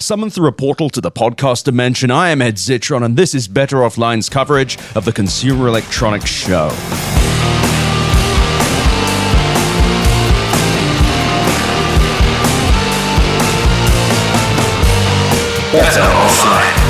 Summoned through a portal to the podcast dimension, I am Ed Zitron, and this is Better Offline's coverage of the Consumer Electronics Show. Better Offline.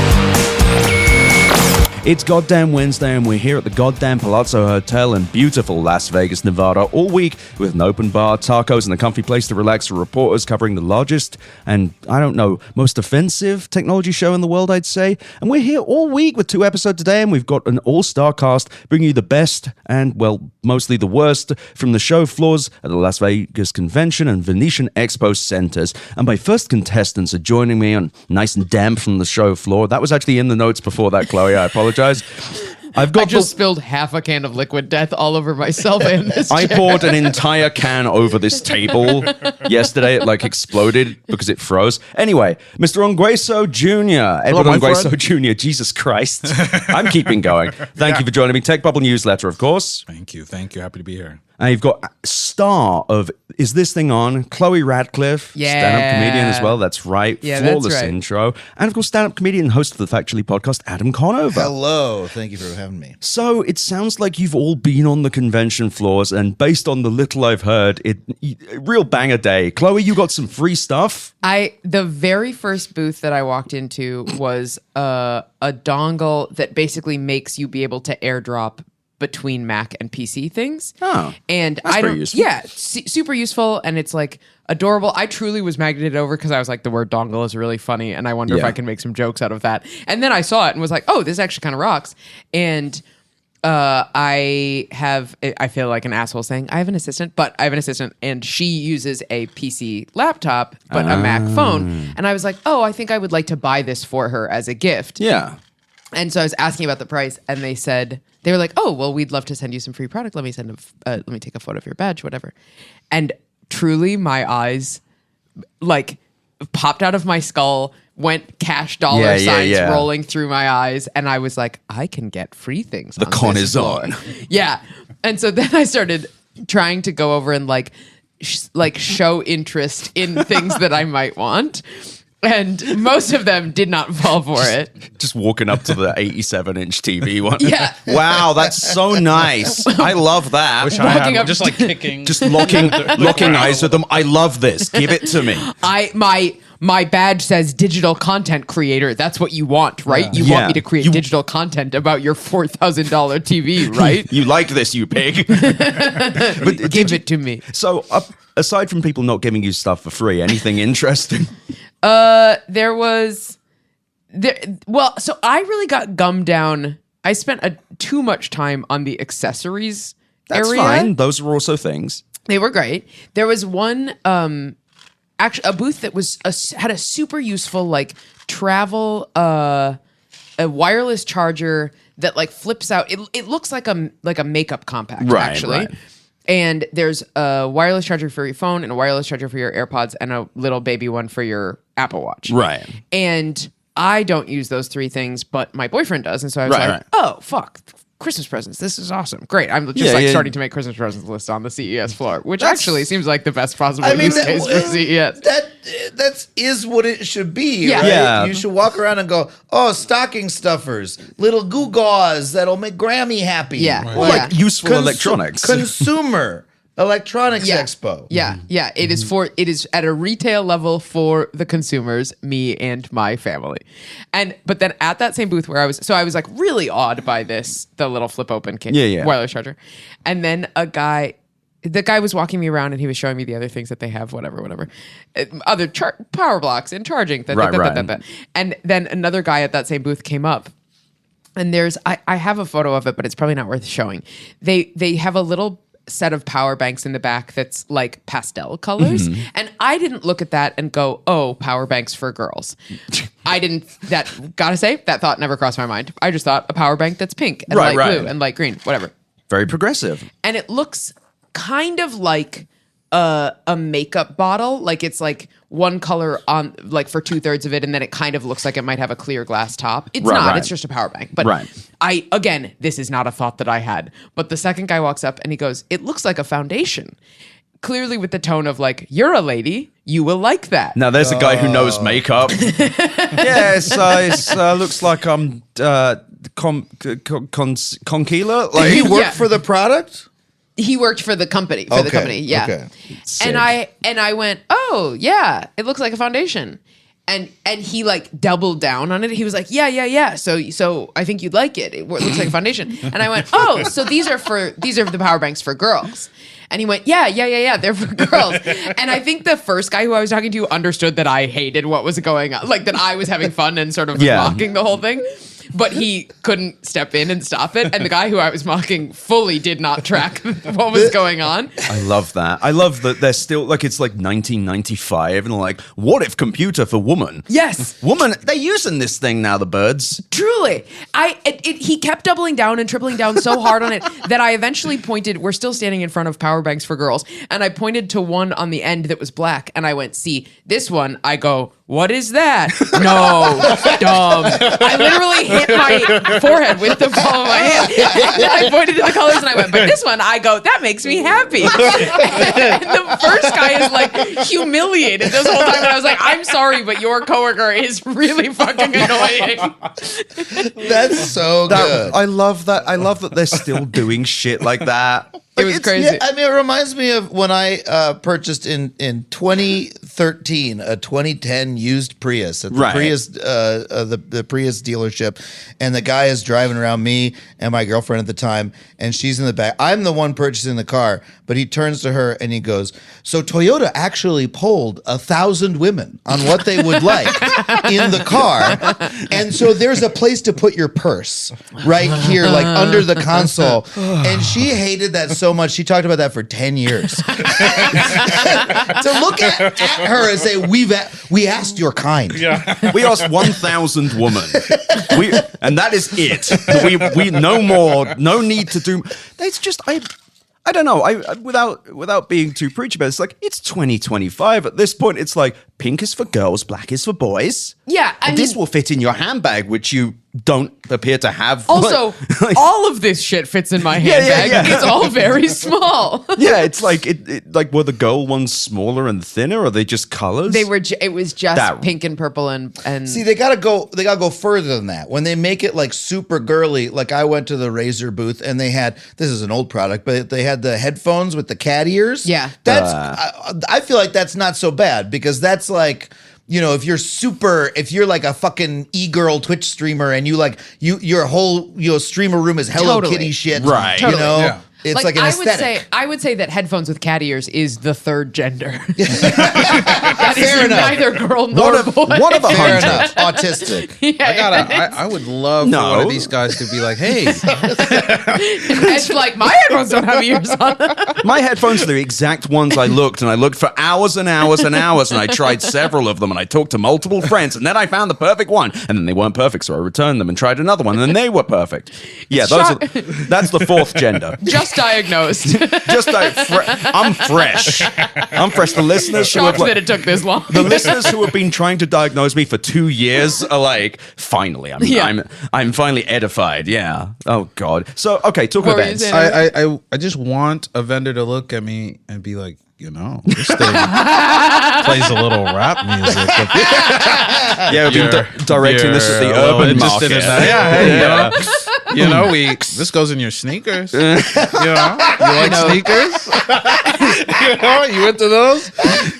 It's goddamn Wednesday, and we're here at the goddamn Palazzo Hotel in beautiful Las Vegas, Nevada, all week with an open bar, tacos, and a comfy place to relax for reporters covering the largest and, I don't know, most offensive technology show in the world, I'd say. And we're here all week with 2 episodes today, and we've got an all-star cast bringing you the best and, well, mostly the worst from the show floors at the Las Vegas Convention and Venetian Expo centers. And my first contestants are joining me on nice and damp from the show floor. That was actually in the notes before that, Chloe. I apologize. I just spilled half a can of liquid death all over myself and this chair. I poured an entire can over this table yesterday. It exploded because it froze. Anyway, Mr. Ongweso Jr. Edward Ongweso Jr. Jesus Christ. I'm keeping going. Thank you for joining me. Tech Bubble newsletter, of course. Thank you. Happy to be here. And you've got star of Is This Thing On? Chloe Radcliffe, stand-up comedian as well. That's right. Yeah, flawless that's right. intro. And of course, stand-up comedian and host of the Factually Podcast Adam Conover. Hello. Thank you for having me. So it sounds like you've all been on the convention floors, and based on the little I've heard, real banger day. Chloe, you got some free stuff. The very first booth that I walked into was a dongle that basically makes you be able to airdrop between Mac and PC things. Oh, and that's pretty useful. Yeah, super useful, and it's adorable. I truly was magneted over because I was like, the word dongle is really funny, and I wonder if I can make some jokes out of that. And then I saw it and was like, oh, this actually kind of rocks. And I feel like an asshole saying I have an assistant, but I have an assistant, and she uses a PC laptop, but a Mac phone. And I was like, oh, I think I would like to buy this for her as a gift. Yeah. And so I was asking about the price, and they were like, oh, well, we'd love to send you some free product. Let me take a photo of your badge, whatever. And truly, my eyes popped out of my skull, went cash dollar signs rolling through my eyes, and I was like, I can get free things. The con is on. Yeah. And so then I started trying to go over and show interest in things that I might want. And most of them did not fall for it. Just walking up to the 87-inch TV one. Yeah. Wow, that's so nice. I love that. Wish I had just kicking. Just locking eyes with them. I love this. Give it to me. My badge says digital content creator. That's what you want, right? You want me to create digital content about your $4,000 TV, right? You like this, you pig. But give it to me. So, aside from people not giving you stuff for free, anything interesting? So I really got gummed down. I spent too much time on the accessories area. That's fine. Those are also things. They were great. There was one, actually a booth that had a super useful travel a wireless charger that flips out. It looks like a makeup compact, actually. Right. And there's a wireless charger for your phone and a wireless charger for your AirPods and a little baby one for your Apple Watch. Right. And I don't use those 3 things, but my boyfriend does. And so I was oh, fuck. Christmas presents. This is awesome. Great. I'm just starting to make Christmas presents list on the CES floor, which actually seems like the best possible use case for CES. That is what it should be. Yeah. Right? Yeah. You should walk around and go, oh, stocking stuffers, little goo-gaws that'll make Grammy happy. Yeah. Well, useful electronics. Consumer Electronics Expo. Yeah. It is at a retail level for the consumers, me and my family. But then at that same booth where I was really awed by the little flip open wireless charger. And then the guy was walking me around and he was showing me the other things that they have, whatever. Other power blocks and charging. And then another guy at that same booth came up. And I have a photo of it, but it's probably not worth showing. They have a little set of power banks in the back that's pastel colors. Mm-hmm. And I didn't look at that and go, oh, power banks for girls. Gotta say, that thought never crossed my mind. I just thought a power bank that's pink and light blue and light green, whatever. Very progressive. And it looks kind of like a makeup bottle. It's one color on for 2/3 of it, and then it kind of looks like it might have a clear glass top. It's not. It's just a power bank. But this is not a thought that I had. But the second guy walks up and he goes, "It looks like a foundation." clearly with the tone of like, you're a lady, you will like that. Now there's a guy who knows makeup. Yes, it looks like Conkeela. Like He worked for the product? He worked for the company. Yeah. Okay. And I went, oh yeah, it looks like a foundation. And he like doubled down on it. He was like, yeah. So I think you'd like it. It looks like a foundation. And I went, oh, so these are the power banks for girls. And he went, yeah, they're for girls. And I think the first guy who I was talking to understood that I hated what was going on, like that I was having fun and sort of mocking the whole thing. But he couldn't step in and stop it. And the guy who I was mocking fully did not track what was going on. I love that. I love that they're still, like, it's like 1995 and like, what if computer for woman? Yes. Woman, they're using this thing now, the birds. Truly. He kept doubling down and tripling down so hard on it that I eventually pointed, we're still standing in front of power banks for girls, and I pointed to one on the end that was black, and I went, see, this one, I go, what is that? No, dumb. I literally hit my forehead with the palm of my hand. And then I pointed to the colors and I went, but this one, I go, that makes me happy. And the first guy is like humiliated this whole time. And I was like, I'm sorry, but your coworker is really fucking annoying. That's so good. I love that. I love that they're still doing shit like that. It was crazy. Yeah, I mean, it reminds me of when I purchased in 2013 a 2010 used Prius at the Prius the Prius dealership, and the guy is driving around me and my girlfriend at the time, and she's in the back. I'm the one purchasing the car, but he turns to her and he goes, "So Toyota actually polled 1,000 women on what they would like in the car, and so there's a place to put your purse right here, like under the console." And she hated that so much. She talked about that for 10 years. To look at her and say, we asked your kind. Yeah. We asked 1,000 women. And that is it. We no more, no need to do. It's just, I don't know. Without being too preachy about it, it's like, it's 2025. At this point, it's like, pink is for girls, black is for boys. Yeah. This will fit in your handbag, which you don't appear to have. Also, all of this shit fits in my handbag. Yeah. It's all very small. Yeah, it's like like were the girl ones smaller and thinner, or are they just colors? They were. It was just pink and purple and. See, they gotta go further than that. When they make it like super girly, like I went to the Razer booth and they had, this is an old product, but they had the headphones with the cat ears. Yeah, that's. I feel like that's not so bad because that's like. You know, if you're like a fucking e-girl Twitch streamer and your whole streamer room is Hello Kitty shit, right? You know, Yeah. it's like an aesthetic. I would say that headphones with cat ears is the third gender. That Fair is enough. neither girl nor boy. One of a Fair hundred. enough. Autistic. I would love for one of these guys to be like, hey. It's like my headphones don't have ears on. My headphones are the exact ones I looked for hours and hours and hours, and I tried several of them, and I talked to multiple friends, and then I found the perfect one, and then they weren't perfect, so I returned them and tried another one, and then they were perfect. Yeah, that's the fourth gender. Just diagnosed. Just I'm fresh. I'm fresh. The listeners Shocked that it took this long. The listeners who have been trying to diagnose me for 2 years are like, finally, I'm finally edified. Yeah. Oh God. So okay, talk about beds. I just want a vendor to look at me and be like, this thing plays a little rap music. Yeah, we've been directing this at the urban market. This goes in your sneakers. You like sneakers? You into those?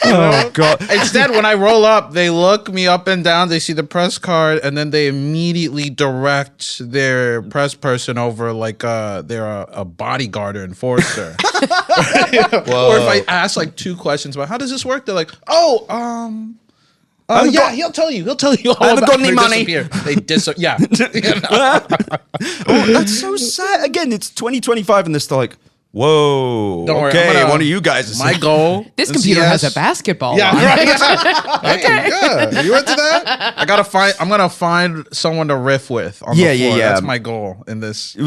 Oh God! Instead, when I roll up, they look me up and down. They see the press card, and then they immediately direct their press person over like they're a bodyguard or enforcer. Or if I ask like 2 questions about how does this work, they're like, he'll tell you all haven't about got any it. money. They disappear. Yeah. Oh, that's so sad. Again, it's 2025, and they're still like, whoa. Don't worry, okay, one of you guys is my goal. This computer CES, has a basketball. Yeah, on it. right. Okay, good. You into that? I'm gonna find someone to riff with on the floor. Yeah. That's my goal in this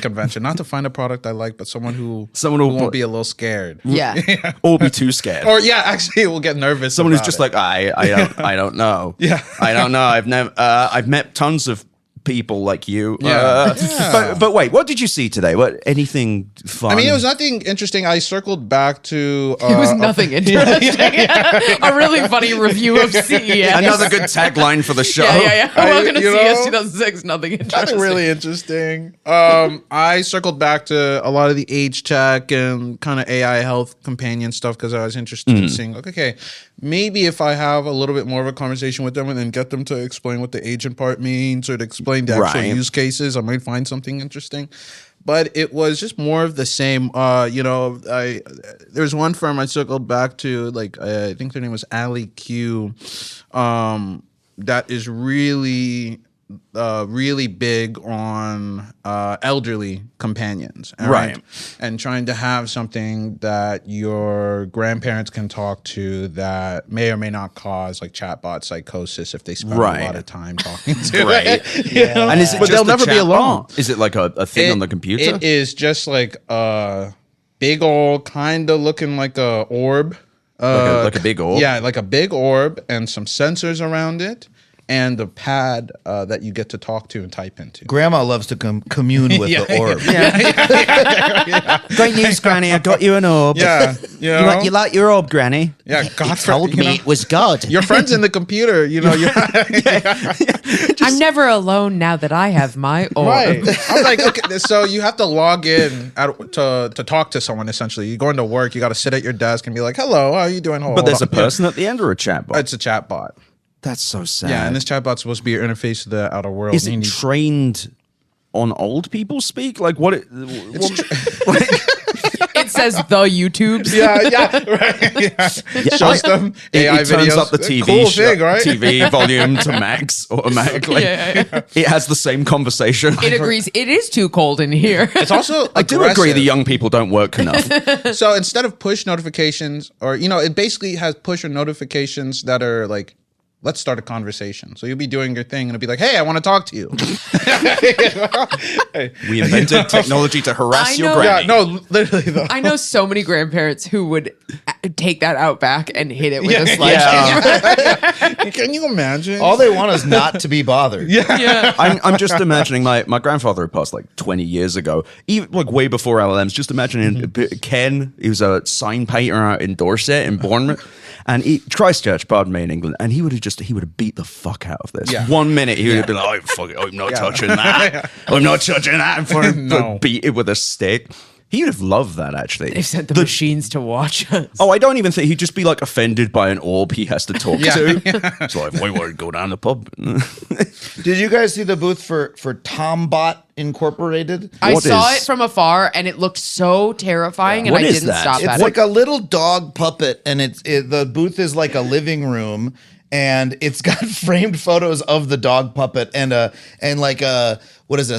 convention. Not to find a product I like, but someone who won't be a little scared. Yeah. Or be too scared. Or actually will get nervous. Someone who's just like, I don't know. Yeah. I don't know. I've met tons of people like you. But wait, what did you see today? Anything fun? I mean, it was nothing interesting. I circled back to. It was nothing interesting. A really funny review of CES. Another good tagline for the show. Yeah. Welcome to CES 2006. Nothing interesting. Nothing really interesting. I circled back to a lot of the age tech and kind of AI health companion stuff because I was interested in seeing, like, okay, maybe if I have a little bit more of a conversation with them and then get them to explain what the agent part means or to explain the actual use cases, I might find something interesting. But it was just more of the same. There's one firm I circled back to, like I think their name was Ali Q, that is really big on elderly companions, right? And trying to have something that your grandparents can talk to that may or may not cause like chatbot psychosis if they spend a lot of time talking to it. Yeah. And is it but just they'll never be alone. Is it like a thing on the computer? It is just like a big old kind of looking like a orb. Like a big orb? Yeah, like a big orb and some sensors around it. And the pad that you get to talk to and type into. Grandma loves to commune with the orb. Great news, Granny. I got you an orb. Yeah. You like your orb, Granny? Yeah. God told me it was God. Your friend's in the computer. I'm never alone now that I have my orb. Right. I'm like, okay, so you have to log in to talk to someone, essentially. You go into work, you got to sit at your desk and be like, hello, how are you doing? But there's a person at the end or a chatbot? It's a chatbot. That's so sad. Yeah, and this chatbot's supposed to be your interface to the outer world. Is it trained on old people speak? Like what? It says the YouTubes. Right. Shows them AI it turns videos. up the TV, cool thing, right? TV volume to max automatically. It has the same conversation. It agrees. It is too cold in here. It's also I do agree the young people don't work enough. So instead of push notifications, or it basically has push notifications that are like, let's start a conversation. So you'll be doing your thing and it'll be like, hey, I want to talk to you. We invented technology to harass your granny. Yeah, no, literally though. I know so many grandparents who would take that out back and hit it with a sledgehammer. Can you imagine? All they want is not to be bothered. I'm just imagining my grandfather who passed like 20 years ago, even like way before LLMs, just imagining Ken, he was a sign painter out in Dorset in Bournemouth. And Christchurch, pardon me, in England, and he would have beat the fuck out of this. 1 minute, he would have been like, "Oh, fuck it, I'm not touching that. I'm not touching that." And beat it with a stick. He would have loved that, actually. They've sent the machines to watch us. Oh, I don't even think he'd just be like offended by an orb he has to talk to. It's like, we want to go down the pub. Did you guys see the booth for Tombot Incorporated? I saw it from afar and it looked so terrifying and I didn't stop at it. It's like a little dog puppet and the booth is like a living room and it's got framed photos of the dog puppet and like a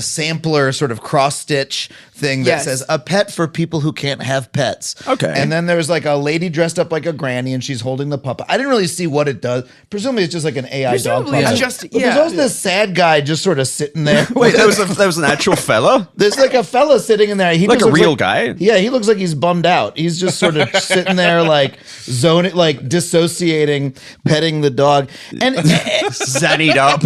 sampler sort of cross stitch thing that says a pet for people who can't have pets. Okay. And then there's like a lady dressed up like a granny and she's holding the puppet. I didn't really see what it does. Presumably it's just like an AI dog puppet. It's just, but there's also this sad guy just sort of sitting there. Wait, there was an actual fella? There's like a fella sitting in there. He like a real guy? Yeah, he looks like he's bummed out. He's just sort of sitting there like zoning, like dissociating, petting the dog. And zannied up.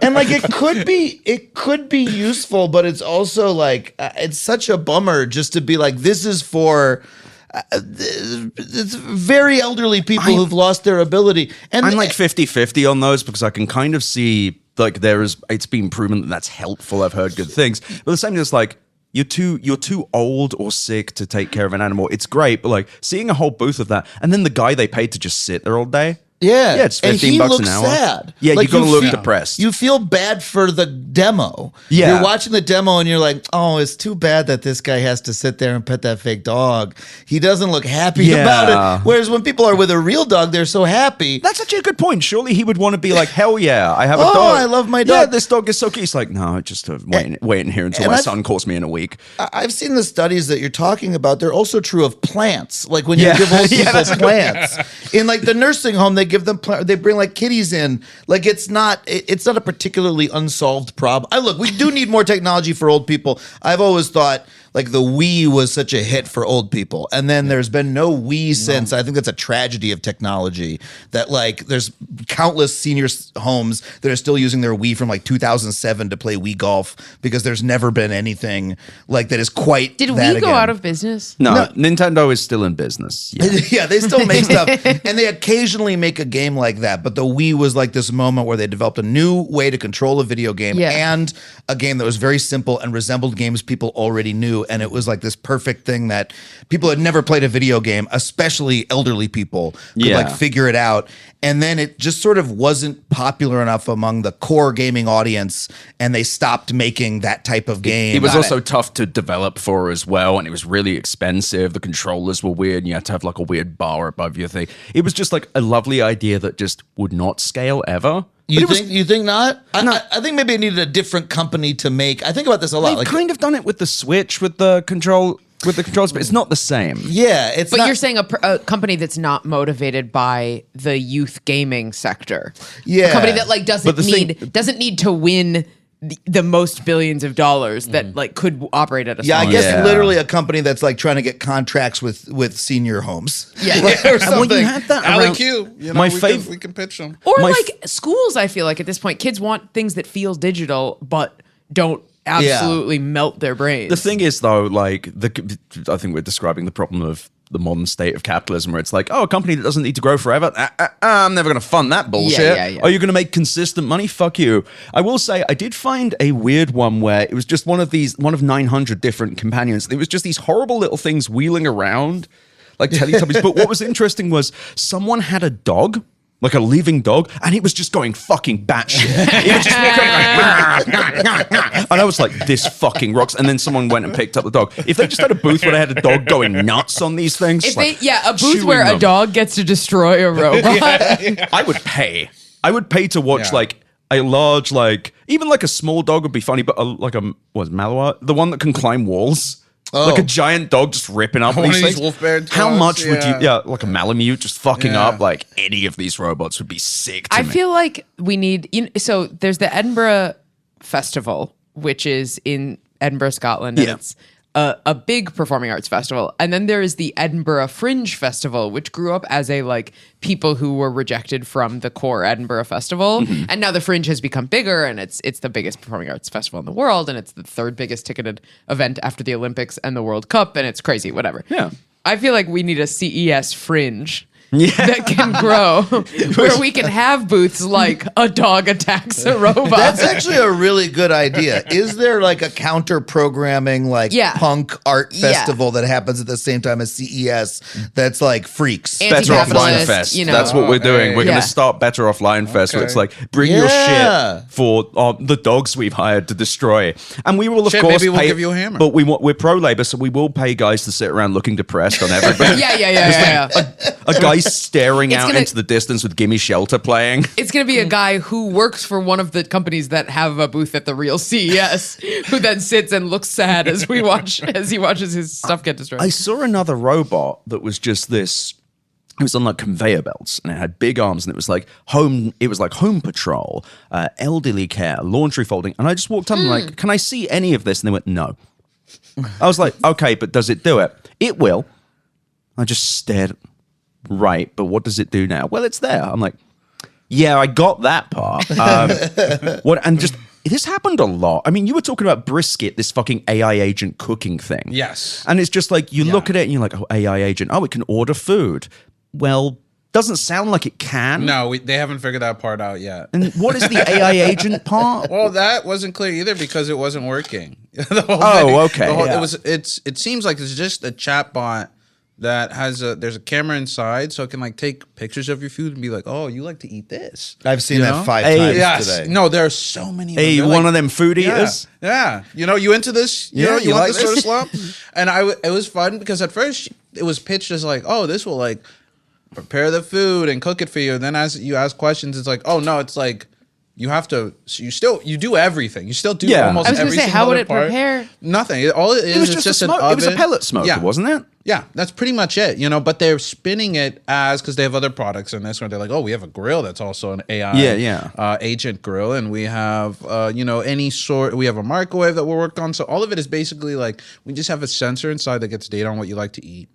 And like it could be useful, but it's also like it's such a bummer just to be like, this is for it's very elderly people who've lost their ability. And I'm like 50-50 on those because I can kind of see like it's been proven that that's helpful. I've heard good things, but the same is like you're too old or sick to take care of an animal. It's great, but like seeing a whole booth of that, and then the guy they paid to just sit there all day. Yeah, it's $15 an hour. Sad. Yeah, like you're gonna look depressed. You feel bad for the demo. Yeah, you're watching the demo and you're like, oh, it's too bad that this guy has to sit there and pet that fake dog. He doesn't look happy about it. Whereas when people are with a real dog, they're so happy. That's actually a good point. Surely he would want to be like, hell yeah, I have a dog. Oh, I love my dog. Yeah, this dog is so cute. He's like, no, just waiting here until my son calls me in a week. I've seen the studies that you're talking about. They're also true of plants. Like when you give old people plants in like the nursing home, they give them they bring like kitties in. Like it's not a particularly unsolved problem. Look, we do need more technology for old people. I've always thought like the Wii was such a hit for old people, and then there's been no Wii since. I think that's a tragedy of technology. That like there's countless senior homes that are still using their Wii from like 2007 to play Wii Golf because there's never been anything like that is quite. Did that Wii go again. out of business? No, Nintendo is still in business. Yeah. Yeah, they still make stuff, and they occasionally make a game like that. But the Wii was like this moment where they developed a new way to control a video game and a game that was very simple and resembled games people already knew. And it was like this perfect thing that people had never played a video game, especially elderly people, could like figure it out. And then it just sort of wasn't popular enough among the core gaming audience, and they stopped making that type of game. It was also tough to develop for as well, and it was really expensive. The controllers were weird, and you had to have like a weird bar above your thing. It was just like a lovely idea that just would not scale ever. You think not? I think maybe it needed a different company to make. I think about this a lot. They've Like, kind of done it with the Switch, with the controls, but it's not the same. yeah, it's. But not, you're saying a company that's not motivated by the youth gaming sector. Yeah. A company that like But the doesn't need to win the most billions of dollars that like could operate at a Yeah, I smaller guess scale. literally a company that's like trying to get contracts with senior homes. Yeah. or something. Well, you had that Alley around- Q. You know, my we favorite. can pitch them. Or My like schools, I feel like at this point, kids want things that feel digital but don't absolutely melt their brains. The thing is, though, like I think we're describing the problem of the modern state of capitalism, where it's like, oh, a company that doesn't need to grow forever. I'm never going to fund that bullshit. Yeah. Are you going to make consistent money? Fuck you. I will say, I did find a weird one where it was just one of 900 different companions. It was just these horrible little things wheeling around, like Teletubbies. But what was interesting was someone had a dog. Like a living dog, and it was just going fucking batshit. It was just walking like, and I was like, "This fucking rocks." And then someone went and picked up the dog. If they just had a booth where they had a dog going nuts on these things, if like, they, a booth chewing where them. a dog gets to destroy a robot. I would pay. I would pay to watch like a large, like even like a small dog would be funny, but Malinois, the one that can climb walls. Like a giant dog just ripping up One these of these things. wolf bear How dogs, much would you? Yeah, like a Malamute just fucking Yeah. up like any of these robots would be sick. To I me. feel like we need. So there's the Edinburgh Festival, which is in Edinburgh, Scotland, and it's a big performing arts festival. And then there is the Edinburgh Fringe Festival, which grew up as a like people who were rejected from the core Edinburgh Festival, Mm-hmm. and now the Fringe has become bigger, and it's the biggest performing arts festival in the world, and it's the third biggest ticketed event after the Olympics and the World Cup, and it's crazy. Whatever. Yeah. I feel like we need a CES Fringe. that can grow, where we can have booths like a dog attacks a robot. That's actually a really good idea. Is there like a counter programming like punk art festival that happens at the same time as CES that's like freaks? Better Offline Anti-capitalist, Fest. you know. That's what we're doing. We're going Yeah. to start Better Offline Fest, where it's like bring your shit for the dogs we've hired to destroy, and we will of course maybe we'll pay, give you a hammer. But we're pro labor, so we will pay guys to sit around looking depressed on everything. Yeah. A guy staring out gonna- into the distance with "Gimme Shelter" playing. It's going to be a guy who works for one of the companies that have a booth at the real CES, who then sits and looks sad as he watches his stuff get destroyed. I saw another robot that was just this. It was on like conveyor belts, and it had big arms, and it was like home. It was like home patrol, elderly care, laundry folding. And I just walked up and like, "Can I see any of this?" And they went, "No." I was like, "Okay, but does it do it?" It will. I just stared. Right, but what does it do now? Well, it's there. I'm like, yeah, I got that part. What? And just this happened a lot. I mean, you were talking about Brisket, this fucking AI agent cooking thing. Yes. And it's just like you look at it and you're like, oh, AI agent. Oh, it can order food. Well, doesn't sound like it can. No, they haven't figured that part out yet. And what is the AI agent part? Well, that wasn't clear either because it wasn't working. It seems like it's just a chatbot that has there's a camera inside, so it can like take pictures of your food and be like, "Oh, you like to eat this?" I've seen that know? 5 Hey, times Yes. today. No, there are so many. Hey, They're one like- of them food eaters? Yeah. You know, you into this? You Yeah, know, you you want like this sort of this? slump? And it was fun because at first it was pitched as like, "Oh, this will like prepare the food and cook it for you." And then as you ask questions, it's like, "Oh no, it's like you have to. So you do everything. You still do Yeah. almost I was every gonna say, single how would other it part. prepare? Nothing. All it is It was it's just a an smoke. oven. It was a pellet smoker, Yeah. wasn't it? Yeah, that's pretty much it, but they're spinning it as, because they have other products in this where they're like, oh, we have a grill that's also an AI agent grill, and we have, we have a microwave that we're working on. So all of it is basically like, we just have a sensor inside that gets data on what you like to eat.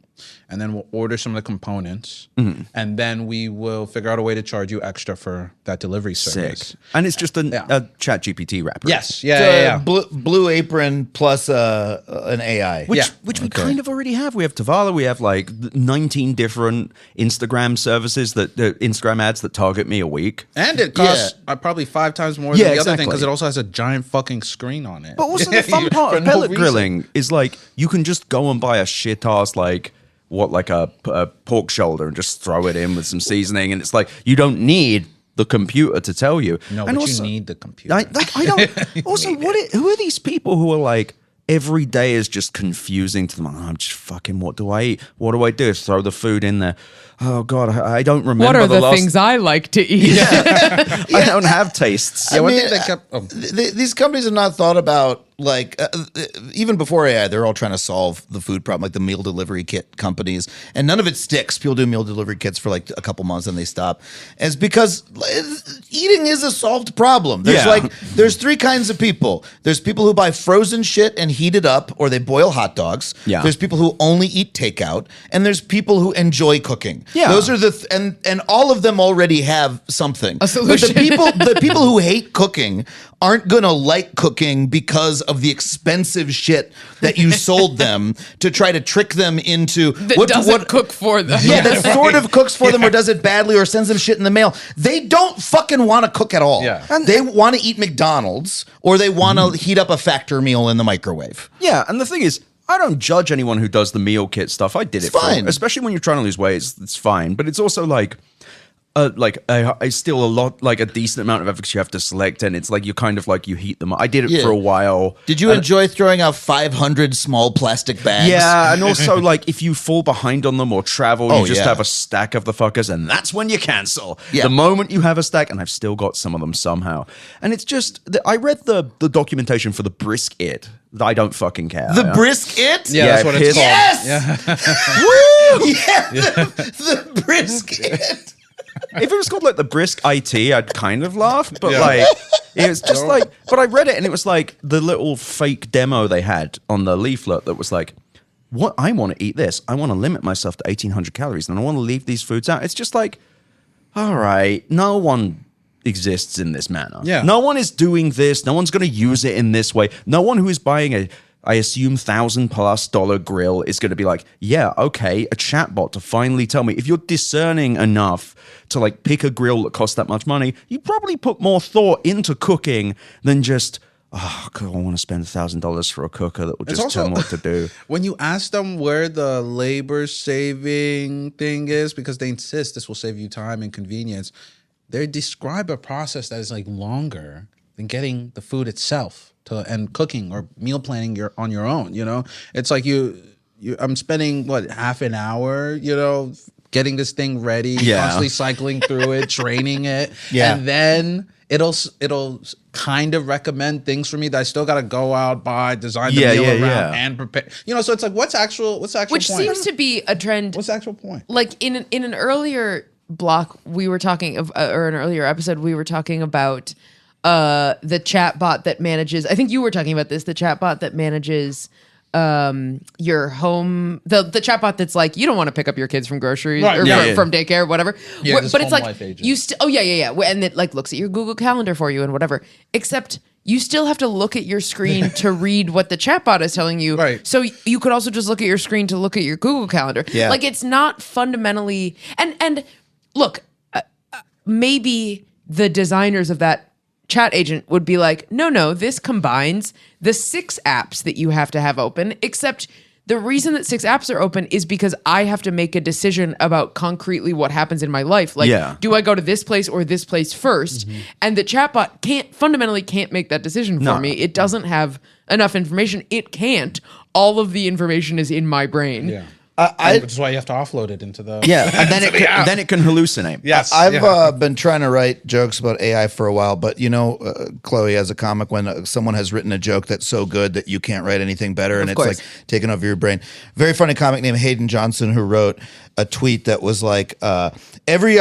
And then we'll order some of the components, and then we will figure out a way to charge you extra for that delivery service. Sick. And it's just a ChatGPT wrapper. Yes. Yeah. Blue Apron plus an AI. Which we kind of already have. We have Tavala. We have like 19 different Instagram services Instagram ads that target me a week. And it costs probably 5 times more than the other thing, because it also has a giant fucking screen on it. But also the fun part of pellet grilling is like, you can just go and buy a shit ass like a pork shoulder and just throw it in with some seasoning, and it's like, you don't need the computer to tell you. No, and but also, you need the computer. I don't. Also, who are these people who are like, every day is just confusing to them? I'm just fucking, what do I eat? What do I do? Throw the food in there. Oh God, I don't remember. What are the things I like to eat? I don't have tastes. Yeah, one thing that kept. These companies have not thought about, like, even before AI, they're all trying to solve the food problem, like the meal delivery kit companies, and none of it sticks. People do meal delivery kits for like a couple months and they stop. And it's because eating is a solved problem. There's 3 kinds of people. There's people who buy frozen shit and heat it up, or they boil hot dogs. Yeah. There's people who only eat takeout, and there's people who enjoy cooking. Yeah. Those are and all of them already have something. A solution. But the people who hate cooking aren't gonna like cooking because of the expensive shit that you sold them to try to trick them into that doesn't cook for them. Yeah, that sort of cooks for them or does it badly or sends them shit in the mail. They don't fucking want to cook at all. Yeah. They want to eat McDonald's, or they want to heat up a factor meal in the microwave. Yeah, and the thing is, I don't judge anyone who does the meal kit stuff. I did it fine. Especially when you're trying to lose weight, it's fine. But it's also like I still a lot, like a decent amount of efforts you have to select, and it's like you kind of like you heat them. I did it for a while. Did you enjoy throwing out 500 small plastic bags? Yeah, and also like if you fall behind on them or travel, you just have a stack of the fuckers, and that's when you cancel. Yeah. The moment you have a stack, and I've still got some of them somehow. And it's just, I read the documentation for the brisket. I don't fucking care. The brisket? Yeah, that's what it's called. Yes! Yeah. Woo! Yeah, the brisket. If it was called like the brisk IT, I'd kind of laugh, but like it was just like. But I read it and it was like the little fake demo they had on the leaflet that was like, "What I want to eat this. I want to limit myself to 1,800 calories, and I want to leave these foods out." It's just like, all right, no one exists in this manner. Yeah, no one is doing this. No one's going to use it in this way. No one who is buying a, I assume, $1,000+ grill is going to be like, yeah, okay, a chatbot to finally tell me. If you're discerning enough to like pick a grill that costs that much money, you probably put more thought into cooking than just, oh, God, I want to spend $1,000 for a cooker that will just tell me what to do. When you ask them where the labor saving thing is, because they insist this will save you time and convenience, they describe a process that is like longer than getting the food itself and cooking or meal planning on your own. It's like I'm spending half an hour, getting this thing ready, constantly cycling through it, training it, and then it'll kind of recommend things for me that I still got to go out, buy, design the meal around, and prepare. So it's like, what's actual Which point? seems to be a trend. What's the actual point? Like in an earlier block, we were talking or an earlier episode, we were talking about the chatbot that manages. I think you were talking about this. The chatbot that manages your home. The chatbot that's like, you don't want to pick up your kids from groceries or from daycare, whatever. Yeah, but it's like you still. And it like looks at your Google Calendar for you and whatever. Except you still have to look at your screen to read what the chatbot is telling you. Right. So you could also just look at your screen to look at your Google Calendar. Yeah. Like it's not fundamentally. And look, maybe the designers of that chat agent would be like, no, this combines the 6 apps that you have to have open, except the reason that 6 apps are open is because I have to make a decision about concretely what happens in my life. Like, do I go to this place or this place first? Mm-hmm. And the chatbot fundamentally can't make that decision for me. It doesn't have enough information. It can't. All of the information is in my brain. Yeah. Which is why you have to offload it into the and then it can hallucinate. Yes, I've been trying to write jokes about AI for a while, but Chloe, as a comic, when someone has written a joke that's so good that you can't write anything better, and it's like taking over your brain. Very funny comic named Hayden Johnson who wrote a tweet that was like, every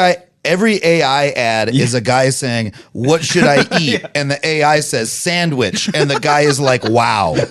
AI ad is a guy saying, "What should I eat?" And the AI says sandwich, and the guy is like, "Wow." and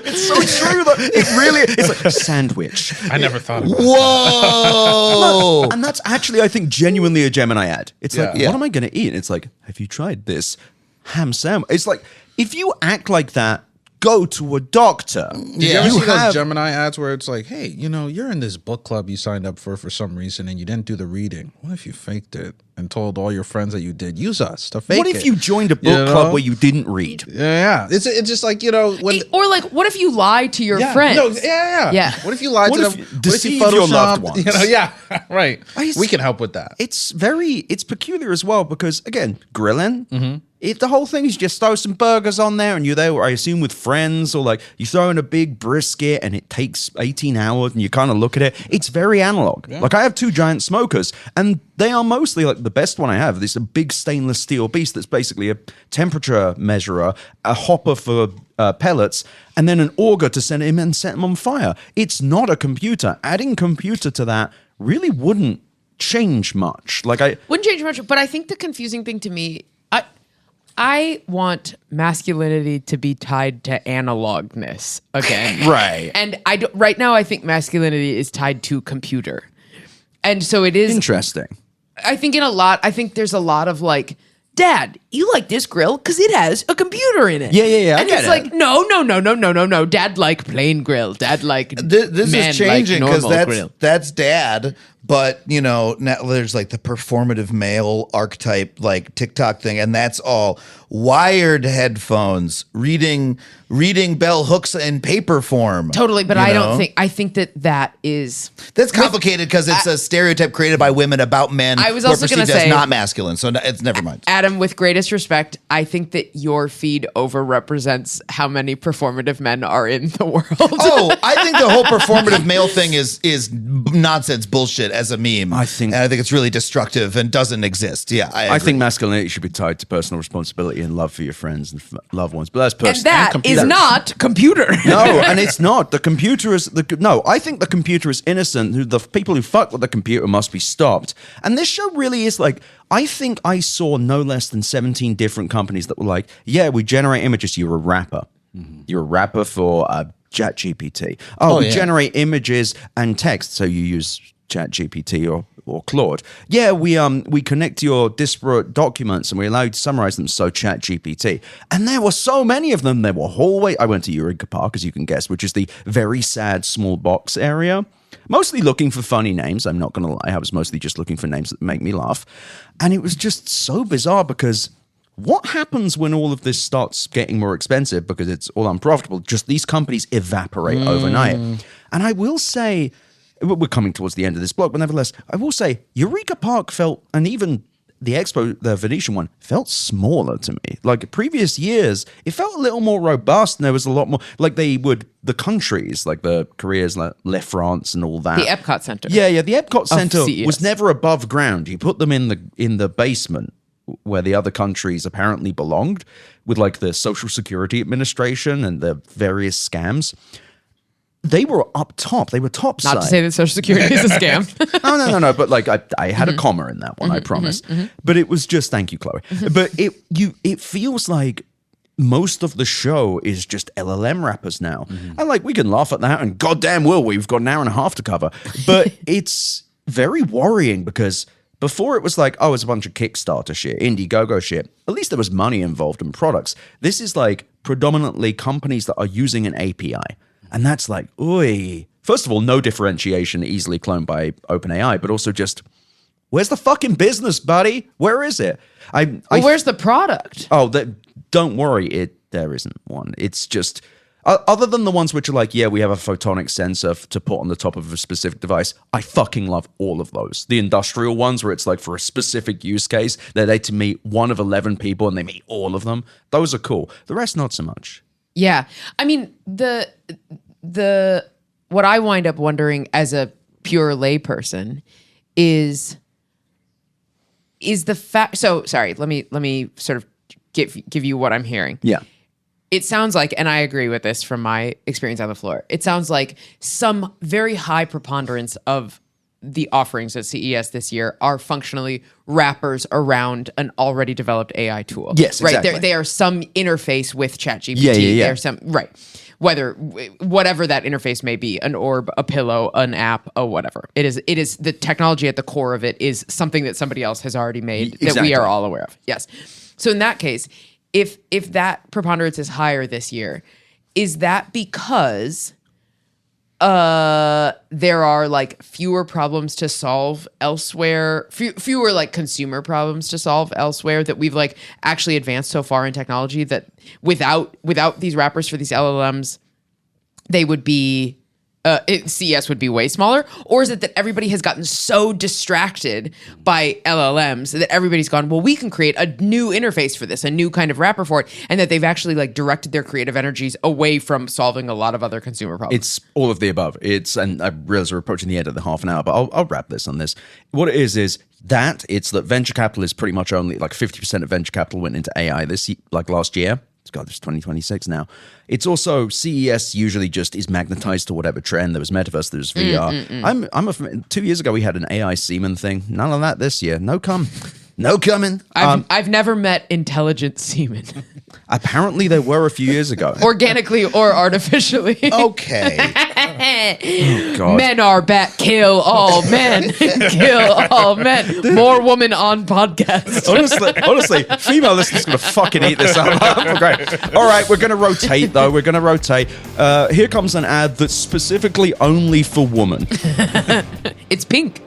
it's so true though. It really it's like sandwich. I never thought of that. Whoa. And that's actually, I think, genuinely a Gemini ad. It's like, what am I going to eat? And it's like, have you tried this ham sandwich? It's like, if you act like that, go to a doctor. Did you ever see those Gemini ads where it's like, hey, you're in this book club you signed up for some reason and you didn't do the reading. What if you faked it and told all your friends that you did? Use us to fake it. What if you joined a book club where you didn't read? Yeah. It's just like, when... Or like, what if you lie to your friends? No, yeah. What if you lied to them? Deceive what if you your loved ones? Right. We can help with that. It's peculiar as well because, again, grilling... Mm-hmm. The whole thing is just throw some burgers on there and you're there, I assume, with friends, or like you throw in a big brisket and it takes 18 hours and you kind of look at it. It's very analog. Yeah. Like I have 2 giant smokers and they are mostly like the best one I have. This is a big stainless steel beast that's basically a temperature measurer, a hopper for pellets, and then an auger to send him and set him on fire. It's not a computer. Adding computer to that really wouldn't change much. Wouldn't change much, but I think the confusing thing to me, I want masculinity to be tied to analogness again. Right. And right now I think masculinity is tied to computer. And so it is interesting. I think there's a lot of like, Dad, you like this grill because it has a computer in it. Yeah. And it's like, no. Dad like plain grill. Dad like this is changing because grill. That's Dad. But now there's like the performative male archetype, like TikTok thing, and that's all wired headphones, reading bell hooks in paper form. Totally, but I think that is that's complicated because it's a stereotype created by women about men. I was also going to say not masculine, so it's never mind. Adam, with greatest respect, I think that your feed overrepresents how many performative men are in the world. Oh, I think the whole performative male thing is nonsense bullshit as a meme. I think it's really destructive and doesn't exist. Yeah, I think masculinity should be tied to personal responsibility and love for your friends and loved ones. But that's personal. And that is not computer. No, and it's not. The computer is I think the computer is innocent. The people who fuck with the computer must be stopped. And this show really is like, I think I saw no less than 17 different companies that were like, yeah, we generate images. You're a rapper. Mm-hmm. You're a rapper for ChatGPT. We generate images and text. So you use ChatGPT or Claude. Yeah, we connect your disparate documents and we allow you to summarize them. So ChatGPT. And there were so many of them. There were hallway. I went to Eureka Park, as you can guess, which is the very sad small box area. Mostly looking for funny names. I'm not going to lie. I was mostly just looking for names that make me laugh. And it was just so bizarre because what happens when all of this starts getting more expensive because it's all unprofitable? Just these companies evaporate overnight. And I will say, we're coming towards the end of this blog, but nevertheless, I will say Eureka Park felt, and even the Expo, the Venetian one, felt smaller to me. Like previous years, it felt a little more robust, and there was a lot more, like the countries, like the Koreas, like Le France and all that. The Epcot Center. Yeah, the Epcot Center CES. was never above ground. You put them in the basement where the other countries apparently belonged, with like the Social Security Administration and the various scams. They were up top. They were top side. Not to say that Social Security is a scam. No. But like I had a comma in that one, I promise. But it was just, thank you, Chloe. But it feels like most of the show is just LLM rappers now. And like we can laugh at that, and goddamn will we've got an hour and a half to cover. But it's very worrying because before it was like, oh, it's a bunch of Kickstarter shit, Indiegogo shit. At least there was money involved in products. This is like predominantly companies that are using an API. And that's like, oy. First of all, no differentiation, easily cloned by OpenAI, but also just, where's the fucking business, buddy? Where is it? Where's the product? Oh, don't worry, there isn't one. It's just, other than the ones which are like, yeah, we have a photonic sensor to put on the top of a specific device. I fucking love all of those. The industrial ones where it's like for a specific use case, they're there to meet one of 11 people and they meet all of them. Those are cool. The rest, not so much. Yeah. I mean, what I wind up wondering as a pure layperson is the fact. So sorry, let me sort of give you what I'm hearing. Yeah. It sounds like, and I agree with this from my experience on the floor, it sounds like some very high preponderance of the offerings at CES this year are functionally wrappers around an already developed AI tool. Yes, exactly. Right. They are some interface with ChatGPT. Yeah. There's some, right. Whatever that interface may be, an orb, a pillow, an app, whatever. It is the technology at the core of it is something that somebody else has already made that we are all aware of. Yes. So in that case, if that preponderance is higher this year, is that because there are like fewer problems to solve elsewhere, fewer like consumer problems to solve elsewhere, that we've like actually advanced so far in technology that without these wrappers for these LLMs, they would be CES would be way smaller? Or is it that everybody has gotten so distracted by LLMs that everybody's gone, well, we can create a new interface for this, a new kind of wrapper for it, and that they've actually like directed their creative energies away from solving a lot of other consumer problems? It's all of the above. And I realize we're approaching the end of the half an hour, but I'll wrap this on this. What it is that it's that venture capital is pretty much only like 50% of venture capital went into AI last year. God, it's 2026 now. It's also CES usually just is magnetized to whatever trend. There was metaverse, there was VR. 2 years ago we had an AI semen thing. None of that this year. No coming. I've never met intelligent semen. Apparently there were a few years ago. Organically or artificially. Okay. Oh, God. Men are back. Kill all men. Kill all men. More woman on podcast. Honestly, female listeners going to fucking eat this up. Great. All right, we're going to rotate, though. We're going to rotate. Here comes an ad that's specifically only for women. It's pink.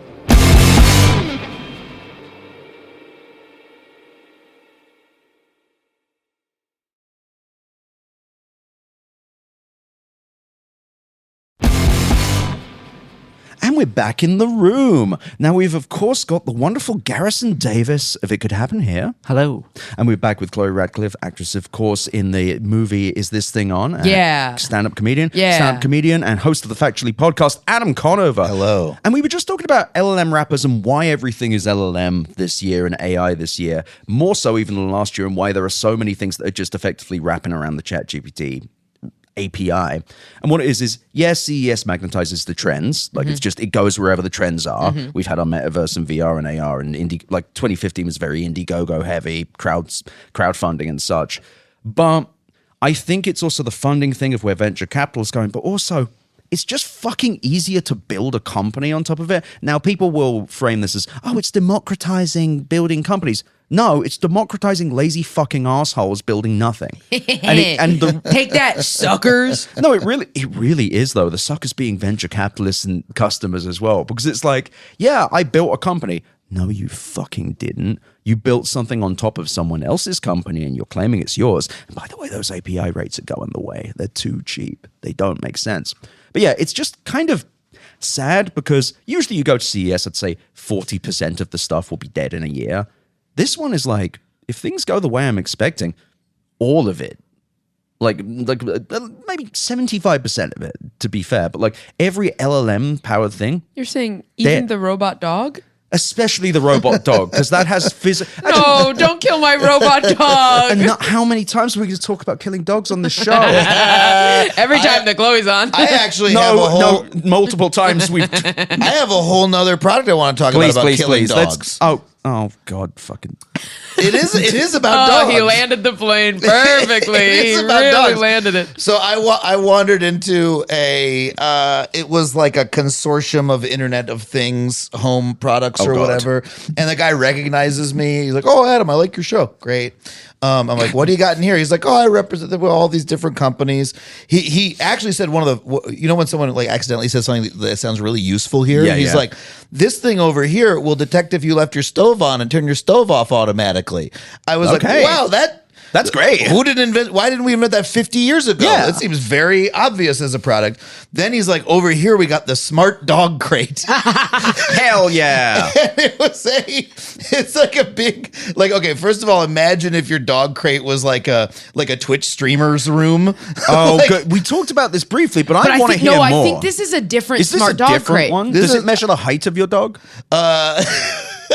And we're back in the room. Now, we've, of course, got the wonderful Garrison Davis of It Could Happen here. Hello. And we're back with Chloe Radcliffe, actress, of course, in the movie Is This Thing On? Yeah. Stand-up comedian. Yeah. Stand-up comedian and host of the Factually Podcast, Adam Conover. Hello. And we were just talking about LLM wrappers and why everything is LLM this year and AI this year, more so even than last year, and why there are so many things that are just effectively wrapping around the ChatGPT API. And what it is yes, CES magnetizes the trends. Like it goes wherever the trends are. We've had our metaverse and VR and AR and 2015 was very Indiegogo heavy, crowdfunding and such. But I think it's also the funding thing of where venture capital is going, but also it's just fucking easier to build a company on top of it. Now, people will frame this as, it's democratizing building companies. No, it's democratizing lazy fucking assholes building nothing. Take that, suckers. No, it really is, though. The suckers being venture capitalists and customers as well. Because it's like, yeah, I built a company. No, you fucking didn't. You built something on top of someone else's company and you're claiming it's yours. And by the way, those API rates are going the way. They're too cheap. They don't make sense. But yeah, it's just kind of sad because usually you go to CES, I'd say 40% of the stuff will be dead in a year. This one is like, if things go the way I'm expecting, all of it, like maybe 75% of it, to be fair, but like every LLM powered thing. You're saying even the robot dog? Especially the robot dog, because that has physical. No, don't kill my robot dog. And not how many times are we going to talk about killing dogs on the show? Every time that Chloe's on. I actually have a whole... multiple times we've... I have a whole nother product I want to talk about killing dogs. Oh, God, fucking... It is about dogs. He landed the plane perfectly. He really dogs. Landed it. So I wandered into it was like a consortium of Internet of Things home products or whatever. And the guy recognizes me. He's like, "Oh, Adam, I like your show. Great." I'm like, "What do you got in here?" He's like, "Oh, I represent all these different companies." He actually said one of the, when someone like accidentally says something that sounds really useful here, he's like, "This thing over here will detect if you left your stove on and turn your stove off automatically." I was like, "Wow, That's great. Why didn't we invent that 50 years ago? Yeah. It seems very obvious as a product. Then he's like, over here we got the smart dog crate. Hell yeah. And it's like a big, like, okay, first of all, imagine if your dog crate was like a Twitch streamer's room. Oh, good. We talked about this briefly, but I want to hear more. I think this is a different smart dog crate. One? Does it measure the height of your dog?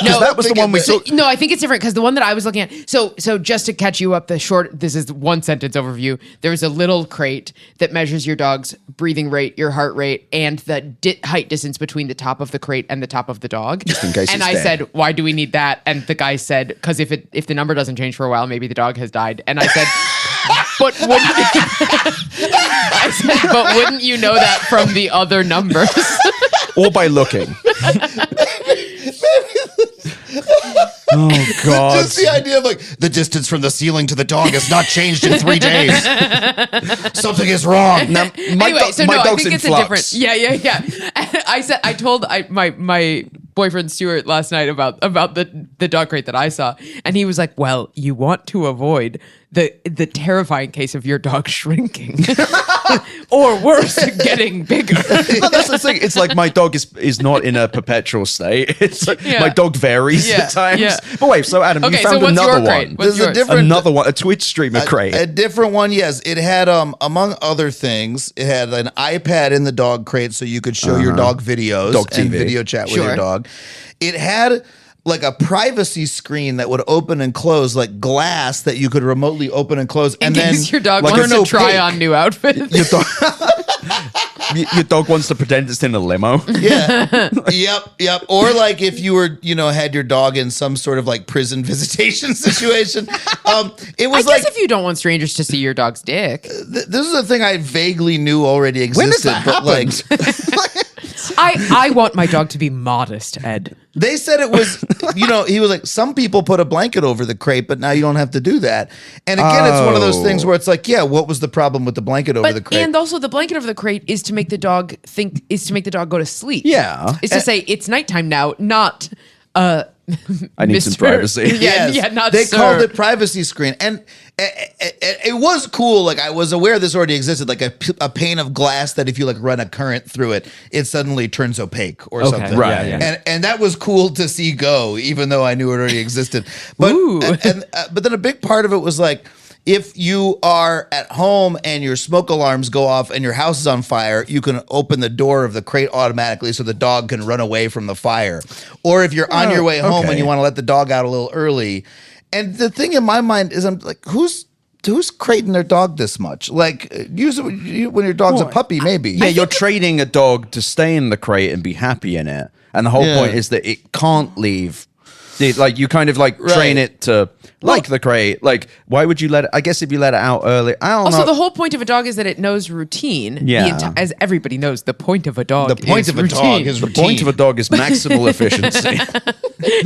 No, that was the one we saw. No, I think it's different because the one that I was looking at. So just to catch you up, this is one sentence overview. There's a little crate that measures your dog's breathing rate, your heart rate, and the height distance between the top of the crate and the top of the dog. Just in case. And I said, why do we need that? And the guy said, because if the number doesn't change for a while, maybe the dog has died. And I said, but wouldn't you know that from the other numbers? Or by looking. Oh, God. Just the idea of like the distance from the ceiling to the dog has not changed in 3 days. Something is wrong. Now, my dog's I think in it's flux. Yeah. I told my boyfriend Stuart last night about the dog crate that I saw, and he was like, well, you want to avoid the terrifying case of your dog shrinking or worse, getting bigger. No, that's the thing. It's like my dog is not in a perpetual state. It's like my dog varies at times. Yeah. But wait, so Adam, you found another one. What's another one, a Twitch streamer crate. A different one, yes. It had, among other things, it had an iPad in the dog crate so you could show your dog videos and video chat with your dog. It had like a privacy screen that would open and close, like glass that you could remotely open and close. In case your dog wants to try on new outfits. Your dog wants to pretend it's in a limo. Yeah. Yep. Or like if you were, had your dog in some sort of like prison visitation situation. It was I guess if you don't want strangers to see your dog's dick. This is a thing I vaguely knew already existed. When does that happen? I want my dog to be modest, Ed. They said it was, he was like, some people put a blanket over the crate, but now you don't have to do that. And again, it's one of those things where it's like, yeah, what was the problem with the blanket over the crate? And also the blanket over the crate is to make the dog go to sleep. Yeah. It's to say it's nighttime now, not I need some privacy. Not they called it privacy screen, and it was cool. Like I was aware this already existed, like a pane of glass that if you like run a current through it, it suddenly turns opaque or something. Right. And that was cool to see go, even though I knew it already existed. But but then a big part of it was like, if you are at home and your smoke alarms go off and your house is on fire, you can open the door of the crate automatically so the dog can run away from the fire. Or if you're on your way home and you want to let the dog out a little early. And the thing in my mind is, I'm like, who's crating their dog this much? Like, usually when your dog's a puppy, maybe. Yeah, you're training a dog to stay in the crate and be happy in it. And the whole point is that it can't leave. Like, you kind of train it to like the crate. Like, why would you let it? I guess if you let it out early, I don't know. Also, the whole point of a dog is that it knows routine. Yeah. As everybody knows, the point of a dog is routine. The point of a dog is maximal efficiency.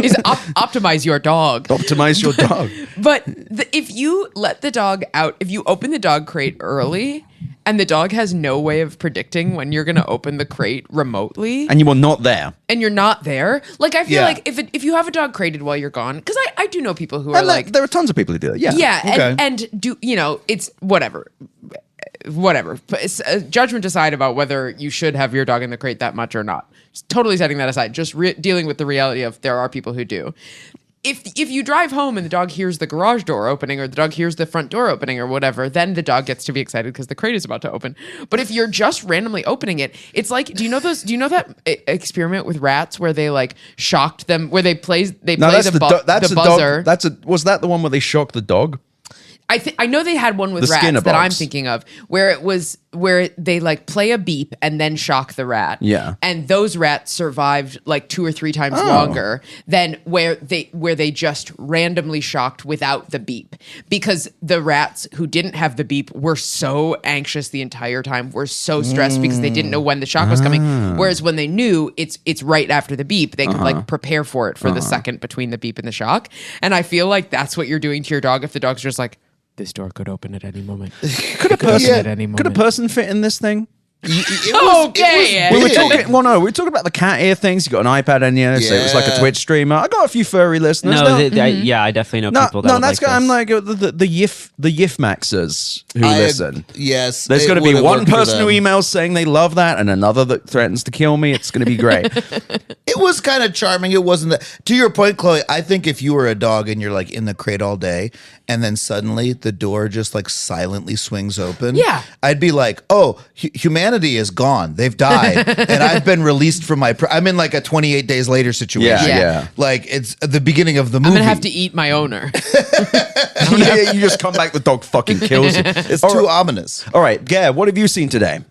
Is optimize your dog. Optimize your dog. But if you let the dog out, if you open the dog crate early, and the dog has no way of predicting when you're going to open the crate remotely. And you are not there. And you're not there. Like, I feel like if you have a dog crated while you're gone, because I do know people who are like... There are tons of people who do that, yeah. Yeah, and do, it's whatever. It's judgment aside about whether you should have your dog in the crate that much or not. Just totally setting that aside. Just dealing with the reality of there are people who do. If you drive home and the dog hears the garage door opening or the dog hears the front door opening or whatever, then the dog gets to be excited because the crate is about to open. But if you're just randomly opening it, it's like, do you know that experiment with rats where they like shocked them, where they play the buzzer? Was that the one where they shock the dog? I know they had one with rats that I'm thinking of where they like play a beep and then shock the rat. Yeah. And those rats survived like 2 or 3 times longer than where they just randomly shocked without the beep, because the rats who didn't have the beep were so anxious the entire time, were so stressed because they didn't know when the shock was coming. Whereas when they knew it's right after the beep, they could like prepare for it for the second between the beep and the shock. And I feel like that's what you're doing to your dog if the dog's just like, this door could open at any moment. Could a person fit in this thing? Okay. We were talking. Well, no, we were talking about the cat ear things. You got an iPad in you, so it was like a Twitch streamer. I got a few furry listeners. I definitely know people that. No, that's like I'm like the Yif Maxers who listen. Yes, there's going to be one person who emails saying they love that, and another that threatens to kill me. It's going to be great. It was kind of charming. It wasn't that. To your point, Chloe, I think if you were a dog and you're like in the crate all day, and then suddenly the door just like silently swings open, I'd be like, oh, humanity is gone. They've died, and I've been released from my. I'm in like a 28 days later situation. Yeah. Like it's the beginning of the movie. I'm gonna have to eat my owner. You just come back, the dog fucking kills you. It's too ominous. All right, Gare, what have you seen today?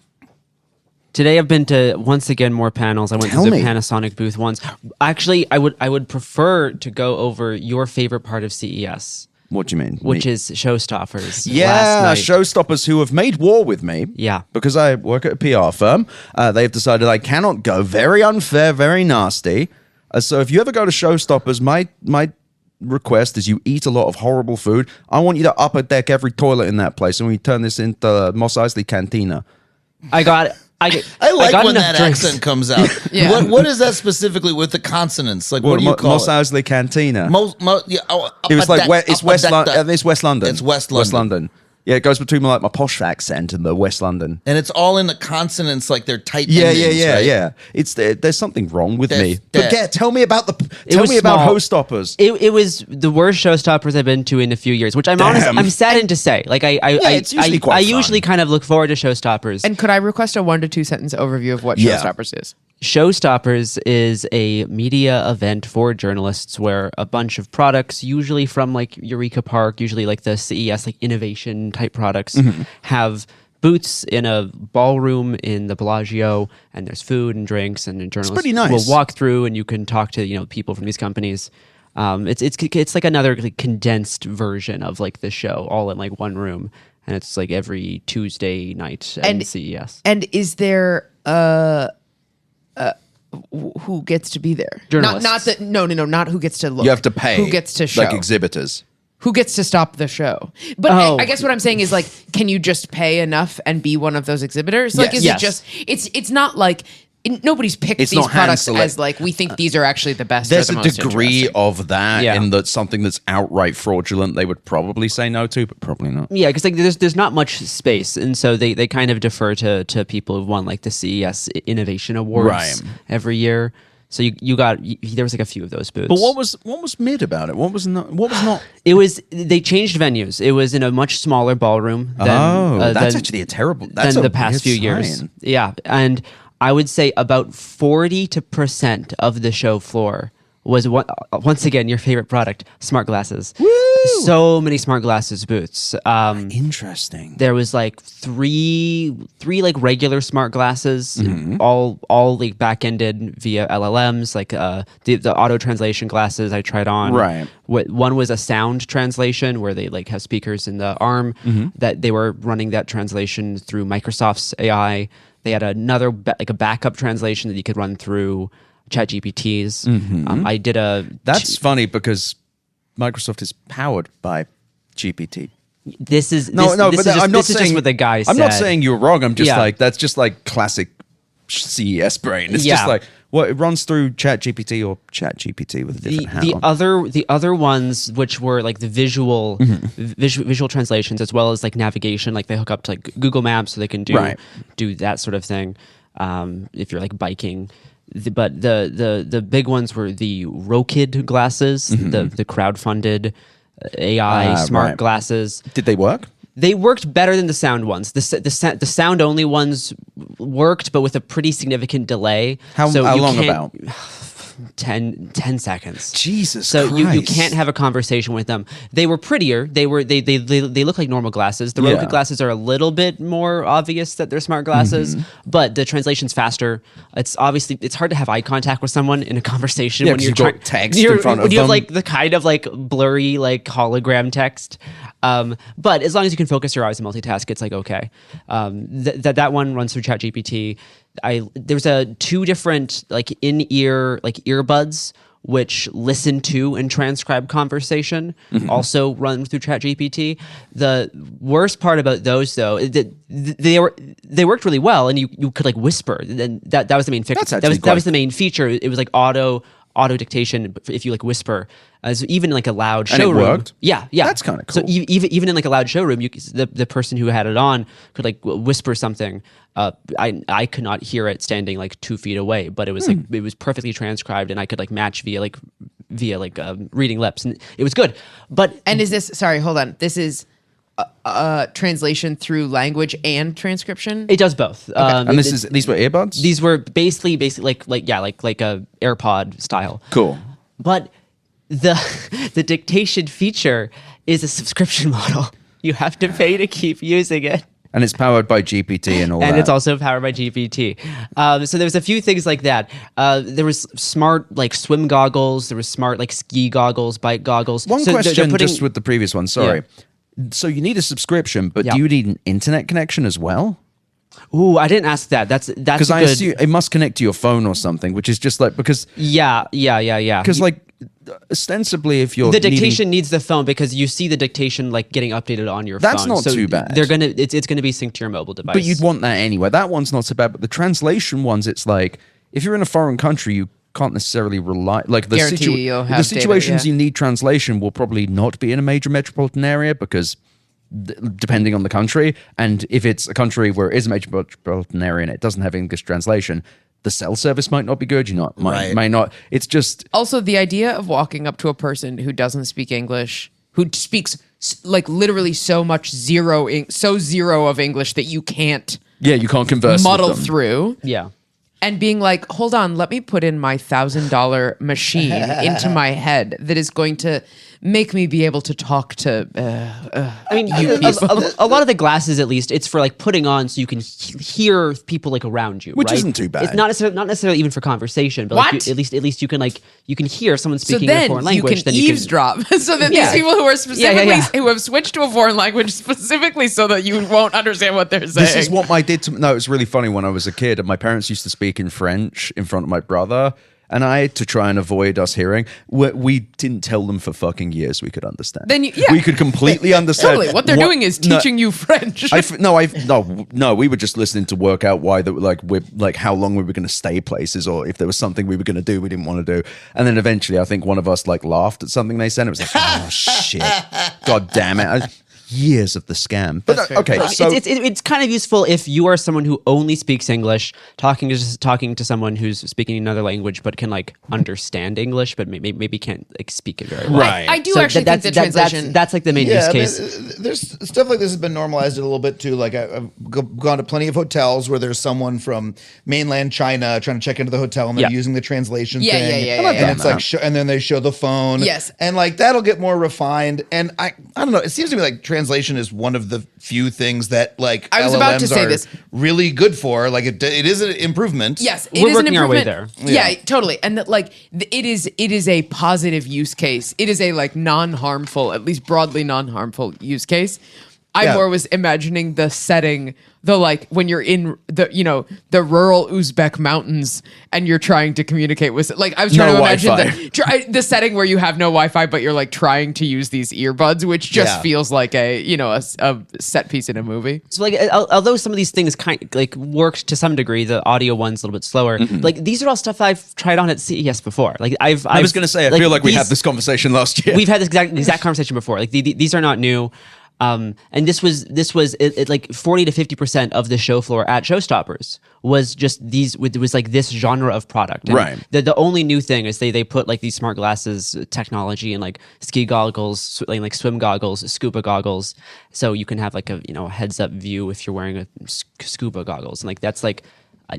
Today I've been to once again more panels. I went to the Panasonic booth once. Actually, I would prefer to go over your favorite part of CES. What do you mean? Which is showstoppers. Yeah, showstoppers who have made war with me. Yeah. Because I work at a PR firm. They've decided I cannot go. Very unfair, very nasty. So if you ever go to showstoppers, my request is you eat a lot of horrible food. I want you to upper deck every toilet in that place, and we turn this into Mos Eisley Cantina. I like when that drinks. accent comes out. Yeah. What is that specifically with the consonants? Like, what do you call Mos it? Mos Eisley Cantina. It was like it's West London. It's West London. It's West London. West London. Yeah, it goes between like my posh accent and the West London. And it's all in the consonants, like they're tight endings, right? Yeah. It's there's something wrong with me. But tell me about about showstoppers. It was the worst showstoppers I've been to in a few years, which I'm saddened to say. Like it's usually quite I fun. usually kind of look forward to showstoppers. And could I request a 1 to 2 sentence overview of what Showstoppers is? Showstoppers is a media event for journalists where a bunch of products, usually from like Eureka Park, usually like the CES, like innovation type products, have booths in a ballroom in the Bellagio, and there's food and drinks, and journalists pretty nice. will walk through, and you can talk to people from these companies. It's like another like condensed version of like the show, all in like one room, and it's like every Tuesday night at CES. And is there who gets to be there? Journalists. Not who gets to look. You have to pay. Who gets to show? Like exhibitors. Who gets to stop the show? But I guess what I'm saying is like, can you just pay enough and be one of those exhibitors? Like, is it just? It's not like. Nobody's picked these products as like we think these are actually the best. There's or the a most degree interesting. of that in that something that's outright fraudulent they would probably say no to, but probably not. Yeah, because like there's not much space, and so they kind of defer to people who've won like the CES Innovation Awards every year. So there was like a few of those booths. But what was mid about it? What was not? It was they changed venues. It was in a much smaller ballroom. That's actually a terrible. That's than a the past few sign. years. Yeah, and I would say about 40% of the show floor was once again your favorite product, smart glasses. Woo! So many smart glasses booths. Interesting. There was like three like regular smart glasses, all like back-ended via LLMs, like the auto translation glasses I tried on. Right. One was a sound translation where they like have speakers in the arm that they were running that translation through Microsoft's AI. They had another like a backup translation that you could run through ChatGPT's. I did That's funny because Microsoft is powered by GPT. This is I'm not saying just what the guy said. I'm not saying you're wrong. I'm just like that's just like classic CES brain. It's just like it runs through ChatGPT or ChatGPT with a different hat on. The other ones, which were like the visual translations as well as like navigation, like they hook up to like Google Maps so they can do that sort of thing. If you're like biking. But the big ones were the Rokid glasses, the crowdfunded AI smart glasses. Did they work? They worked better than the sound ones. The sound only ones worked, but with a pretty significant delay. How long about? 10 seconds. Jesus so Christ. you can't have a conversation with them. They were prettier. They look like normal glasses. The Roku glasses are a little bit more obvious that they're smart glasses, but the translation's faster. It's hard to have eye contact with someone in a conversation when you're got text in front of them. You have like the kind of like blurry like hologram text. But as long as you can focus your eyes and multitask, it's like okay. That one runs through ChatGPT. There's two different like in-ear like earbuds. which listen to and transcribe conversation, also run through ChatGPT. The worst part about those, though, is that they worked really well, and you could like whisper. And that was the main feature. That was the main feature. It was like auto dictation if you like whisper. So even in like a loud showroom, and it worked? Yeah. That's kind of cool. So even in like a loud showroom, the person who had it on could like whisper something. I could not hear it standing like 2 feet away, but it was like it was perfectly transcribed, and I could like match via reading lips, and it was good. And is this? Sorry, hold on. This is translation through language and transcription. It does both. Okay. And these were earbuds. These were basically like a AirPod style. Cool. But the dictation feature is a subscription model. You have to pay to keep using it. And it's powered by GPT and all that. And it's also powered by GPT. So there's a few things like that. There was smart like swim goggles. There was smart like ski goggles, bike goggles. One question just with the previous one. Sorry. Yeah. So you need a subscription, but do you need an internet connection as well? Ooh, I didn't ask that. That's because I assume it must connect to your phone or something, which is just like because yeah. Because like ostensibly, if you're the dictation needs the phone because you see the dictation like getting updated on your phone. That's not too bad. It's gonna be synced to your mobile device. But you'd want that anyway. That one's not so bad. But the translation ones, it's like if you're in a foreign country, you can't necessarily rely. Like the situations you need translation will probably not be in a major metropolitan area because. Depending on the country, and if it's a country where it is a major metropolitan area and it doesn't have English translation, the cell service might not be good. May not. It's just also the idea of walking up to a person who doesn't speak English, who speaks like literally so zero of English that you can't converse, muddle through. Yeah. And being like, hold on, let me put in my $1,000 machine into my head that is going to make me be able to talk to. I mean, a lot of the glasses, at least, it's for like putting on so you can hear people like around you, which isn't too bad. It's not necessarily even for conversation, but like at least you can hear someone speaking a foreign language. Then you can eavesdrop. So that these people who are specifically who have switched to a foreign language specifically so that you won't understand what they're saying. This is what I did. It was really funny when I was a kid, and my parents used to speak in French in front of my brother. And I had to try and avoid us hearing. We didn't tell them for fucking years we could understand. Then we could completely understand. Totally, what they're doing is teaching you French. No, we were just listening to work out why how long we were going to stay places, or if there was something we were going to do we didn't want to do. And then eventually, I think one of us like laughed at something they said. It was like, oh shit, god damn it. Years of the scam. But okay, so it's kind of useful if you are someone who only speaks English, talking to someone who's speaking another language but can like understand English, but maybe can't like speak it very well. Right. I do actually think the translation. That's like the main use case. There's stuff like this has been normalized a little bit too. Like I've gone to plenty of hotels where there's someone from mainland China trying to check into the hotel and they're using the translation thing. And it's like, and then they show the phone. Yes. And like that'll get more refined. And I don't know. It seems to me like translation is one of the few things that like I was about to say this really good for. Like it is an improvement. Yes, we're working our way there. Yeah, totally. And that like it is a positive use case. It is a like non-harmful, at least broadly non-harmful use case. I more was imagining the setting, when you're in the rural Uzbek mountains and you're trying to communicate with, like, I was trying to imagine the setting where you have no Wi-Fi, but you're like trying to use these earbuds, which just feels like a set piece in a movie. So like, although some of these things kind of like worked to some degree, the audio one's a little bit slower. Like these are all stuff I've tried on at CES before. Like I was going to say, I feel like we had this conversation last year. We've had this exact conversation before. Like these are not new. And this was like 40 to 50% of the show floor at Showstoppers was just these. It was like this genre of product. And right. The only new thing is they put like these smart glasses technology and like ski goggles, like swim goggles, scuba goggles, so you can have like a heads up view if you're wearing a scuba goggles, and like that's like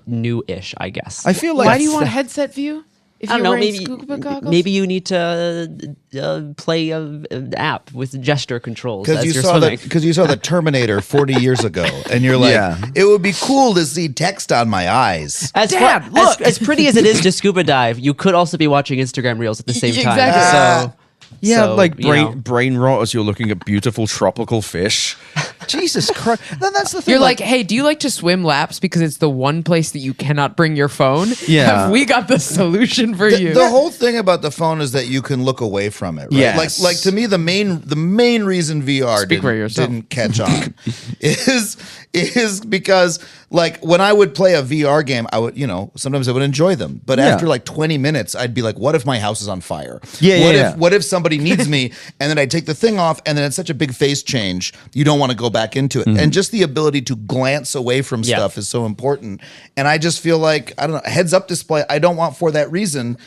new-ish, I guess. I feel like why do you want headset view? If I don't know. Maybe you need to play an app with gesture controls because you saw the Terminator 40 years ago, and you're like, it would be cool to see text on my eyes. Dad, look. As pretty as it is to scuba dive, you could also be watching Instagram reels at the same time. Exactly. So brain rot as you're looking at beautiful tropical fish. Jesus Christ. That's the thing. You're like, hey, do you like to swim laps because it's the one place that you cannot bring your phone? Yeah. Have we got the solution for you? The whole thing about the phone is that you can look away from it, right? Yes. Like to me, the main reason VR didn't catch on is because like when I would play a VR game, I would, sometimes I would enjoy them. But after like 20 minutes, I'd be like, what if my house is on fire? What if somebody needs me? And then I'd take the thing off, and then it's such a big face change, you don't want to go back into it. And just the ability to glance away from stuff is so important. And I just feel like, I don't know, a heads-up display, I don't want for that reason.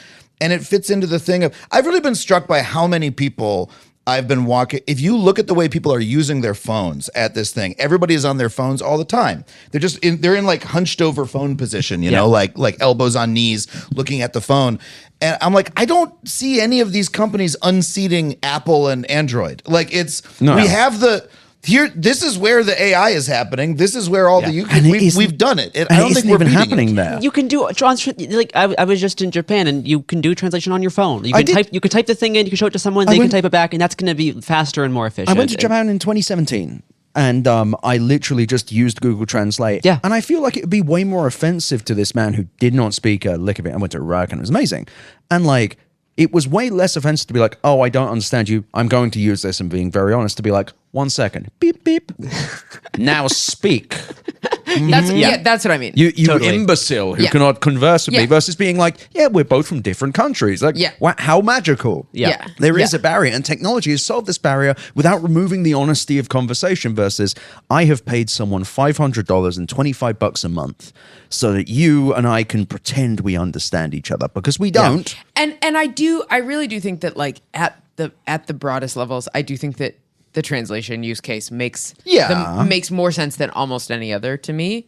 And it fits into the thing of, I've really been struck by how many people I've been walking. If you look at the way people are using their phones at this thing, everybody is on their phones all the time. They're in like hunched over phone position, like elbows on knees, looking at the phone. And I'm like, I don't see any of these companies unseating Apple and Android. Like we have this is where the AI is happening. This is where all we've done it. I don't think we're even happening it. there. You can do like I was just in Japan, and you can do translation on your phone. You can type the thing in, you can show it to someone, they can type it back, and that's going to be faster and more efficient. I went to Japan in 2017. And I literally just used Google Translate. Yeah. And I feel like it would be way more offensive to this man who did not speak a lick of it. I went to Iraq and it was amazing. And like, it was way less offensive to be like, oh, I don't understand you. I'm going to use this, and being very honest, to be like, 1 second. Beep, beep. Now speak. That's what I mean. You imbecile who cannot converse with me, versus being like, we're both from different countries. Like, wow, how magical. Yeah. There is a barrier, and technology has solved this barrier without removing the honesty of conversation versus I have paid someone $500 and $25 a month so that you and I can pretend we understand each other, because we don't. And I really do think that like at the broadest levels, I do think that the translation use case makes more sense than almost any other to me.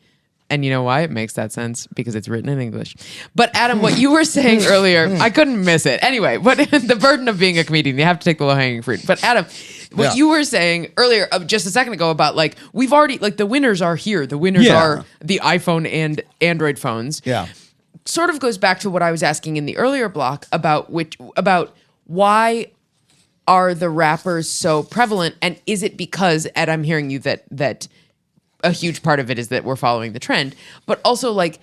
And you know why it makes that sense? Because it's written in English. But Adam, what you were saying earlier, I couldn't miss it. Anyway, the burden of being a comedian, you have to take the low-hanging fruit. But Adam, what you were saying earlier, just a second ago, about like, we've already, like, the winners are here. The winners are the iPhone and Android phones. Yeah. Sort of goes back to what I was asking in the earlier block about why are the rappers so prevalent, and is it because, Ed, I'm hearing you that a huge part of it is that we're following the trend, but also like,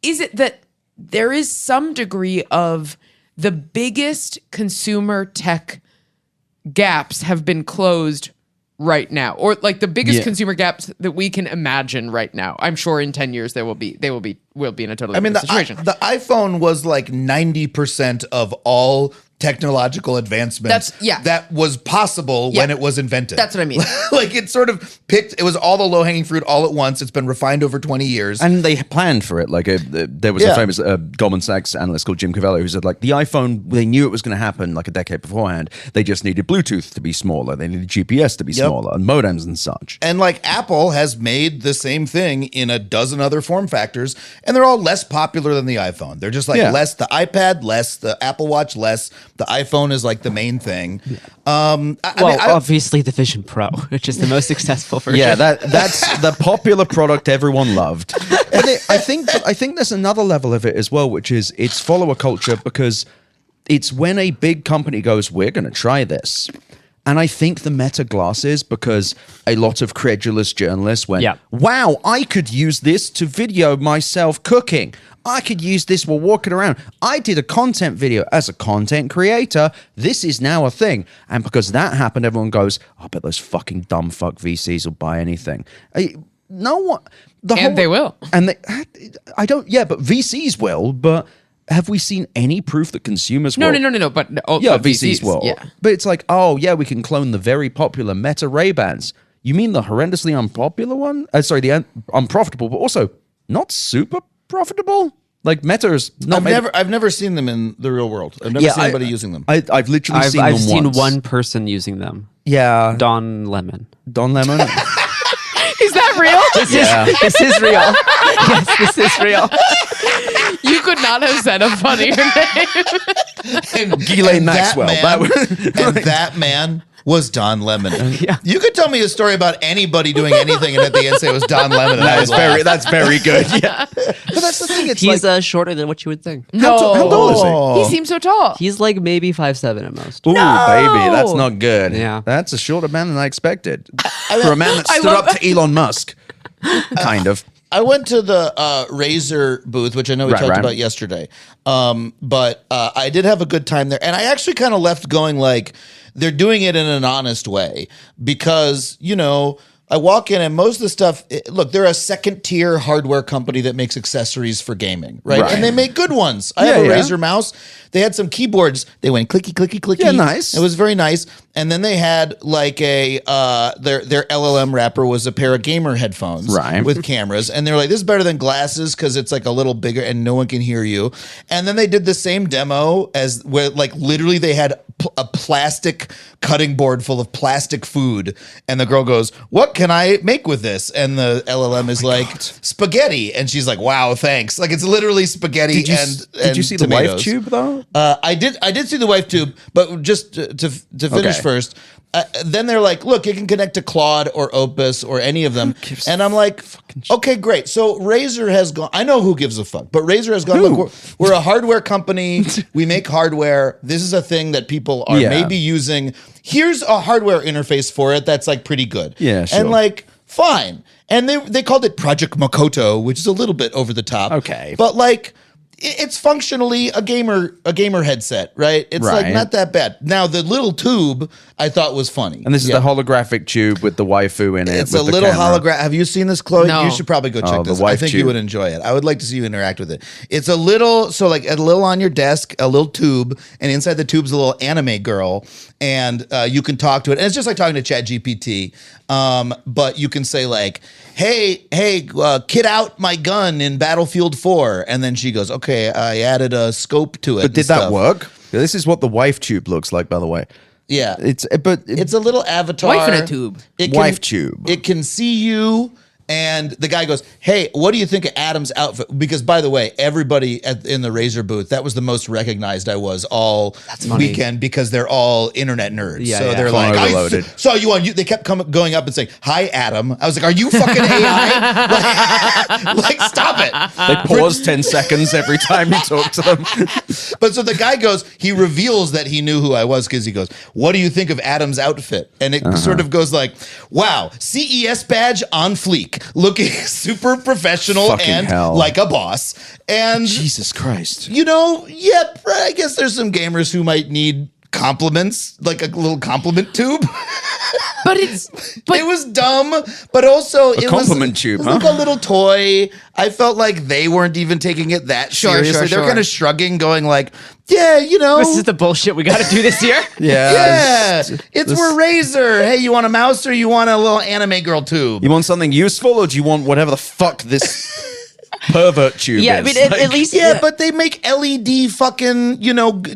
is it that there is some degree of the biggest consumer tech gaps have been closed right now, or like the biggest consumer gaps that we can imagine right now? I'm sure in 10 years we'll be in a totally different situation. The iPhone was like 90% of all technological advancements that was possible when it was invented. That's what I mean. Like it sort of it was all the low-hanging fruit all at once. It's been refined over 20 years. And they planned for it. Like there was a famous Goldman Sachs analyst called Jim Covello who said like the iPhone, they knew it was going to happen like a decade beforehand. They just needed Bluetooth to be smaller. They needed GPS to be smaller and modems and such. And like Apple has made the same thing in a dozen other form factors, and they're all less popular than the iPhone. They're just like less the iPad, less the Apple Watch, less the iPhone is like the main thing. Obviously the Vision Pro, which is the most successful version. Yeah, that's the popular product everyone loved. And I think there's another level of it as well, which is it's follower culture, because it's when a big company goes, we're going to try this. And I think the Meta glasses, because a lot of credulous journalists went, wow, I could use this to video myself cooking. I could use this while walking around. I did a content video as a content creator. This is now a thing. And because that happened, everyone goes, I bet those fucking dumb fuck VCs will buy anything. No one. They will. And but VCs will, but have we seen any proof that consumers will? No. But VCs will. Yeah. But it's like, we can clone the very popular Meta Ray-Bans. You mean the horrendously unpopular one? The unprofitable, but also not super profitable? Like Meta is not. I've never seen them in the real world. I've never seen anybody using them. I've literally seen them I've once. seen one person using them. Yeah. Don Lemon. Is that real? This is real. Yes, this is real. You could not have said a funnier name. Ghislaine Maxwell. That man was Don Lemon. You could tell me a story about anybody doing anything and at the end say it was Don Lemon. And that's very good. Yeah. But that's the thing. He's shorter than what you would think. No. How tall is he? He seems so tall. He's like maybe 5'7" at most. Ooh, baby, that's not good. Yeah. That's a shorter man than I expected. For a man that stood up to Elon Musk. Kind of. I went to the Razer booth, which I know we talked about yesterday. But I did have a good time there. And I actually kind of left going like, they're doing it in an honest way. Because, I walk in and most of the stuff, look, they're a second tier hardware company that makes accessories for gaming, right? And they make good ones. I have a Razer mouse. They had some keyboards. They went clicky, clicky, clicky. Yeah, nice. It was very nice. And then they had like their LLM wrapper was a pair of gamer headphones with cameras. And they're like, this is better than glasses because it's like a little bigger and no one can hear you. And then they did the same demo as where like literally they had a plastic cutting board full of plastic food. And the girl goes, what can I make with this? And the LLM is spaghetti. And she's like, wow, thanks. Like it's literally spaghetti. Did you see tomatoes. The wife tube though? I did see the wife tube, but just to finish first. Then they're like, look, you can connect to Claude or Opus or any of them. And I'm like, okay, great. So Razer has gone, I know who gives a fuck, but Razer has gone, look, we're a hardware company. We make hardware. This is a thing that people are maybe using. Here's a hardware interface for it that's like pretty good. Yeah, sure. And like, fine. And they called it Project Makoto, which is a little bit over the top. Okay. But like, it's functionally a gamer headset, right? It's like not that bad. Now the little tube I thought was funny, and this is the holographic tube with the waifu in it. It's a little hologram. Have you seen this, Chloe? No. You should probably go check this. I think tube. you would enjoy it. I would like to see you interact with it. It's a little a little on your desk, a little tube, and inside the tube's a little anime girl, and you can talk to it. And it's just like talking to ChatGPT, but you can say like, hey, kit out my gun in Battlefield 4. And then she goes, okay, I added a scope to it. But did that work? This is what the wife tube looks like, by the way. Yeah. It's a little avatar. Wife in a tube. Wife tube. It can see you. And the guy goes, hey, what do you think of Adam's outfit? Because, by the way, everybody in the Razer booth, that was the most recognized I was all weekend because they're all internet nerds. Yeah, so yeah. they're like, overloaded. I saw you on you. They kept going up and saying, hi, Adam. I was like, are you fucking AI? like, stop it. They pause 10 seconds every time you talk to them. But so the guy goes, he reveals that he knew who I was because he goes, what do you think of Adam's outfit? And it sort of goes like, wow, CES badge on fleek. Looking super professional Fucking hell. Like a boss. And Jesus Christ. I guess there's some gamers who might need compliments, like a little compliment tube. But it was dumb, but also it compliment was, tube, it was like a little toy. I felt like they weren't even taking it that seriously. They're kind of shrugging, going like, yeah, this is the bullshit we got to do this year. Yeah, we're Razer. Hey, you want a mouse or you want a little anime girl tube? You want something useful or do you want whatever the fuck this pervert tube is? I mean, at least but they make LED fucking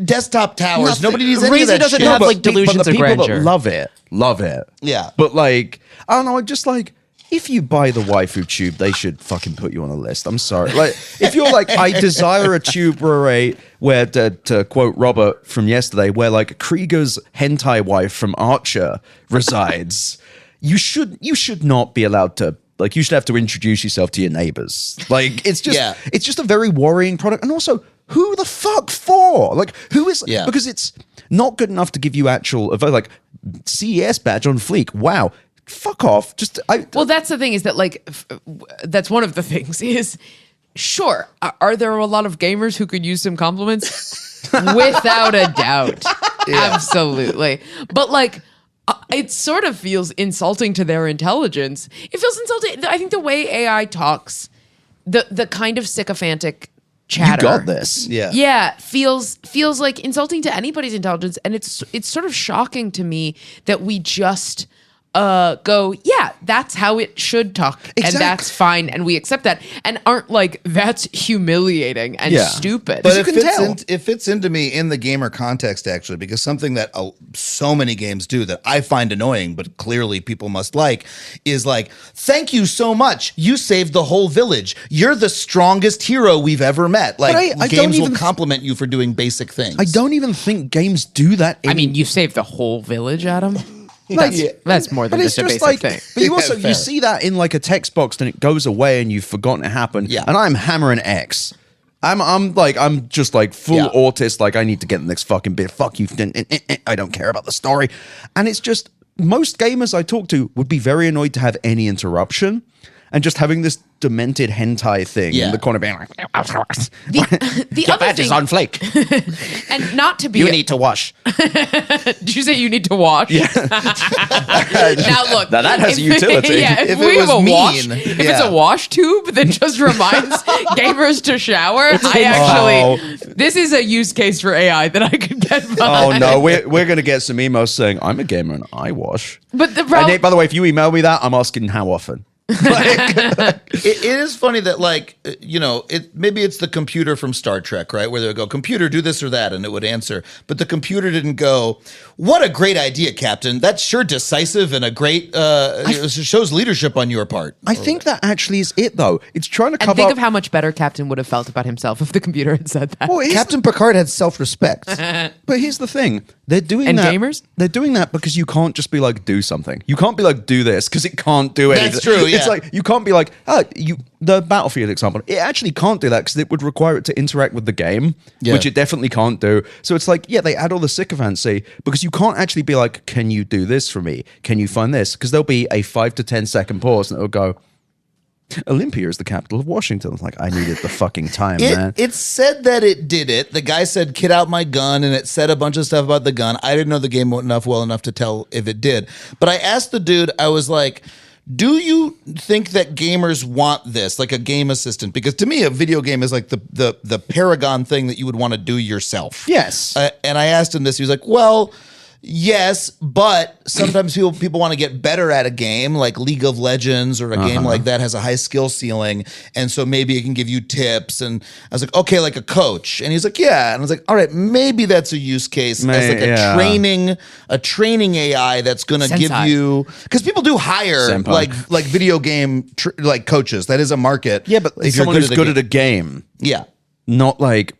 desktop towers. Nobody needs any of Razer that doesn't shit. have like delusions but the of people grandeur. that love it. Yeah. But like, I don't know, just like, if you buy the waifu tube, they should fucking put you on a list. I'm sorry. Like, if you're like, I desire a tube where to quote Robert from yesterday, where like Krieger's hentai wife from Archer resides, you should not be allowed to. Like, you should have to introduce yourself to your neighbors. Like, it's just a very worrying product. And also, who the fuck for? Like, who is? Yeah. Because it's not good enough to give you like CES badge on fleek. Wow. Fuck off. Well, that's the thing is that like, that's one of the things is, sure, are there a lot of gamers who could use some compliments? Without a doubt. Yeah. Absolutely. But like, it sort of feels insulting to their intelligence. It feels insulting. I think the way AI talks, the kind of sycophantic chatter. You got this. Yeah. Yeah, feels like insulting to anybody's intelligence, and it's sort of shocking to me that we just go, yeah, that's how it should talk, and that's fine, and we accept that, and aren't like, that's humiliating and stupid. But it fits into me in the gamer context, actually, because something that so many games do that I find annoying, but clearly people must like, is like, thank you so much. You saved the whole village. You're the strongest hero we've ever met. Like, games will compliment you for doing basic things. I don't even think games do that. I mean, you saved the whole village, Adam. That's more than just a basic thing. But you also you see that in like a text box and it goes away and you've forgotten it happened. Yeah. And I'm hammering X. I'm just like full autist. Like, I need to get the next fucking bit. Fuck you. I don't care about the story. And it's just, most gamers I talk to would be very annoyed to have any interruption. And just having this demented hentai thing in the corner being like, the your other badge thing, is on flake. and not to be, You need to wash. Did you say you need to wash? Yeah. Now look, now that has a utility. Yeah, if we have a wash, if it's a wash tube that just reminds gamers to shower, this is a use case for AI that I could get behind. Oh no, we're gonna get some emails saying I'm a gamer and I wash. But the problem, and by the way, if you email me that, I'm asking how often. It is funny that maybe it's the computer from Star Trek, right? Where they would go, computer, do this or that, and it would answer. But the computer didn't go, what a great idea, Captain. That's sure decisive and a great, it shows leadership on your part. I think that actually is it, though. It's trying to cover and think of how much better Captain would have felt about himself if the computer had said that. Well, Captain Picard had self-respect. But here's the thing. They're doing that. Gamers? They're doing that because you can't just be like, do something. You can't be like, do this, because it can't do anything. That's true, yeah. It's like, you can't be like, the Battlefield example, it actually can't do that because it would require it to interact with the game, which it definitely can't do. So it's like, they add all the sycophancy because you can't actually be like, can you do this for me? Can you find this? Because there'll be a 5 to 10 second pause and it'll go, Olympia is the capital of Washington. It's like, I needed the fucking time, man. It said that it did it. The guy said, "Kid out my gun," and it said a bunch of stuff about the gun. I didn't know the game well enough to tell if it did. But I asked the dude, I was like, do you think that gamers want this, like a game assistant? Because to me, a video game is like the paragon thing that you would want to do yourself. Yes. And I asked him this. He was like, well, yes, but sometimes people want to get better at a game like League of Legends or a game like that has a high skill ceiling. And so maybe it can give you tips. And I was like, okay, like a coach. And he's like, yeah. And I was like, all right, maybe that's a use case as like a training AI that's going to give you, because people do hire like video game like coaches. That is a market. Yeah, but if someone who's good at a game. Yeah. Not like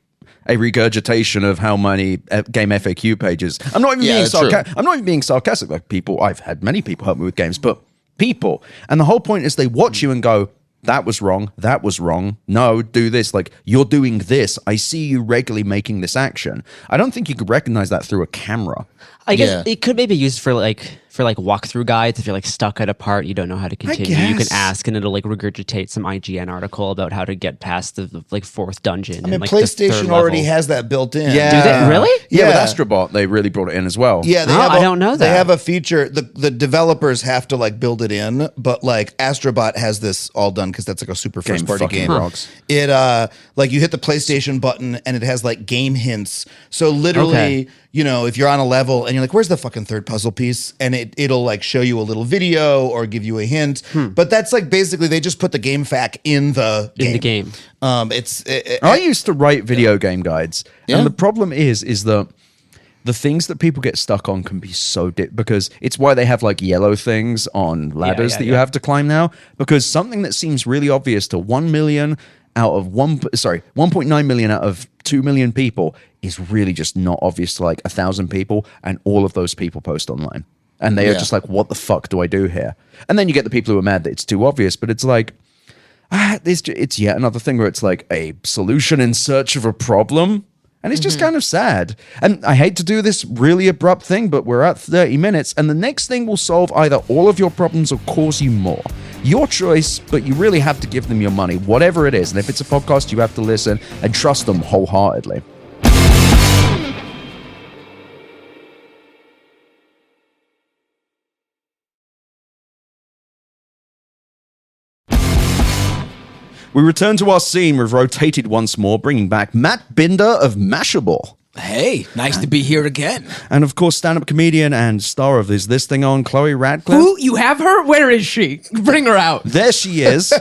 a regurgitation of how many game FAQ pages. I'm not even being sarcastic. I'm not even being sarcastic. Like people, I've had many people help me with games, but people. And the whole point is they watch you and go, that was wrong. That was wrong. No, do this. Like, you're doing this. I see you regularly making this action. I don't think you could recognize that through a camera. I guess it could maybe be used for walkthrough guides. If you're like stuck at a part, you don't know how to continue, you can ask and it'll like regurgitate some IGN article about how to get past the like fourth dungeon. I mean, like PlayStation already has that built in. Yeah. Do they really? Yeah, with Astrobot, they really brought it in as well. Yeah, I don't know that. They have a feature. The developers have to like build it in, but like Astrobot has this all done because that's like a super first party game. Rocks. It like you hit the PlayStation button and it has like game hints. So literally, if you're on a level and you're like, where's the fucking third puzzle piece? And it'll like show you a little video or give you a hint. But that's like basically they just put the game fact in the game. I used to write video game guides. And the problem is that the things that people get stuck on can be so because it's why they have like yellow things on ladders that you have to climb now. Because something that seems really obvious to 1 million out of 1.9 million out of 2 million people is really just not obvious to like 1,000 people, and all of those people post online. And they are just like, what the fuck do I do here? And then you get the people who are mad that it's too obvious, but it's like, it's yet another thing where it's like a solution in search of a problem. And it's just kind of sad. And I hate to do this really abrupt thing, but we're at 30 minutes, and the next thing will solve either all of your problems or cause you more. Your choice, but you really have to give them your money, whatever it is. And if it's a podcast, you have to listen and trust them wholeheartedly. We return to our scene. We've rotated once more, bringing back Matt Binder of Mashable. Hey, nice to be here again. And of course, stand-up comedian and star of Is This Thing On, Chloe Radcliffe. Who? You have her? Where is she? Bring her out. There she is.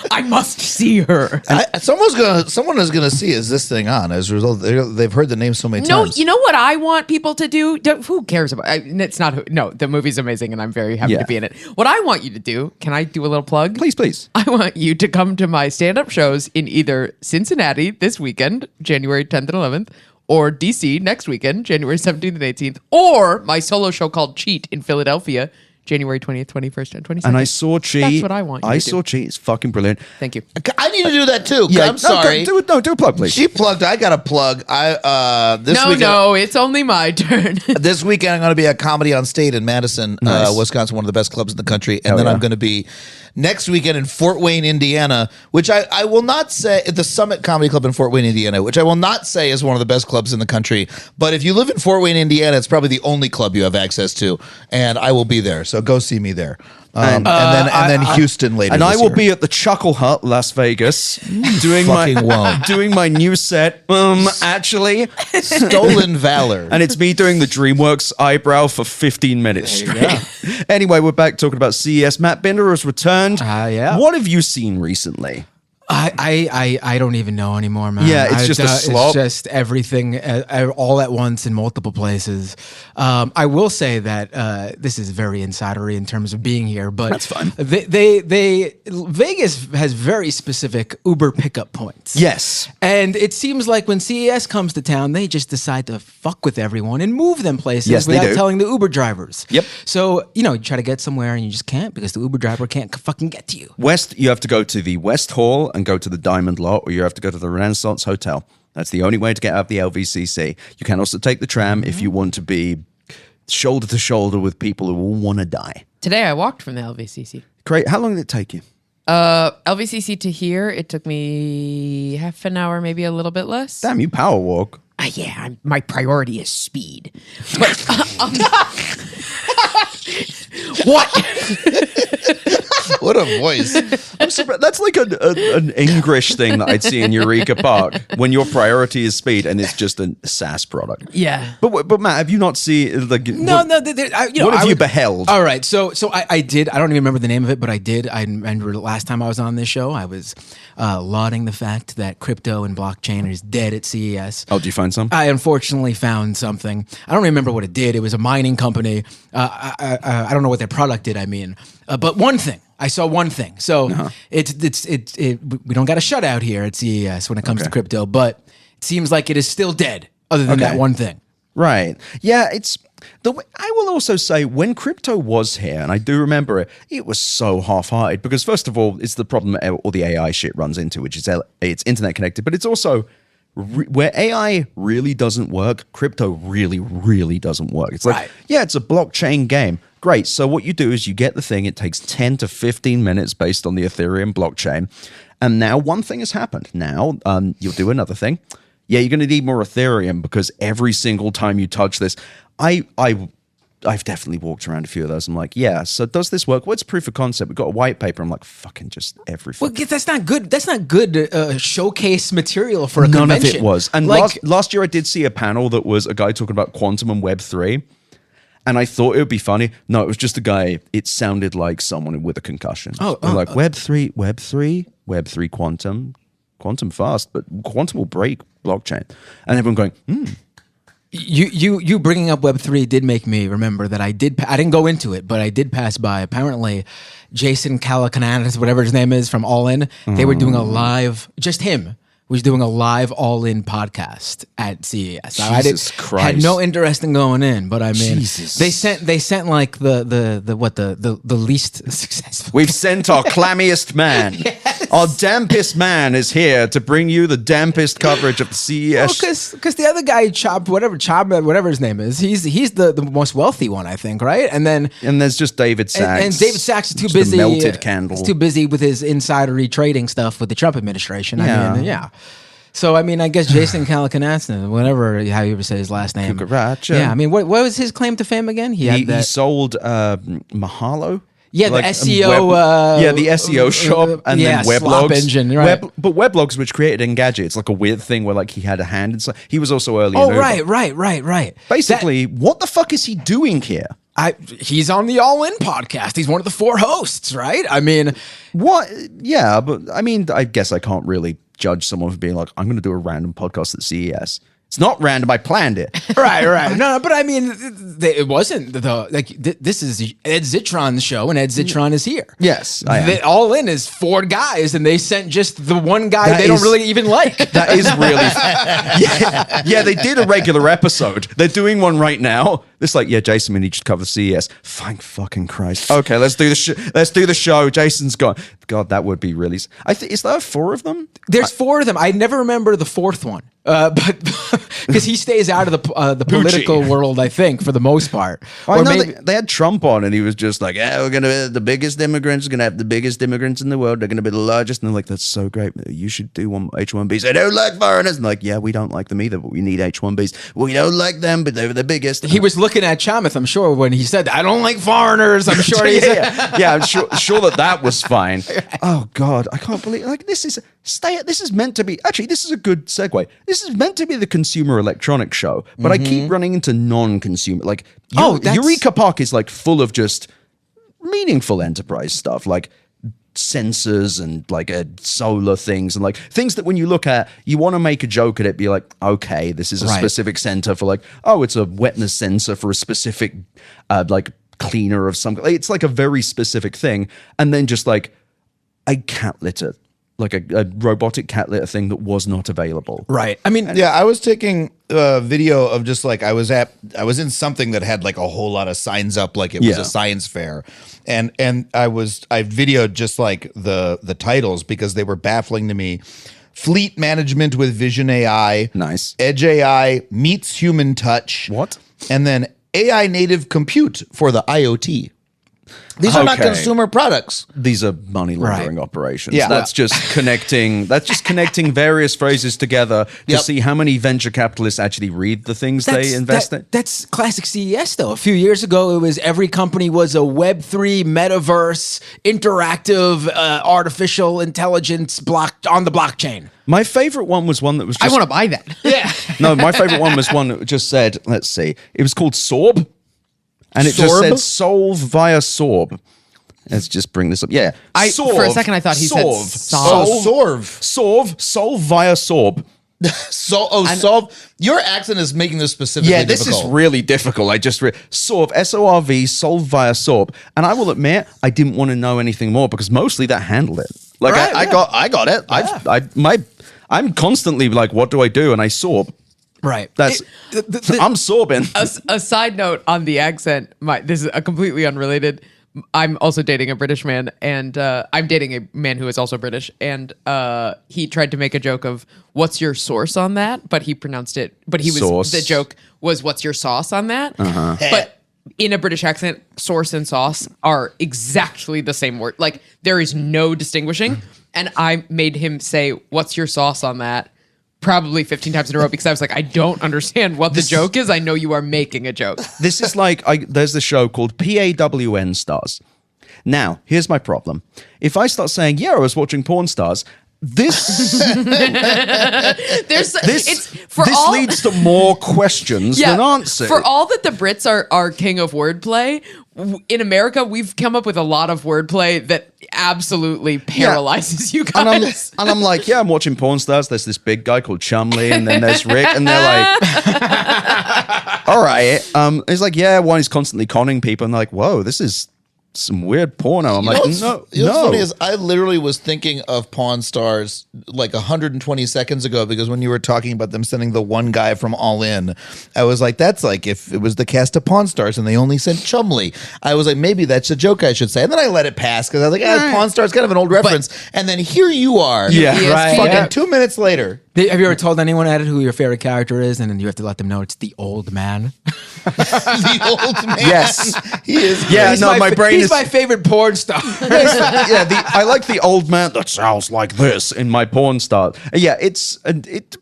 I must see her. Someone is gonna see Is This Thing On? As a result, they've heard the name so many times. No, you know what I want people to do? Who cares about it's not. No, the movie's amazing and I'm very happy to be in it. What I want you to do, can I do a little plug? Please. I want you to come to my stand-up shows in either Cincinnati this weekend, January 10th and 11th, or DC next weekend, January 17th and 18th, or my solo show called Cheat in Philadelphia, January 20th, 21st, and 22nd. And I saw Cheat. That's what I want you to do. I saw Cheat. It's fucking brilliant. Thank you. I need to do that too. Yeah, I'm sorry. Do a plug, please. She plugged. I got a plug. This No, weekend, no, it's only my turn. This weekend I'm going to be at Comedy on State in Madison, Wisconsin, one of the best clubs in the country, and then I'm going to be next weekend in Fort Wayne, Indiana, which I will not say, the Summit Comedy Club in Fort Wayne, Indiana, which I will not say is one of the best clubs in the country. But if you live in Fort Wayne, Indiana, it's probably the only club you have access to, and I will be there. So go see me there. And then Houston later. And this I will year. be at the Chuckle Hut, Las Vegas, doing my new set. Actually, Stolen Valor. and it's me doing the DreamWorks eyebrow for 15 minutes straight. Anyway, we're back talking about CES. Matt Binder has returned. Yeah. What have you seen recently? I don't even know anymore, man. Yeah, it's just a slop. It's just everything all at once in multiple places. I will say that this is very insidery in terms of being here, but that's fine. Vegas has very specific Uber pickup points. Yes. And it seems like when CES comes to town, they just decide to fuck with everyone and move them places Yes, they without do. telling the Uber drivers. Yep. So, you try to get somewhere and you just can't because the Uber driver can't fucking get to you. West, you have to go to the West Hall and go to the Diamond Lot, or you have to go to the Renaissance Hotel. That's the only way to get out of the LVCC. You can also take the tram if you want to be shoulder to shoulder with people who all want to die. Today I walked from the LVCC. Great. How long did it take you? LVCC to here, it took me half an hour, maybe a little bit less. Damn, you power walk. My priority is speed. But what? What a voice. I'm surprised. That's like an English thing that I'd see in Eureka Park when your priority is speed and it's just a SaaS product. Yeah. But Matt, have you not seen what have you beheld? All right, so I did. I don't even remember the name of it, but I did. I remember the last time I was on this show, I was lauding the fact that crypto and blockchain is dead at CES. Oh, did you find some? I unfortunately found something. I don't remember what it did. It was a mining company. I don't know what their product did. But one thing. I saw one thing. So we don't got a shutout here at CES when it comes to crypto, but it seems like it is still dead other than that one thing. Right. Yeah, it's the way, I will also say when crypto was here, and I do remember it, it was so half-hearted because first of all, it's the problem that all the AI shit runs into, which is it's internet connected, but it's also where AI really doesn't work, crypto really, really doesn't work. It's like, it's a blockchain game. Great. So what you do is you get the thing. It takes 10 to 15 minutes based on the Ethereum blockchain. And now one thing has happened. Now you'll do another thing. Yeah, you're going to need more Ethereum because every single time you touch this, I've definitely walked around a few of those. I'm like, yeah, so does this work? What's proof of concept? We've got a white paper. I'm like, fucking just everything. Well, that's not good. That's not good showcase material for a None convention. of it was. And last year I did see a panel that was a guy talking about quantum and Web3. And I thought it would be funny. No, it was just a guy. It sounded like someone with a concussion. Like Web3 quantum fast, but quantum will break blockchain. And everyone going, You bringing up Web3 did make me remember that I didn't go into it, but I did pass by. Apparently, Jason Calacanis, whatever his name is, from All In, they were doing a live, just him was doing a live All In podcast at CES. Jesus Christ. Had no interest in going in, but I mean, Jesus. they sent like the least successful. we've sent our clammiest man. Yes. Our dampest man is here to bring you the dampest coverage of the CES. Because the other guy, whatever his name is, he's the most wealthy one, I think, right? And there's just David Sachs. And David Sachs is too Just busy. a melted candle. He's too busy with his insidery trading stuff with the Trump administration. So, I mean, I guess Jason Calacanis, whatever, how you ever say his last name. Cucaracha. Yeah, I mean, what was his claim to fame again? He sold Mahalo. Yeah, like the SEO. The SEO shop, and then Slop Weblogs. engine, right? But Weblogs, which created Engadget, it's like a weird thing where like he had a hand inside. He was also early. Oh, right. Basically, what the fuck is he doing here? He's on the All In podcast. He's one of the 4 hosts, right? I mean, what? Yeah, but I mean, I guess I can't really judge someone for being like, I'm going to do a random podcast at CES. It's not random. I planned it. Right. No, but I mean, it wasn't this is Ed Zitron's show, and Ed Zitron is here. Yes, All In is 4 guys, and they sent just the one guy don't really even like. That is really, yeah. They did a regular episode. They're doing one right now. It's like, yeah, Jason, we need you to cover the CES. Thank fucking Christ. Okay, let's do the show. Jason's gone. God, that would be really. Is there 4 of them? There's 4 of them. I never remember the 4th one, but because he stays out of the political world, I think, for the most part. Or maybe they had Trump on, and he was just like, "Yeah, we're gonna be the biggest immigrants. We're gonna have the biggest immigrants in the world. They're gonna be the largest." And they're like, "That's so great. You should do one H1Bs. I don't like foreigners." And like, yeah, we don't like them either, but we need H1Bs. We don't like them, but they were the biggest. He was looking at Chamath, I'm sure, when he said, "I don't like foreigners." I'm sure he said, yeah, I'm sure that was fine. Oh God, I can't believe this is meant to be. Actually, this is a good segue. This is meant to be the consumer electronics show, but I keep running into non-consumer. Like, Eureka Park is like full of just meaningful enterprise stuff, like sensors and like solar things and like things that when you look at, you want to make a joke at it, be like, okay, this is a specific sensor for like, oh, it's a wetness sensor for a specific like cleaner of some. It's like a very specific thing, and then just like a cat litter. Like a robotic cat litter thing that was not available. Right. I mean, yeah, I was taking a video of just like I was in something that had like a whole lot of signs up, like it was a science fair, and I videoed just like the titles because they were baffling to me. Fleet management with Vision AI, nice. Edge AI meets human touch. What? And then AI native compute for the IoT. These are not consumer products. These are money laundering operations. Yeah. That's just connecting various phrases together to see how many venture capitalists actually read the things they invest in. That's classic CES though. A few years ago, it was every company was a Web3 metaverse interactive artificial intelligence on the blockchain. My favorite one was one that was just, I want to buy that. Yeah. No, my favorite one was one that just said, let's see. It was called Sorb. And it just said solve via Sorb. Let's just bring this up. Yeah. For a second, I thought he said solve via Sorb. Solve. Your accent is making this specifically difficult. This is really difficult. I just Sorb, SORV, solve via Sorb. And I will admit, I didn't want to know anything more because mostly that handled it. Like I got it. Yeah. I'm constantly like, what do I do? And I Sorb. Right. I'm sorbing. A side note on the accent. This is a completely unrelated. I'm also dating a British man, and I'm dating a man who is also British. And he tried to make a joke of "What's your source on that?" But he pronounced it. But the joke was "What's your sauce on that?" Uh-huh. But in a British accent, source and sauce are exactly the same word. Like there is no distinguishing. And I made him say, "What's your sauce on that?" Probably 15 times in a row because I was like, I don't understand what the joke is. I know you are making a joke. This is like, there's this show called PAWN Stars. Now, here's my problem. If I start saying, yeah, I was watching Porn Stars, this leads to more questions than answers. For all that the Brits are king of wordplay, in America, we've come up with a lot of wordplay that absolutely paralyzes you guys. And I'm like, yeah, I'm watching Porn Stars. There's this big guy called Chumley, and then there's Rick, and they're like, all right. It's like, yeah, one is constantly conning people, and they're like, whoa, this is some weird porno. I'm like, no. What's funny is I literally was thinking of Pawn Stars like 120 seconds ago because when you were talking about them sending the one guy from All In, I was like, that's like if it was the cast of Pawn Stars and they only sent Chumley. I was like, maybe that's a joke I should say. And then I let it pass because I was like, Pawn Stars kind of an old reference. And then here you are. Fucking 2 minutes later. Have you ever told anyone at it who your favorite character is, and then you have to let them know it's the old man? The old man. Yes, he is. Yeah, he's my favorite porn star. I like the old man that sounds like this in my porn star. Yeah,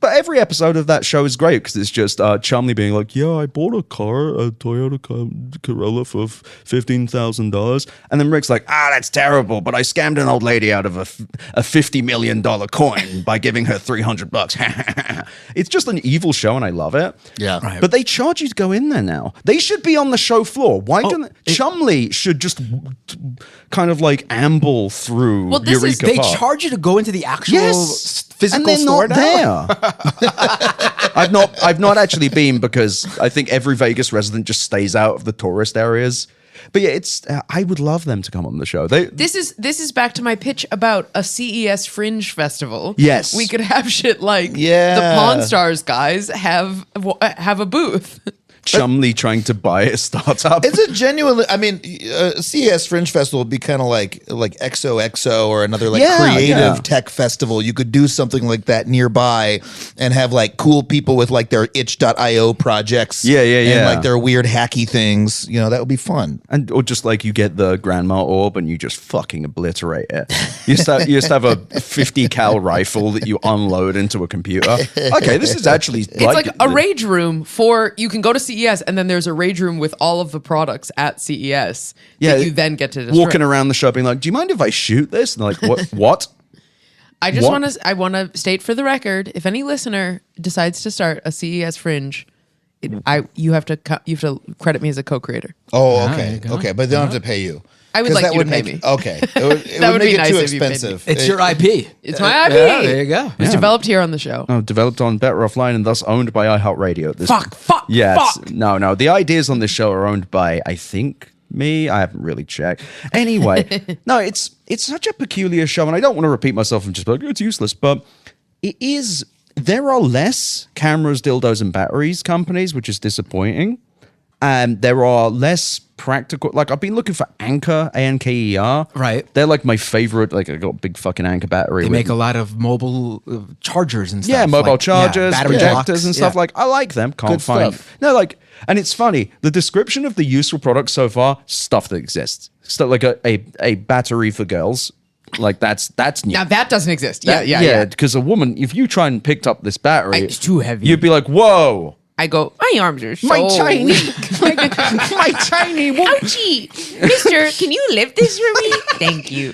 but every episode of that show is great because it's just Chumley being like, yeah, I bought a Toyota Corolla for $15,000, and then Rick's like, that's terrible, but I scammed an old lady out of a $50 million coin by giving her $300. It's just an evil show, and I love it. Yeah, right. But they charge you to go in there now. They should be on the show floor. Why don't Chumley should just kind of like amble through Eureka Park. They charge you to go into the actual physical store now? There. I've not actually been because I think every Vegas resident just stays out of the tourist areas. But yeah, I would love them to come on the show. This is back to my pitch about a CES Fringe festival. Yes, we could have shit like the Pawn Stars guys have a booth. Chumley trying to buy a startup. It's a genuinely, I mean, CES Fringe Festival would be kind of like XOXO or another creative tech festival. You could do something like that nearby and have like cool people with like their itch.io projects. And like their weird hacky things. You know, that would be fun. Or just like you get the grandma orb and you just fucking obliterate it. You just have a 50 cal rifle that you unload into a computer. Okay, this is actually it's like a rage room for, you can go to CES and then there's a rage room with all of the products at CES that you then get to destroy. Walking around the shop being like, do you mind if I shoot this? And they're like, what? I just want to state for the record, if any listener decides to start a CES Fringe, you have to credit me as a co-creator. Oh, okay. Okay, but they don't have to pay you. I would like you to pay me. Okay. It would make it too expensive. It's your IP. It's my IP. Yeah, there you go. It was developed here on the show. Oh, developed on Better Offline and thus owned by iHeartRadio. Fuck. No. The ideas on this show are owned by, I think, me. I haven't really checked. Anyway, no, it's such a peculiar show, and I don't want to repeat myself and just be like, it's useless, but it is. There are less cameras, dildos, and batteries companies, which is disappointing. And there are less practical, like I've been looking for Anker, A-N-K-E-R. Right. They're like my favorite, like I got a big fucking Anker battery. They make a lot of mobile chargers and stuff. Yeah, mobile chargers, battery projectors blocks. and stuff. Like, I like them. Can't Good find. stuff. No, like, and it's funny. The description of the useful products so far, stuff that exists. Stuff like a battery for girls. Like that's new. Now that doesn't exist. Yeah. Because a woman, if you try and picked up this battery, It's too heavy. You'd be like, whoa. I go, my arms are so My tiny, weak. my tiny woman. Ouchie. Mister, can you lift this for me? Thank you.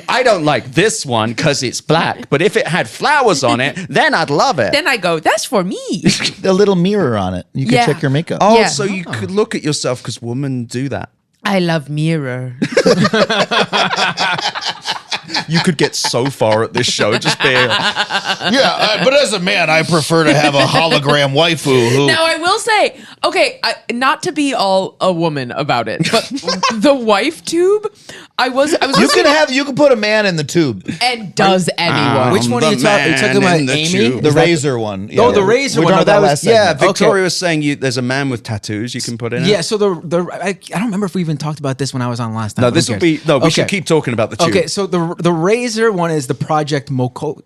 I don't like this one because it's black, but if it had flowers on it, then I'd love it. Then I go, that's for me. A little mirror on it. You can check your makeup. Oh, Yeah. so you could look at yourself because women do that. I love mirror. You could get so far at this show just being. But as a man, I prefer to have a hologram waifu who. Now I will say, okay, not to be all a woman about it, but the wife tube, I was. You can put a man in the tube. And does anyone? Which one are you talking about? Amy? The razor one. Oh, the razor one. That That was last segment. Victoria was saying there's a man with tattoos you can put in. Yeah, so I don't remember if we even talked about this when I was on last time. No, this will be we should keep talking about the tube. Okay, so the razor one is the Project Mokoto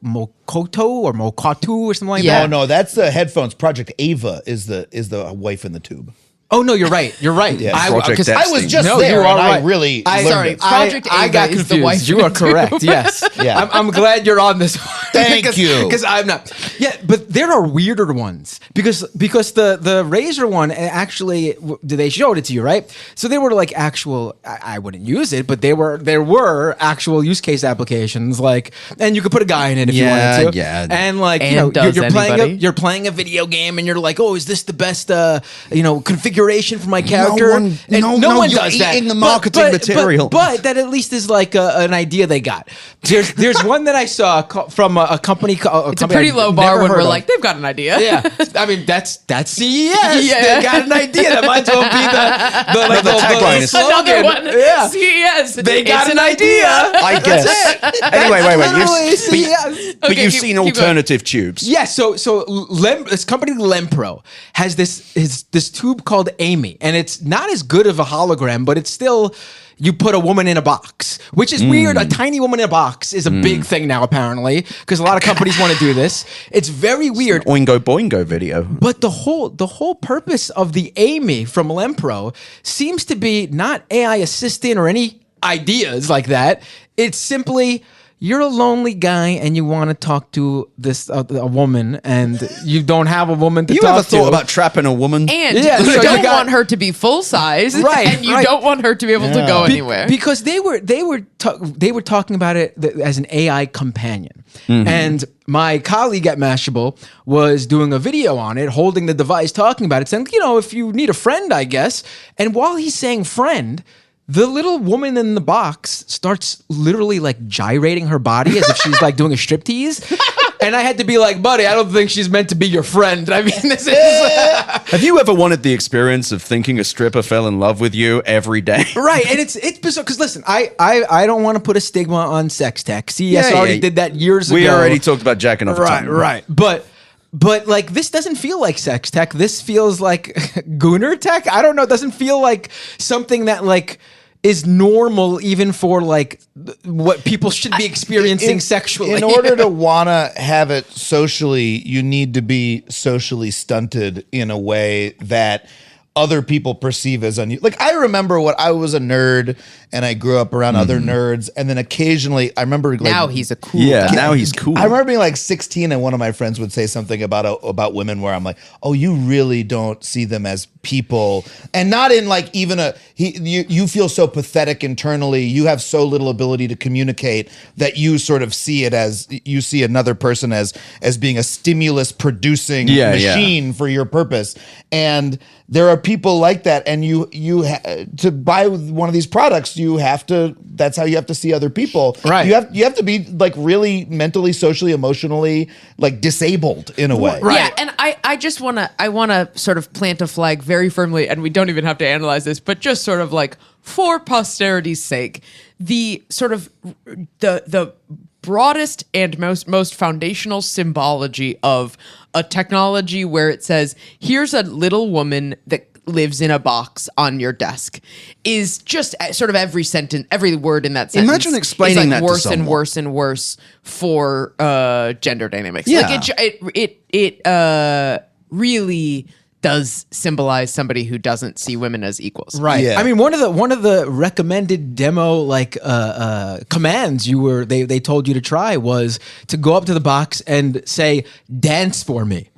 or Mokatu or something like that. No, that's the headphones. Project Ava is the wife in the tube. Oh no, you're right. You're right. Yeah. I Project I was just No, there. you are And I right. really I- learned sorry, it. Project I Ava got is the confused. wife You are in the correct. tube. Yes. Yeah. I'm glad you're on this one. Thank you. Because I'm not. Yeah, but there are weirder ones because the razor one actually they showed it to you, right? So they were like actual. I wouldn't use it, but there were actual use case applications like, and you could put a guy in it if you wanted to. Yeah. And like And does you're playing a video game and you're like, oh, is this the best configuration for my character? No one you're does that. eating the marketing material. But that at least is like an idea they got. There's one that I saw from a company. It's a pretty low bar when we're like, they've got an idea. Yeah, I mean that's CES. Yeah. They got an idea. That might as well be the tagline is- Another one. Yeah. CES. They got It's an idea. I guess. Anyway, Literally CES. But Okay, you've keep- seen keep going. alternative tubes. Yeah, so this company Lempro has this tube called Amy, and it's not as good of a hologram, but it's still you put a woman in a box, which is weird. A tiny woman in a box is a big thing now, apparently, because a lot of companies want to do this. It's very weird. Oingo Boingo video. But the whole purpose of the Amy from Lempro seems to be not AI assistant or any ideas like that. It's simply you're a lonely guy and you want to talk to this a woman and you don't have a woman to You talk ever thought to. about trapping a woman? And Yeah, you so don't you got- want her to be full size, Right, And you right. don't want her to be able to go anywhere. Because they were talking about it as an AI companion. And my colleague at Mashable was doing a video on it, holding the device, talking about it, saying, if you need a friend, I guess. And while he's saying friend, the little woman in the box starts literally like gyrating her body as if she's like doing a striptease. And I had to be like, buddy, I don't think she's meant to be your friend. I mean, this is... Have you ever wanted the experience of thinking a stripper fell in love with you every day? Right, and it's bizarre because listen, I don't want to put a stigma on sex tech. CES already did that years ago. We already talked about jacking off a tongue. Right. But But like this doesn't feel like sex tech. This feels like gooner tech. I don't know. It doesn't feel like something that like is normal even for like what people should be experiencing sexually. In order to want to have it socially, you need to be socially stunted in a way that other people perceive as unusual. Like I remember when I was a nerd and I grew up around other nerds, and then occasionally I remember like, now he's a cool guy. Now he's cool. I remember being like 16 and one of my friends would say something about women where I'm like, oh, you really don't see them as people, and not in like even you feel so pathetic internally, you have so little ability to communicate that you sort of see it as you see another person as being a stimulus producing machine for your purpose. And there are people like that, and to buy one of these products, you have to. That's how you have to see other people. Right. You have to be like really mentally, socially, emotionally like disabled in a way. Right. Yeah, and I just want to sort of plant a flag very firmly, and we don't even have to analyze this, but just sort of like for posterity's sake, the sort of the broadest and most foundational symbology of a technology where it says, here's a little woman that lives in a box on your desk, is just sort of every sentence, every word in that sentence. Imagine explaining is like that to worse and someone. worse and worse for gender dynamics. Yeah. Like it really does symbolize somebody who doesn't see women as equals. Right. Yeah. I mean, one of the recommended demo like commands they told you to try was to go up to the box and say, "Dance for me."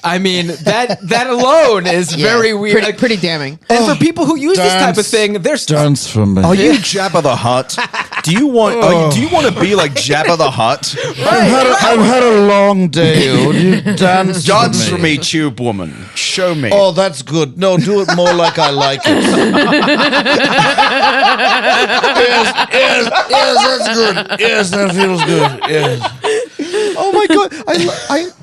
I mean, that alone is very weird. Pretty damning. And for people who use this type of thing, there's Dance for me. Are you Jabba the Hutt? Do you want to be like Jabba the Hutt? I've had a long day. Would you dance Dance for me, tube woman. Show me. Oh, that's good. No, do it more like I like it. yes, that's good. Yes, that feels good. Yes. Oh my god!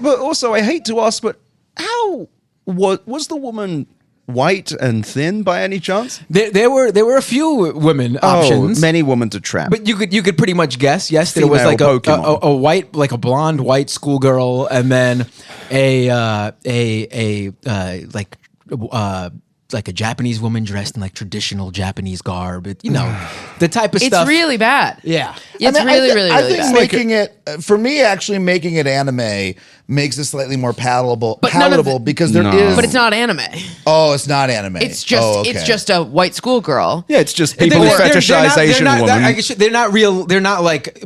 But also I hate to ask, but how was the woman white and thin by any chance? there were a few women options. Many women to trap. But you could pretty much guess. Yes, there was Female like Pokemon. a white, like a blonde white schoolgirl, and then like a Japanese woman dressed in like traditional Japanese garb. You know, the type of It's stuff. really bad. Yeah. It's really I think bad. making it for me, actually making it anime makes it slightly more palatable. But none of Because there is. But it's not anime. Oh, it's not anime. It's just it's just a white schoolgirl. yeah, it's just people who fetishize Asian women. They're not real. They're not like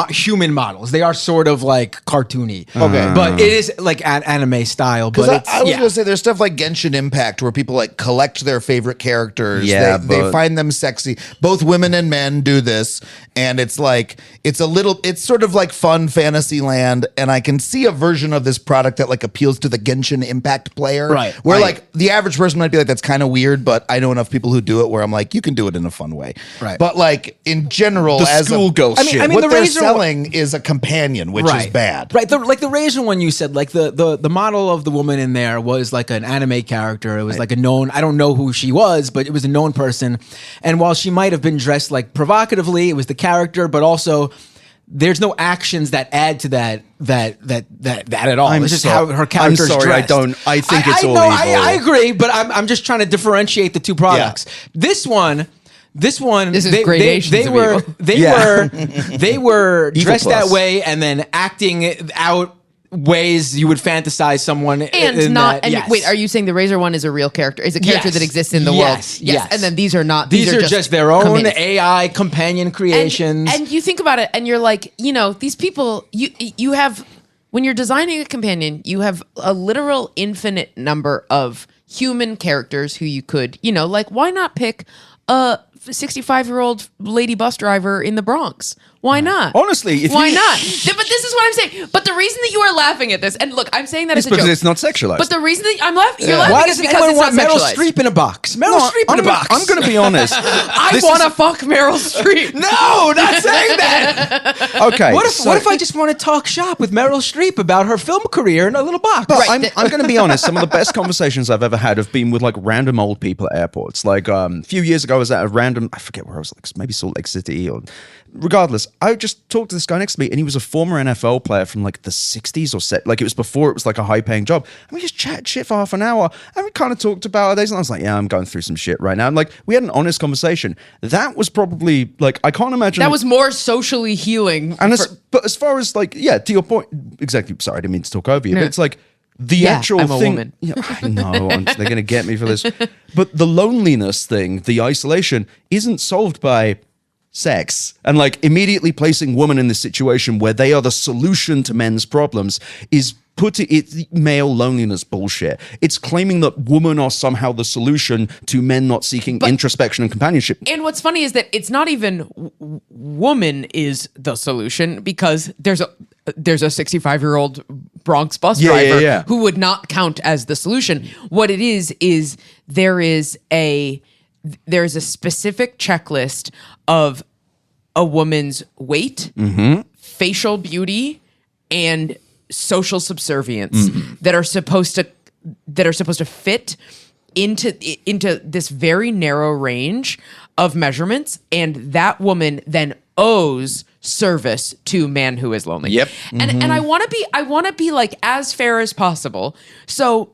human models. They are sort of like cartoony. Okay. But it is like an anime style. But Because it's, I was going to say there's stuff like Genshin Impact where people like collect their favorite characters. Yeah, they find them sexy. Both women and men do this, and it's like it's sort of like fun fantasy land. And I can see a version of this product that like appeals to the Genshin Impact player, Right. Where like the average person might be like, that's kind of weird, but I know enough people who do it where I'm like, you can do it in a fun way, Right. But like in general, The as schoolgirl I shit. mean, what the they're Razor selling is a companion, which is bad, Right, like the Razor one you said, like the model of the woman in there was like an anime character. It was like a known. I don't know who she was, but it was a known person. And while she might have been dressed like provocatively, it was the character, but also there's no actions that add to that at all. It's just how her character's I'm sorry, dressed. I think it's all know, evil. I agree, but I'm just trying to differentiate the two products. This one. This is gradations of evil. They were Evil dressed plus. that way and then acting out ways you would fantasize someone And in not that, and yes. wait, are you saying the Razor one is a real character? Is a character Yes. that exists in the Yes. world? Yes. And then these are not. These are just their own companions. AI companion creations. And you think about it, and you're like, these people. You have when you're designing a companion, you have a literal infinite number of human characters who you could, like why not pick a 65-year-old lady bus driver in the Bronx? Why not? Honestly, if why you- not? But this is what I'm saying. But the reason that you are laughing at this, and look, I'm saying that It's as a joke. because it's not sexualized. But the reason that I'm laughing, you're laughing Why is doesn't because anyone it's want not Meryl sexualized. Streep in a box? Meryl Streep in a box. I'm going to be honest. I want to fuck Meryl Streep. No, not saying that. Okay. What if I just want to talk shop with Meryl Streep about her film career in a little box? But I'm going to be honest. Some of the best conversations I've ever had have been with like random old people at airports. Like a few years ago, I was at a random, I forget where I was, like maybe Salt Lake City or regardless. I just talked to this guy next to me, and he was a former NFL player from like the 60s or set. Like it was before it was like a high paying job. And we just chatted shit for half an hour, and we kind of talked about our days. And I was like, yeah, I'm going through some shit right now. And like we had an honest conversation. That was probably like, I can't imagine. That was more socially healing. And but as far as like, yeah, to your point, exactly. Sorry, I didn't mean to talk over you, but it's like the actual I'm a thing. woman. Yeah, I know they're going to get me for this, but the loneliness thing, the isolation, isn't solved by sex. And like immediately placing women in this situation where they are the solution to men's problems is it's male loneliness bullshit. It's claiming that women are somehow the solution to men not seeking introspection and companionship. And what's funny is that it's not even woman is the solution, because there's a 65-year-old Bronx bus driver who would not count as the solution. What it is there's a specific checklist of a woman's weight, facial beauty, and social subservience that are supposed to fit into this very narrow range of measurements, and that woman then owes service to man who is lonely. Yep. And I want to be like as fair as possible. So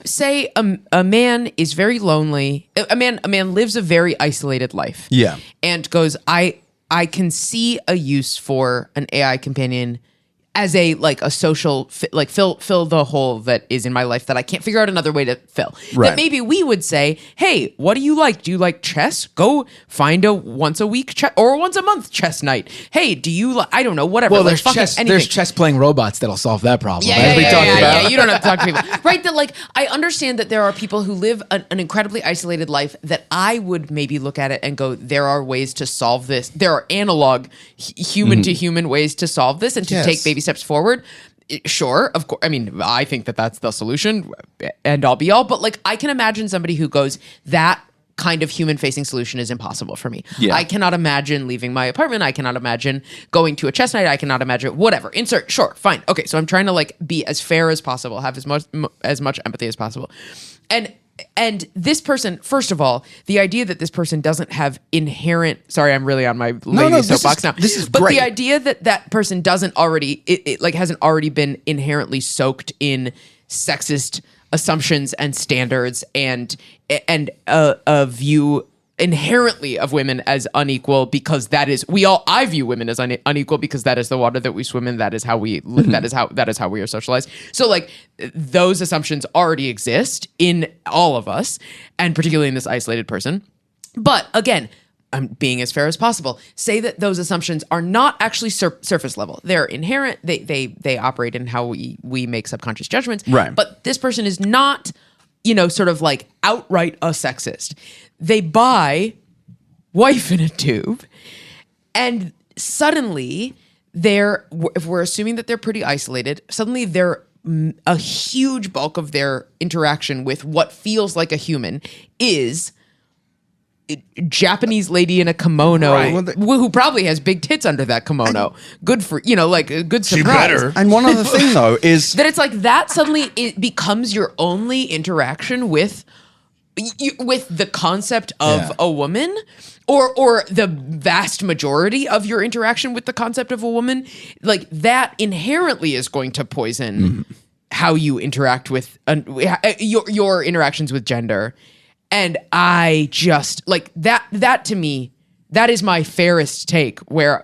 say a man is very lonely. A man lives a very isolated life. Yeah. And goes, I can see a use for an AI companion as a social fill the hole that is in my life that I can't figure out another way to fill. Right. That maybe we would say, hey, what do you like? Do you like chess? Go find a once a week or once a month chess night. Hey, do you I don't know, whatever. Well, there's chess playing robots that'll solve that problem. Yeah, you don't have to talk to people. Right, that like I understand that there are people who live an incredibly isolated life that I would maybe look at it and go, there are ways to solve this. There are analog human to human ways to solve this and to take baby steps forward. Sure, of course. I mean, I think that that's the solution, end all be all. But like, I can imagine somebody who goes, that kind of human-facing solution is impossible for me. Yeah. I cannot imagine leaving my apartment. I cannot imagine going to a chess night. I cannot imagine whatever. Insert. Sure, fine. Okay, so I'm trying to like be as fair as possible, have as much empathy as possible, and this person, first of all, the idea that this person doesn't have inherent. Sorry, I'm really on my lady soapbox now. This is but great. The idea that person doesn't already, hasn't already been inherently soaked in sexist assumptions and standards and a view inherently of women as unequal, because I view women as unequal because that is the water that we swim in. That is how we live. That is how we are socialized. So like those assumptions already exist in all of us, and particularly in this isolated person. But again, I'm being as fair as possible. Say that those assumptions are not actually surface level. They're inherent. They operate in how we make subconscious judgments. Right. But this person is not, sort of like outright a sexist. They buy wife in a tube, and suddenly if we're assuming that they're pretty isolated, suddenly they're a huge bulk of their interaction with what feels like a human is Japanese lady in a kimono, right, who probably has big tits under that kimono. Good for, like a good surprise. She better. And one other thing though is that it's like that suddenly it becomes your only interaction with the concept of a woman, or the vast majority of your interaction with the concept of a woman. Like that inherently is going to poison how you interact with your interactions with gender. And I just like that to me, that is my fairest take where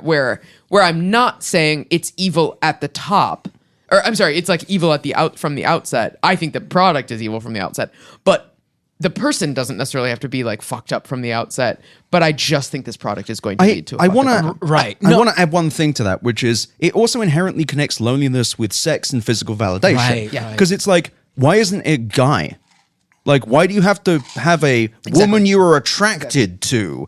I'm not saying it's evil at the top, or I'm sorry, it's like evil from the outset. I think the product is evil from the outset, but the person doesn't necessarily have to be like fucked up from the outset. But I just think this product is going to lead to I want to add one thing to that, which is it also inherently connects loneliness with sex and physical validation. Right. Yeah. Because it's like, why isn't it a guy? Like, why do you have to have a woman you are attracted to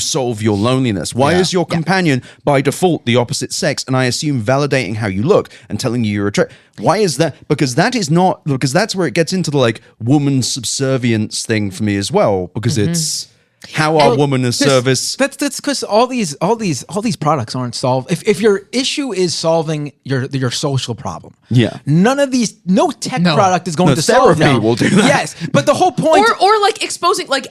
solve your loneliness? Why is your companion by default the opposite sex? And I assume validating how you look and telling you you're attracted. Why is that? Because that's where it gets into the like woman subservience thing for me as well. Because it's How are women of service? That's because all these products aren't solved. If your issue is solving your social problem, no tech product is going to solve that. Therapy will do that. Yes, but the whole point, or like exposing, like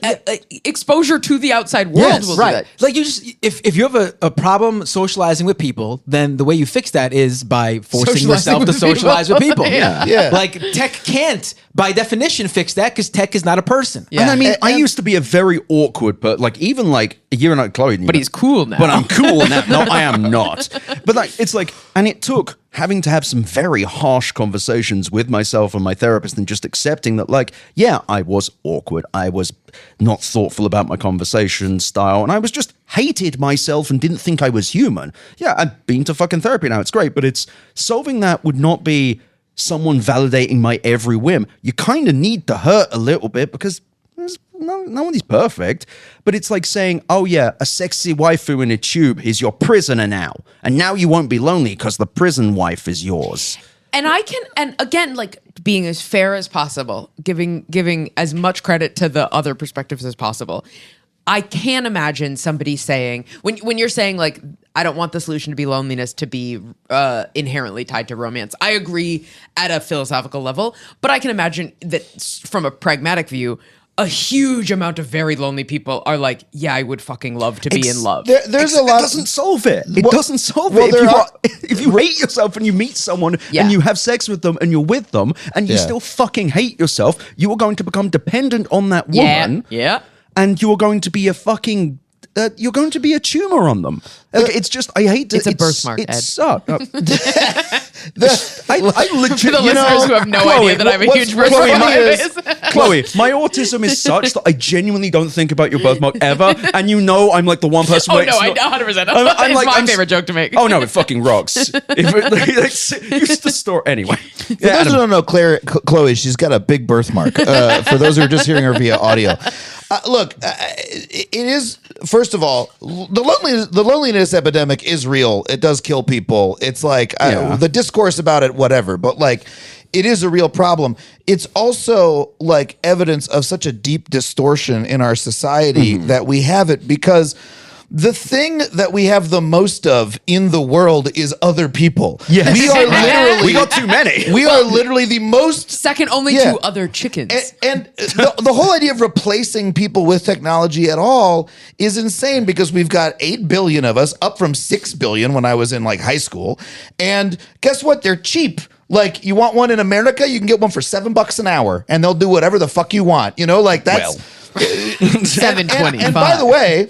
exposure to the outside world will do that. Like you just if you have a problem socializing with people, then the way you fix that is by forcing yourself to socialize with people. Yeah. Like tech can't, by definition, fix that because tech is not a person. Yeah. And I mean, I used to be a very awkward, but like even like a year and a Chloe. But he's cool now. But I'm cool now. No, I am not. But like, it's like, and it took having to have some very harsh conversations with myself and my therapist and just accepting that, like, yeah, I was awkward. I was not thoughtful about my conversation style. And I was just hated myself and didn't think I was human. Yeah, I've been to fucking therapy now. It's great. But it's solving that would not be someone validating my every whim. You kind of need to hurt a little bit because no one is perfect, but it's like saying, oh yeah, a sexy waifu in a tube is your prisoner now, and now you won't be lonely because the prison wife is yours. And and again, like being as fair as possible, giving as much credit to the other perspectives as possible. I can't imagine somebody saying, when you're saying like, I don't want the solution to be loneliness to be inherently tied to romance. I agree at a philosophical level, but I can imagine that from a pragmatic view, a huge amount of very lonely people are like, yeah, I would fucking love to be in love. There's a lot. It doesn't solve it. It doesn't solve it. If you hate yourself and you meet someone and you have sex with them and you're with them and you still fucking hate yourself, you are going to become dependent on that woman. Yeah. And you are going to be a fucking... you're going to be a tumor on them. Like, it's just, I hate to... It's a birthmark, It Ed. sucks. I legit... For the listeners who have no idea that I have a huge birthmark on my face. Chloe, my autism is such that I genuinely don't think about your birthmark ever. And you know I'm like the one person... Oh, no, I 100%. It's my favorite joke to make. Oh, no, it fucking rocks. Used to store... Anyway. For those who don't know Chloe, she's got a big birthmark. For those who are just hearing her via audio. Look, it is, first of all, the loneliness epidemic is real. It does kill people. It's like the discourse about it, whatever, but like it is a real problem. It's also like evidence of such a deep distortion in our society that we have it because the thing that we have the most of in the world is other people. Yes. We are literally... We got too many. We are literally the most... Second only to other chickens. And the whole idea of replacing people with technology at all is insane because we've got 8 billion of us, up from 6 billion when I was in like high school. And guess what? They're cheap. Like, you want one in America, you can get one for $7 an hour, and they'll do whatever the fuck you want. You know, like that's... $7.25. And by the way...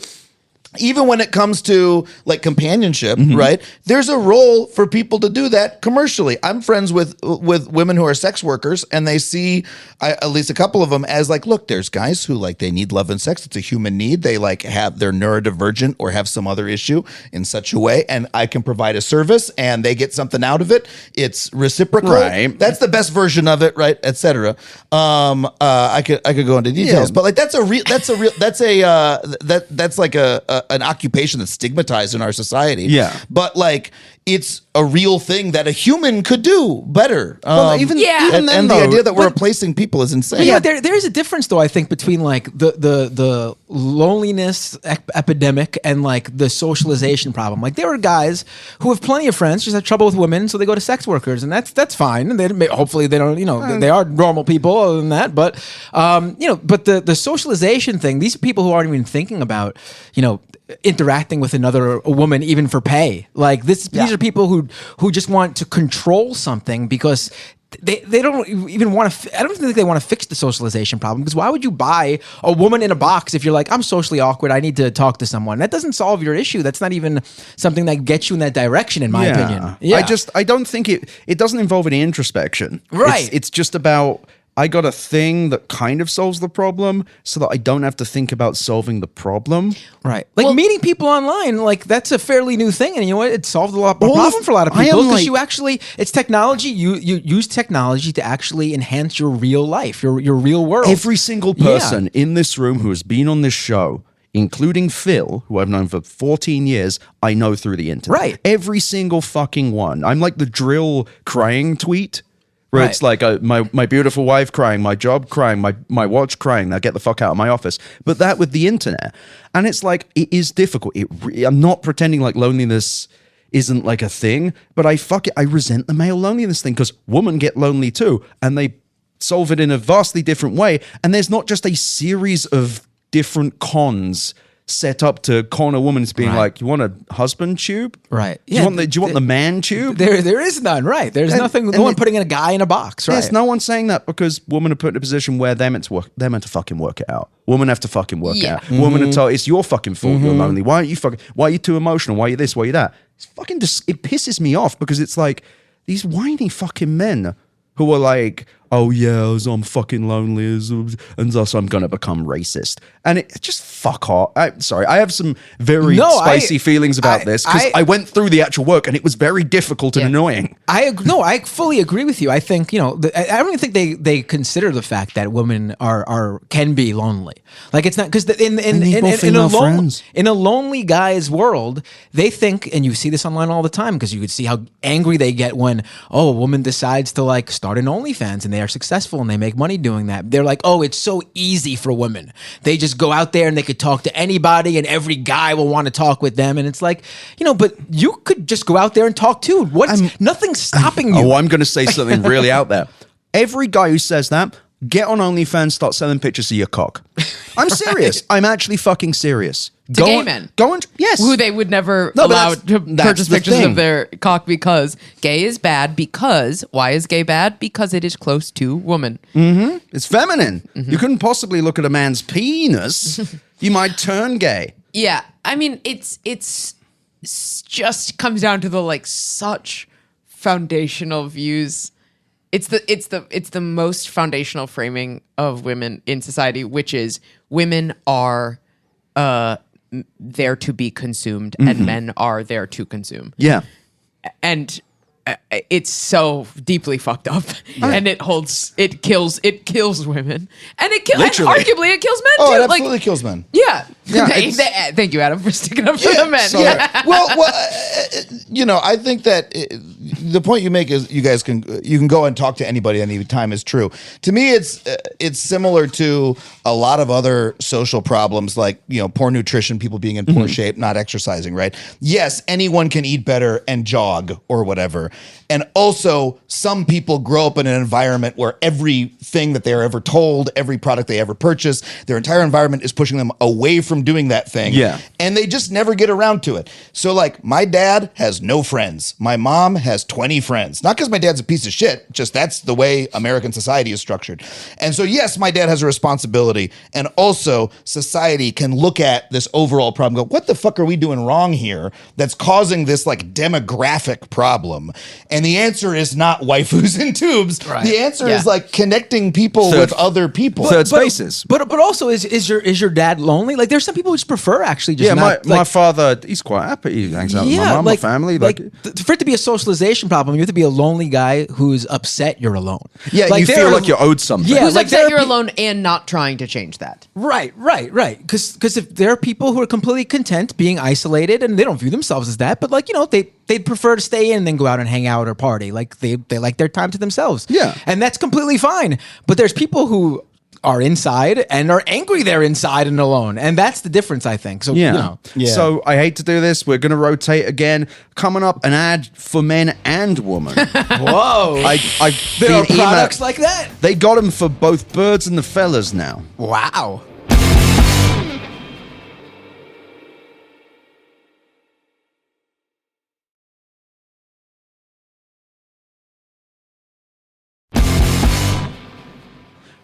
Even when it comes to like companionship, right? There's a role for people to do that commercially. I'm friends with women who are sex workers, and they see at least a couple of them as like, look, there's guys who like they need love and sex. It's a human need. They like they're neurodivergent or have some other issue in such a way, and I can provide a service, and they get something out of it. It's reciprocal. Right. That's the best version of it, right? Etc. I could go into details, but like that's like an occupation that's stigmatized in our society. Yeah. But like it's a real thing that a human could do better. Even then, and the idea that we're replacing people is insane. Yeah, there's a difference though, I think, between like the loneliness epidemic and like the socialization problem. Like there are guys who have plenty of friends, just have trouble with women, so they go to sex workers, and that's fine. And hopefully they don't, they are normal people other than that. But but the socialization thing, these are people who aren't even thinking about, interacting with a woman even for pay. Like these are people who just want to control something because they don't even want to. I don't think they want to fix the socialization problem, because why would you buy a woman in a box if you're like, I'm socially awkward, I need to talk to someone? That doesn't solve your issue. That's not even something that gets you in that direction, in my opinion. Yeah. I don't think it doesn't involve any introspection. Right. It's just about, I got a thing that kind of solves the problem so that I don't have to think about solving the problem. Right. Like meeting people online, like that's a fairly new thing. And you know what? It solved a lot of problem for a lot of people because it's technology. You use technology to actually enhance your real life, your real world. Every single person in this room who has been on this show, including Phil, who I've known for 14 years, I know through the internet. Right. Every single fucking one. I'm like the drill crying tweet. where it's like my beautiful wife crying, my job crying, my watch crying. Now get the fuck out of my office. But that with the internet, and it's like it is difficult. I'm not pretending like loneliness isn't like a thing, but I resent the male loneliness thing because women get lonely too, and they solve it in a vastly different way. And there's not just a series of different cons set up to con a woman as being like, you want a husband tube? Right. Do you want the man tube? There is none, right. There's nothing, no one putting a guy in a box, right? Yes, no one's saying that because women are put in a position where they're meant to fucking work it out. Women have to fucking work it out. Women are told, it's your fucking fault you're lonely. Why are you too emotional? Why are you this? Why are you that? It's fucking it pisses me off because it's like these whiny fucking men who are like, oh yeah, I'm fucking lonely, and thus I'm gonna become racist. And it just fuck off. Sorry, I have some very spicy feelings about this because I went through the actual work and it was very difficult and annoying. I fully agree with you. I think I don't even think they consider the fact that women can be lonely. Like it's not because in a lonely guy's world, they think, and you see this online all the time because you could see how angry they get when a woman decides to like start an OnlyFans and they are successful and they make money doing that. They're like, oh, it's so easy for women. They just go out there and they could talk to anybody and every guy will want to talk with them. And it's like, but you could just go out there and talk too. Nothing's stopping you. Oh, I'm going to say something really out there. Every guy who says that, get on OnlyFans, start selling pictures of your cock. I'm serious. I'm actually fucking serious. Gay men. Yes. Who they would never allow to purchase pictures of their cock because gay is bad because, why is gay bad? Because it is close to woman. Mm-hmm. It's feminine. Mm-hmm. You couldn't possibly look at a man's penis. You might turn gay. Yeah. I mean, it's just comes down to the like such foundational views. It's the most foundational framing of women in society, which is women are there to be consumed and men are there to consume. Yeah. And it's so deeply fucked up, and it kills women, and arguably it kills men too. Oh, it absolutely kills men. Yeah. Thank you, Adam, for sticking up for the men. Sorry. Yeah. Well, I think that the point you make is you can go and talk to anybody any time is true. To me, it's similar to a lot of other social problems like poor nutrition, people being in poor shape, not exercising. Right? Yes, anyone can eat better and jog or whatever. And also, some people grow up in an environment where everything that they're ever told, every product they ever purchase, their entire environment is pushing them away from doing that thing. Yeah. And they just never get around to it. So, like, my dad has no friends. My mom has 20 friends. Not because my dad's a piece of shit, just that's the way American society is structured. And so, yes, my dad has a responsibility. And also, society can look at this overall problem and go, what the fuck are we doing wrong here that's causing this, like, demographic problem? And the answer is not waifus and tubes. Right. The answer is like connecting people with other people. Third spaces. But also is your dad lonely? Like there's some people who just prefer actually just my father, he's quite happy. He hangs out with my mom, my family. For it to be a socialization problem, you have to be a lonely guy who's upset you're alone. Yeah, you feel like you're owed something. Yeah, who's upset you're alone and not trying to change that. Right. Because if there are people who are completely content being isolated and they don't view themselves as that, but they'd prefer to stay in than go out and hang out or party. Like they like their time to themselves. Yeah. And that's completely fine. But there's people who are inside and are angry they're inside and alone. And that's the difference, I think. So, So I hate to do this. We're going to rotate again. Coming up, an ad for men and women. Whoa. There are products like that? They got them for both birds and the fellas now. Wow.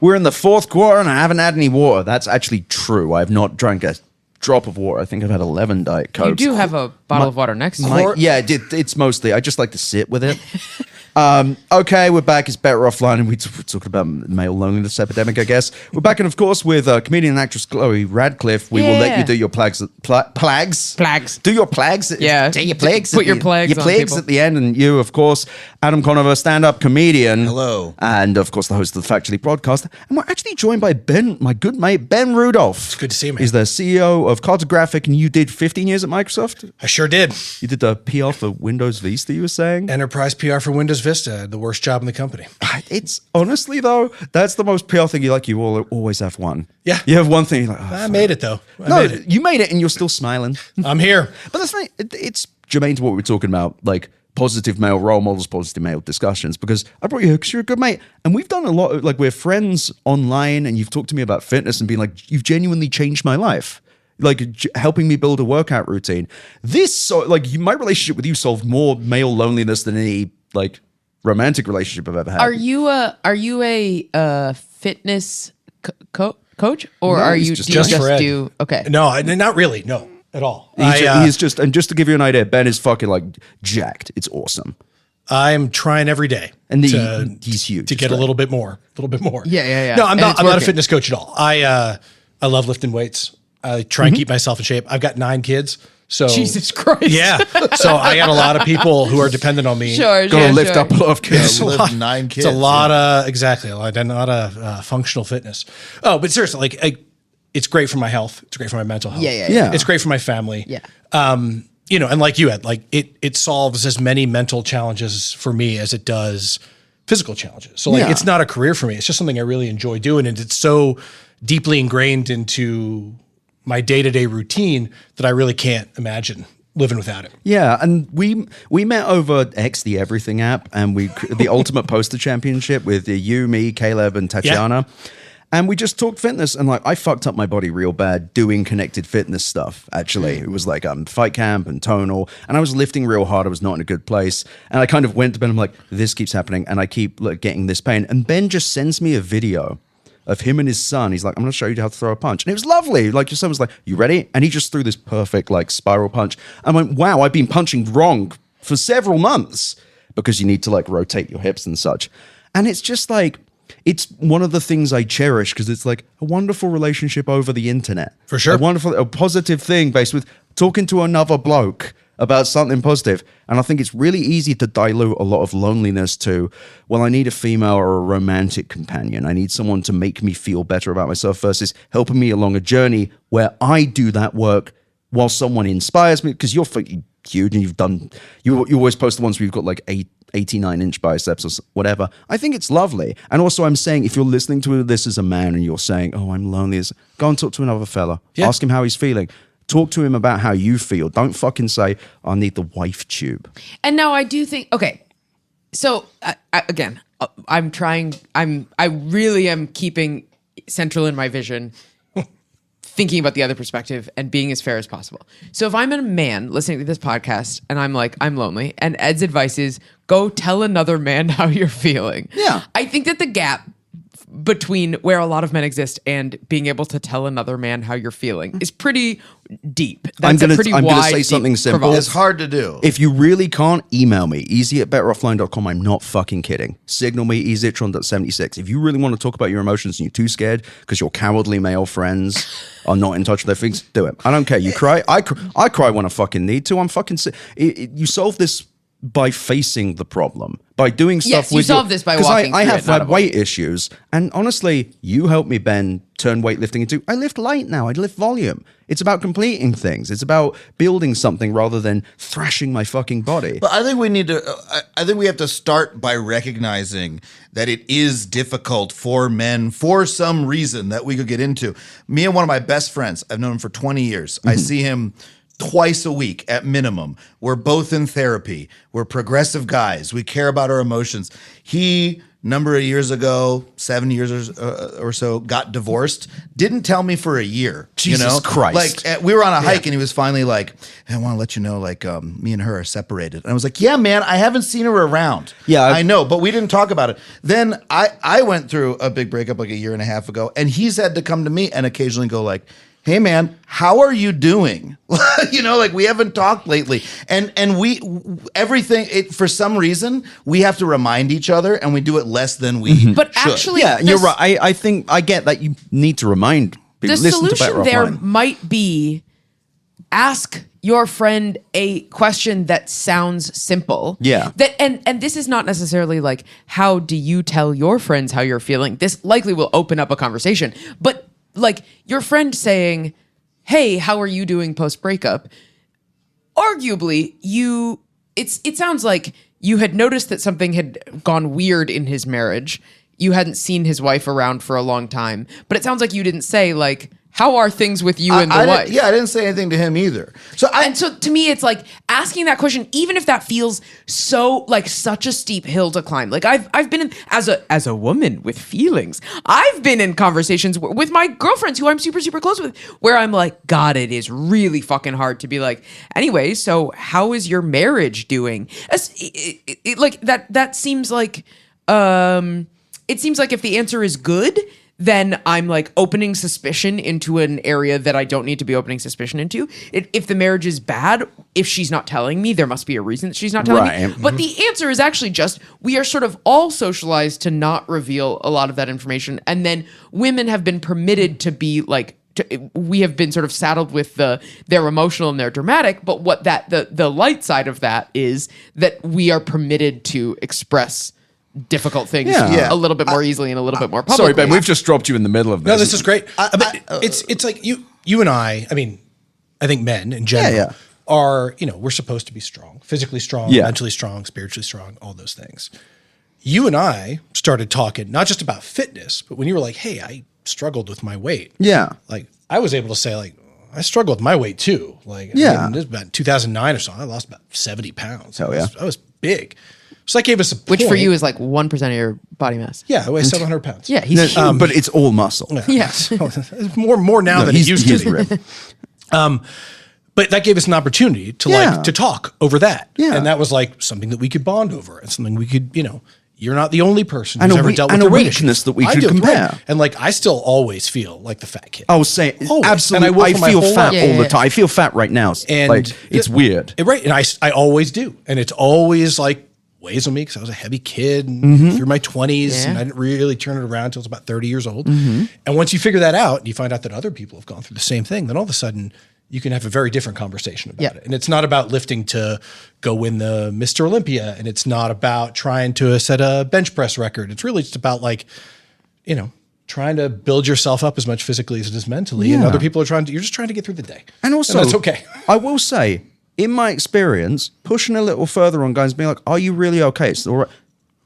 We're in the fourth quarter and I haven't had any water. That's actually true. I have not drank a drop of water. I think I've had 11 Diet Cokes. You do have a bottle of water next to you. Yeah, it's mostly, I just like to sit with it. Okay, we're back. It's Better Offline, and we're talking about male loneliness epidemic, I guess. We're back, and of course, with comedian and actress Chloe Radcliffe. We will let you do your plags. Plags. Do your plags. Yeah. Do your plags. Put your plagues on people. Your plagues at the end, and you, of course, Adam Conover, stand-up comedian. Hello. And, of course, the host of the Factually Podcast. And we're actually joined by Ben, my good mate, Ben Rudolph. It's good to see you, man. He's the CEO of Cartographiq, and you did 15 years at Microsoft? I sure did. You did the PR for Windows Vista, you were saying? Enterprise PR for Windows Vista, the worst job in the company. It's honestly though, that's the most PR thing. You will always have one. Yeah. You have one thing. You're like, I made it though. You made it and you're still smiling. I'm here. But that's right. It's germane to what we're talking about, like positive male role models, positive male discussions, because I brought you here because you're a good mate. And we've done a lot of, like, we're friends online and you've talked to me about fitness and been like, you've genuinely changed my life. Like helping me build a workout routine. My relationship with you solved more male loneliness than any like romantic relationship I've ever had. Are you a fitness coach, or No, are he's you just for Ed. do okay? No, not really. No, at all. He's just, and just to give you an idea, Ben is fucking like jacked. It's awesome. I'm trying every day, And he's huge. to get a little bit more. Yeah. No, I'm And not. it's I'm not a working. fitness coach at all. I love lifting weights. I try and keep myself in shape. I've got 9 kids, so Jesus Christ. yeah. So I got a lot of people who are dependent on me. Gotta lift up a lot of kids. It's a Live lot, 9 kids. It's a lot of exactly a lot of functional fitness. Oh, but seriously, like it's great for my health. It's great for my mental health. Yeah. It's great for my family. Yeah. And like you had, like it solves as many mental challenges for me as it does physical challenges. So like Yeah. it's not a career for me. It's just something I really enjoy doing, and it's so deeply ingrained into my day-to-day routine that I really can't imagine living without it. Yeah, and we met over X, the Everything app, and the Ultimate Poster Championship with you, me, Caleb, and Tatiana. And we just talked fitness, and like I fucked up my body real bad doing connected fitness stuff. Actually, it was like fight camp and tonal, and I was lifting real hard. I was not in a good place, and I kind of went to Ben. I'm like, this keeps happening, and I keep like getting this pain. And Ben just sends me a video of him and his son. He's like, I'm going to show you how to throw a punch. And it was lovely. Like your son was like, you ready? And he just threw this perfect like spiral punch. I went, wow, I've been punching wrong for several months because you need to like rotate your hips and such. And it's just like, it's one of the things I cherish because it's like a wonderful relationship over the internet. For sure. A positive thing based with talking to another bloke about something positive. And I think it's really easy to dilute a lot of loneliness to, well, I need a female or a romantic companion. I need someone to make me feel better about myself versus helping me along a journey where I do that work while someone inspires me. Because you're huge and you always post the ones where you've got like 89-inch biceps or whatever. I think it's lovely. And also I'm saying, if you're listening to this as a man and you're saying, oh, I'm lonely, go and talk to another fella. Yeah. Ask him how he's feeling. Talk to him about how you feel. Don't fucking say, I need the wife tube. And now I do think, okay, so again, I really am keeping central in my vision, thinking about the other perspective and being as fair as possible. So if I'm a man listening to this podcast and I'm like, I'm lonely, and Ed's advice is go tell another man how you're feeling. Yeah. I think that the gap between where a lot of men exist and being able to tell another man how you're feeling is pretty deep. That's I'm a pretty gonna wide, say something deep simple. crevasse. It's hard to do. If you really can't, email me. easy@betteroffline.com. I'm not fucking kidding. Signal me, ezitron.76. If you really want to talk about your emotions and you're too scared because your cowardly male friends are not in touch with their feelings, do it. I don't care. You cry. I cry when I fucking need to. I'm fucking sick. You solve this by facing the problem, by doing stuff Yes, you with solve this by walking I through have it, not had weight issues, and honestly, you helped me, Ben, turn weightlifting into, I lift light now, I lift volume. It's about completing things. It's about building something rather than thrashing my fucking body. But I think we need to. I think we have to start by recognizing that it is difficult for men for some reason that we could get into. Me and one of my best friends, I've known him for 20 years. I see him twice a week at minimum. We're both in therapy. We're progressive guys. We care about our emotions. He, number of years ago, 7 years or so, got divorced. Didn't tell me for a year. Jesus Christ. Like we were on a hike and he was finally like, I want to let you know, like me and her are separated. And I was like, yeah, man, I haven't seen her around. Yeah, I know, but we didn't talk about it. Then I went through a big breakup like a year and a half ago, and he's had to come to me and occasionally go like, hey man, how are you doing? Like we haven't talked lately. And for some reason, we have to remind each other, and we do it less than we But should. actually, Yeah, you're right. I think I get that you need to remind people. the Listen to solution Better there Offline. might be ask your friend a question that sounds simple. Yeah. And this is not necessarily like, how do you tell your friends how you're feeling? This likely will open up a conversation. But like your friend saying, hey, how are you doing post breakup? Arguably, it sounds like you had noticed that something had gone weird in his marriage. You hadn't seen his wife around for a long time, but it sounds like you didn't say like, how are things with you and the wife? I didn't say anything to him either. So to me, it's like asking that question, even if that feels so like such a steep hill to climb. Like I've been in, as a woman with feelings, I've been in conversations with my girlfriends who I'm super, super close with, where I'm like, God, it is really fucking hard to be like, anyway, so how is your marriage doing? Like that seems like, it seems like if the answer is good, then I'm like opening suspicion into an area that I don't need to be opening suspicion into. If the marriage is bad, if she's not telling me, there must be a reason that she's not telling me. But the answer is actually just, we are sort of all socialized to not reveal a lot of that information. And then women have been permitted to be like, we have been sort of saddled with they're emotional and they're dramatic. But what the light side of that is that we are permitted to express difficult things a little bit more easily and a little bit more publicly. Sorry, Ben, we've just dropped you in the middle of this. No, this is great. It's like you and I mean, I think men in general are, we're supposed to be strong, physically strong, mentally strong, spiritually strong, all those things. You and I started talking not just about fitness, but when you were like, hey, I struggled with my weight. Yeah. Like I was able to say like, I struggled with my weight too. Like, this was about 2009 or so. I lost about 70 pounds. Hell yeah. I was big. So that gave us a point. Which for you is like 1% of your body mass. Yeah, I weigh 700 pounds. Yeah, he's huge. But it's all muscle. Yeah. more now than it used to be. But that gave us an opportunity to to talk over that. Yeah. And that was like something that we could bond over and something we could, you're not the only person who's ever dealt with a weakness that we could compare. Right. And like, I still always feel like the fat kid. I was saying, absolutely. I feel fat all the time. I feel fat right now. And like, it's weird. Right. And I always do. And it's always like, weighs on me because I was a heavy kid through my 20s and I didn't really turn it around until I was about 30 years old. And once you figure that out and you find out that other people have gone through the same thing, then all of a sudden you can have a very different conversation about it. And it's not about lifting to go win the Mr. Olympia, and it's not about trying to set a bench press record. It's really just about like, trying to build yourself up as much physically as it is mentally. And other people are you're just trying to get through the day. And also, that's okay. I will say, in my experience, pushing a little further on guys being like, are you really okay? It's all right.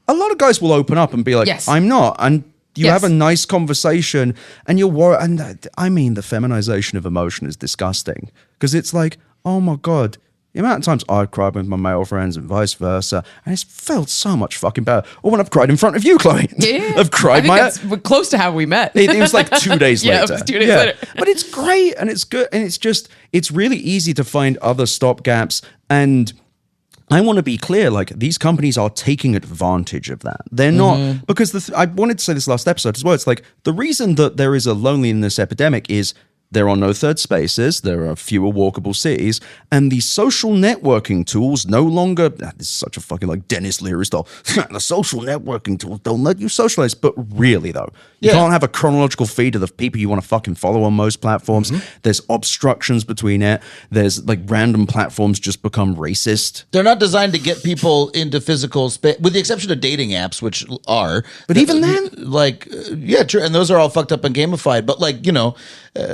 A lot of guys will open up and be like, I'm not. And you have a nice conversation and you're worried. And I mean, the feminization of emotion is disgusting because it's like, oh my God, the amount of times I've cried with my male friends and vice versa, and it's felt so much fucking better. Or when I've cried in front of you, Chloe. Yeah. I've cried that's close to how we met. It was like 2 days later. Yeah, it was 2 days later. But it's great and it's good. And it's really easy to find other stopgaps. And I want to be clear, like these companies are taking advantage of that. They're not, because I wanted to say this last episode as well. It's like the reason that there is a loneliness epidemic is there are no third spaces, there are fewer walkable cities, and the social networking tools no longer, this is such a fucking like Dennis Leary style, the social networking tools don't let you socialize, but really though, you can't have a chronological feed of the people you want to fucking follow on most platforms. There's obstructions between it. There's like random platforms just become racist. They're not designed to get people into physical space, with the exception of dating apps, which are. But even then? Like, true, and those are all fucked up and gamified, but like,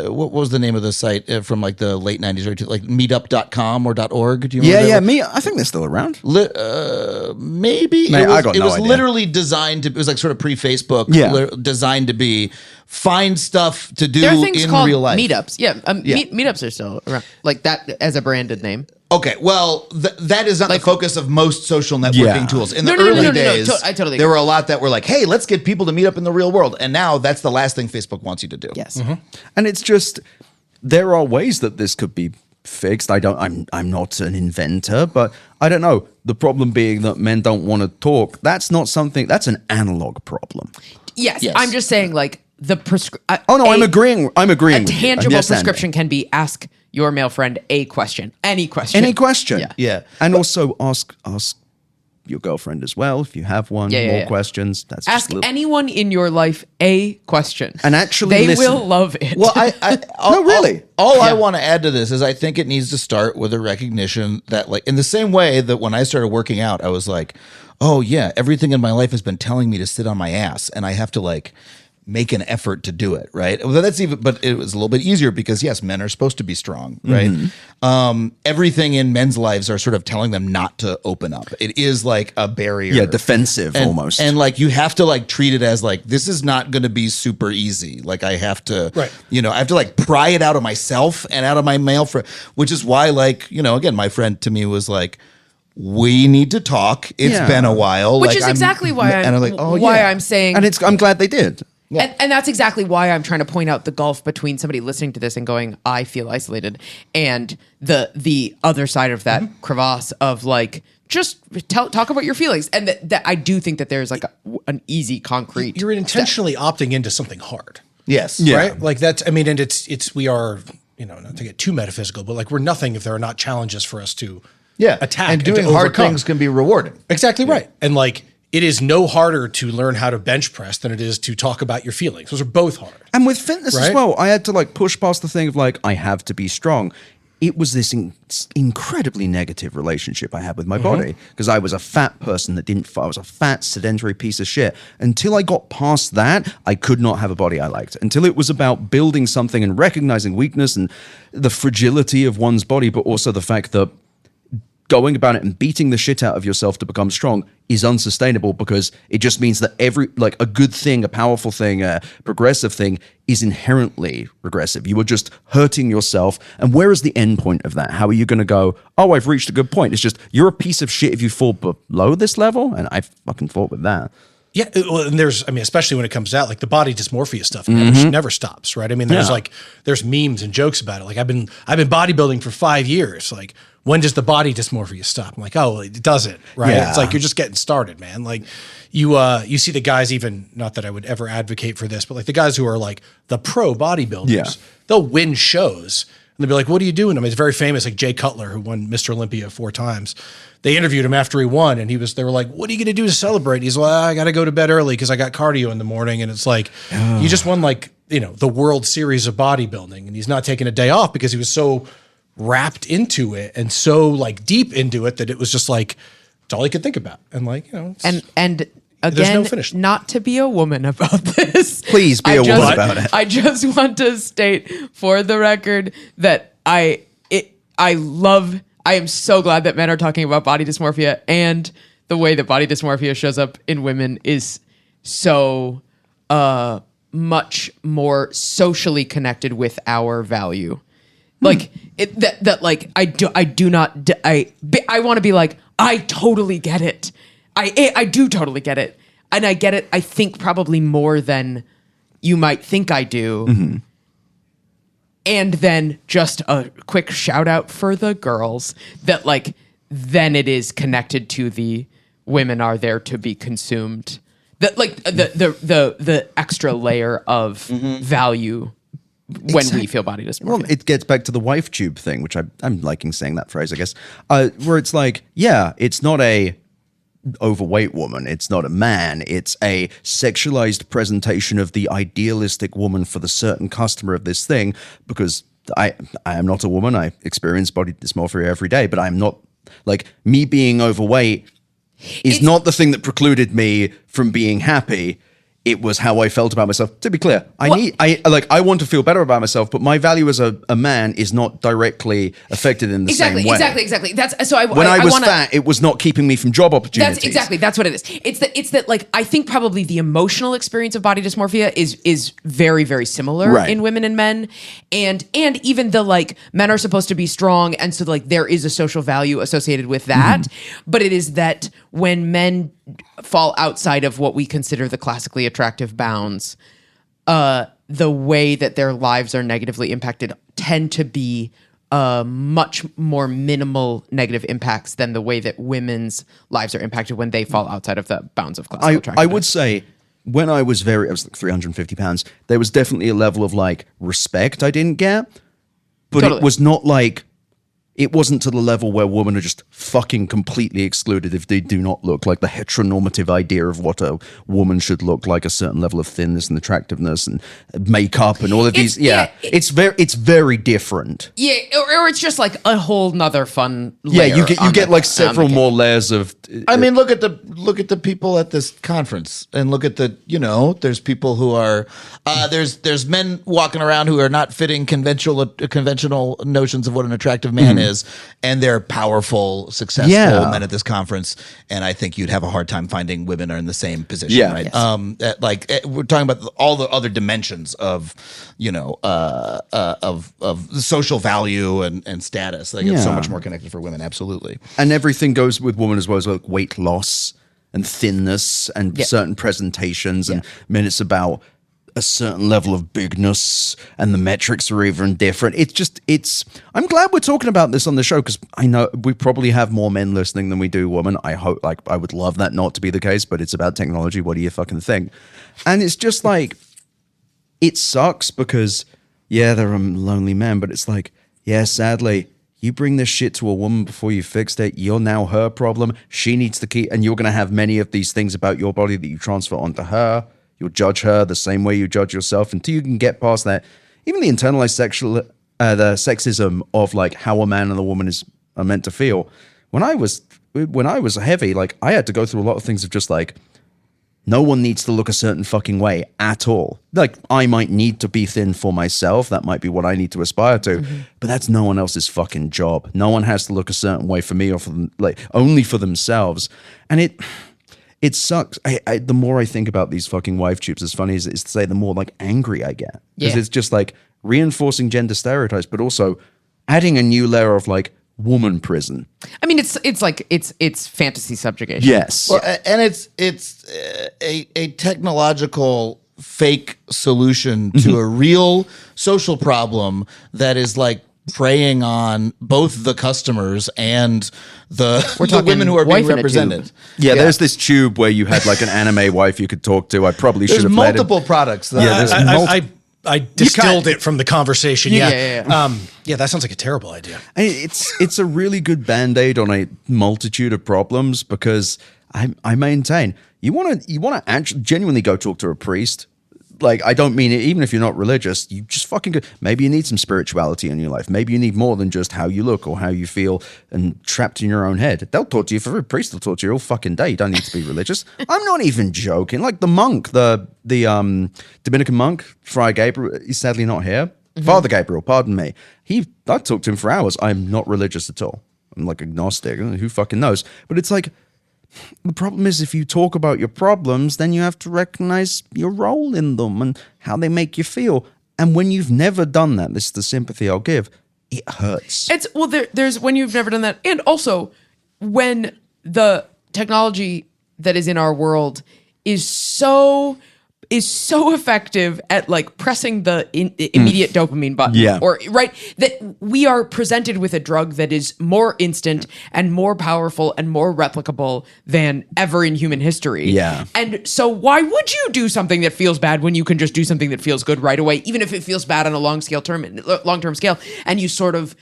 what was the name of the site from like the late 90s, right? Like meetup.com or .org? Do you remember? I think they're still around. Maybe. It was literally designed to, it was like sort of pre-Facebook, designed to be find stuff to do there are things in called real life. Meetups. Meetups are still around. Like that as a branded name. Okay, well, that is not the focus of most social networking tools. In the early days, I totally there were a lot that were like, hey, let's get people to meet up in the real world. And now that's the last thing Facebook wants you to do. Yes. And it's just, there are ways that this could be fixed. I'm not an inventor, but I don't know. The problem being that men don't want to talk. That's not something, that's an analog problem. Yes. I'm just saying like the I'm agreeing. A tangible prescription can be ask your male friend a question. Any question. Yeah. And also ask your girlfriend as well if you have one. More questions. That's ask anyone in your life a question, and actually they will love it. Well, I want to add to this is I think it needs to start with a recognition that, like, in the same way that when I started working out, I was like, oh yeah, everything in my life has been telling me to sit on my ass, and I have to like make an effort to do it, right? Well, but it was a little bit easier because yes, men are supposed to be strong, right? Everything in men's lives are sort of telling them not to open up. It is like a barrier. Yeah, defensive almost. And like you have to like treat it as like, this is not going to be super easy. Like I have to, I have to like pry it out of myself and out of my male friend, which is why like, again, my friend to me was like, we need to talk. It's been a while. Which is exactly why I'm saying. And I'm glad they did. Yeah. And that's exactly why I'm trying to point out the gulf between somebody listening to this and going, I feel isolated, and the other side of that crevasse of like, just talk about your feelings. And that I do think that there's like an easy, concrete. You're intentionally opting into something hard. Yes. Yeah. Right? Like that's, I mean, and we are, not to get too metaphysical, but like we're nothing if there are not challenges for us to attack. And doing hard things can be rewarding. Exactly right. And like, it is no harder to learn how to bench press than it is to talk about your feelings. Those are both hard. And with fitness as well, I had to like push past the thing of like, I have to be strong. It was this incredibly negative relationship I had with my body because I was a fat person that I was a fat, sedentary piece of shit. Until I got past that, I could not have a body I liked. Until it was about building something and recognizing weakness and the fragility of one's body, but also the fact that going about it and beating the shit out of yourself to become strong is unsustainable because it just means that a good thing, a powerful thing, a progressive thing is inherently regressive. You are just hurting yourself. And where is the end point of that? How are you going to go, oh, I've reached a good point? It's just, you're a piece of shit if you fall below this level. And I fucking fought with that. Yeah, well, and especially when it comes out, like the body dysmorphia stuff never stops, right? I mean, there's memes and jokes about it. Like I've been bodybuilding for 5 years. Like, when does the body dysmorphia stop? I'm like, oh, it doesn't, right? Yeah. It's like you're just getting started, man. Like you see the guys, even not that I would ever advocate for this, but like the guys who are like the pro bodybuilders, they'll win shows and they'll be like, what are you doing? I mean, it's very famous, like Jay Cutler, who won Mr. Olympia 4 times. They interviewed him after he won, and they were like, what are you going to do to celebrate? He's like, I got to go to bed early because I got cardio in the morning. And it's like, you just won like, the World Series of bodybuilding, and he's not taking a day off because he was so wrapped into it and so like deep into it that it was just like, it's all he could think about. And like, and again, no not to be a woman about this. Please be a woman about it. I just want to state for the record that I am so glad that men are talking about body dysmorphia, and the way that body dysmorphia shows up in women is so much more socially connected with our value. Like I want to be like, I totally get it. I do totally get it. And I get it, I think probably more than you might think I do. And then just a quick shout out for the girls that like, then it is connected to the women are there to be consumed. That like the extra layer of value when we feel body dysmorphia. Well, it gets back to the wife tube thing, which I'm liking saying that phrase, I guess, where it's like, yeah, it's not a overweight woman, it's not a man, it's a sexualized presentation of the idealistic woman for the certain customer of this thing, because I am not a woman, I experience body dysmorphia every day, but I'm not, like, me being overweight is not the thing that precluded me from being happy. It was how I felt about myself. To be clear, I want to feel better about myself, but my value as a man is not directly affected in the same way. Exactly. That's so. When I was fat, it was not keeping me from job opportunities. That's what it is. It's that like I think probably the emotional experience of body dysmorphia is very, very similar in women and men, and even the like men are supposed to be strong, and so like there is a social value associated with that, but it is that when men fall outside of what we consider the classically attractive bounds, the way that their lives are negatively impacted tend to be much more minimal negative impacts than the way that women's lives are impacted when they fall outside of the bounds of classical attractiveness. I would say when I was like 350 pounds, there was definitely a level of like respect I didn't get, but it was not like it wasn't to the level where women are just fucking completely excluded if they do not look like the heteronormative idea of what a woman should look like, a certain level of thinness and attractiveness and makeup and all of these. It's very different. Yeah, or it's just like a whole nother fun layer. Yeah, you get like several more layers of. I mean, look at the people at this conference, and look at there's people who are there's men walking around who are not fitting conventional notions of what an attractive man is, and they're powerful, successful men at this conference. And I think you'd have a hard time finding women are in the same position, right? Yes. We're talking about all the other dimensions of of the social value and status. They get so much more connected for women, absolutely. And everything goes with women as well as like weight loss and thinness and certain presentations, and men, it's about a certain level of bigness, and the metrics are even different. I'm glad we're talking about this on the show, because I know we probably have more men listening than we do women. I hope, I would love that not to be the case, but it's about technology. What do you fucking think? And it's just like, it sucks because, there are lonely men, but it's like, sadly, you bring this shit to a woman before you fixed it, you're now her problem. She needs to keep, and you're going to have many of these things about your body that you transfer onto her. You'll judge her the same way you judge yourself until you can get past that. Even the internalized the sexism of like how a man and a woman are meant to feel. When I was heavy, like I had to go through a lot of things of just like, no one needs to look a certain fucking way at all. Like, I might need to be thin for myself. That might be what I need to aspire to. But that's no one else's fucking job. No one has to look a certain way for me or for them, like only for themselves. And it sucks. The more I think about these fucking wife tubes, as funny as it is to say, the more like angry I get. Because it's just like reinforcing gender stereotypes, but also adding a new layer of like woman prison. I mean, it's fantasy subjugation. Yes. Well, and it's a technological fake solution to a real social problem that is like preying on both the customers and the women who are being represented. There's this tube where you had like an anime wife you could talk to. I probably should have There's multiple products. I distilled it from the conversation. That sounds like a terrible idea. It's a really good Band-Aid on a multitude of problems, because I maintain you want to actually genuinely go talk to a priest. Like, I don't mean it, even if you're not religious, you just fucking go. Maybe you need some spirituality in your life. Maybe you need more than just how you look or how you feel and trapped in your own head. They'll talk to you for a priest. They'll talk to you all fucking day. You don't need to be religious. I'm not even joking. Like the monk, the Dominican monk, Friar Gabriel, he's sadly not here. Father Gabriel, pardon me. I talked to him for hours. I'm not religious at all. I'm like agnostic. Who fucking knows? But it's like, the problem is, if you talk about your problems, then you have to recognize your role in them and how they make you feel. And when you've never done that, this is the sympathy I'll give, it hurts. There's when you've never done that, and also when the technology that is in our world is so effective at like pressing the immediate dopamine button, or right, that we are presented with a drug that is more instant and more powerful and more replicable than ever in human history. And so why would you do something that feels bad when you can just do something that feels good right away, even if it feels bad on a long-term scale, and you sort of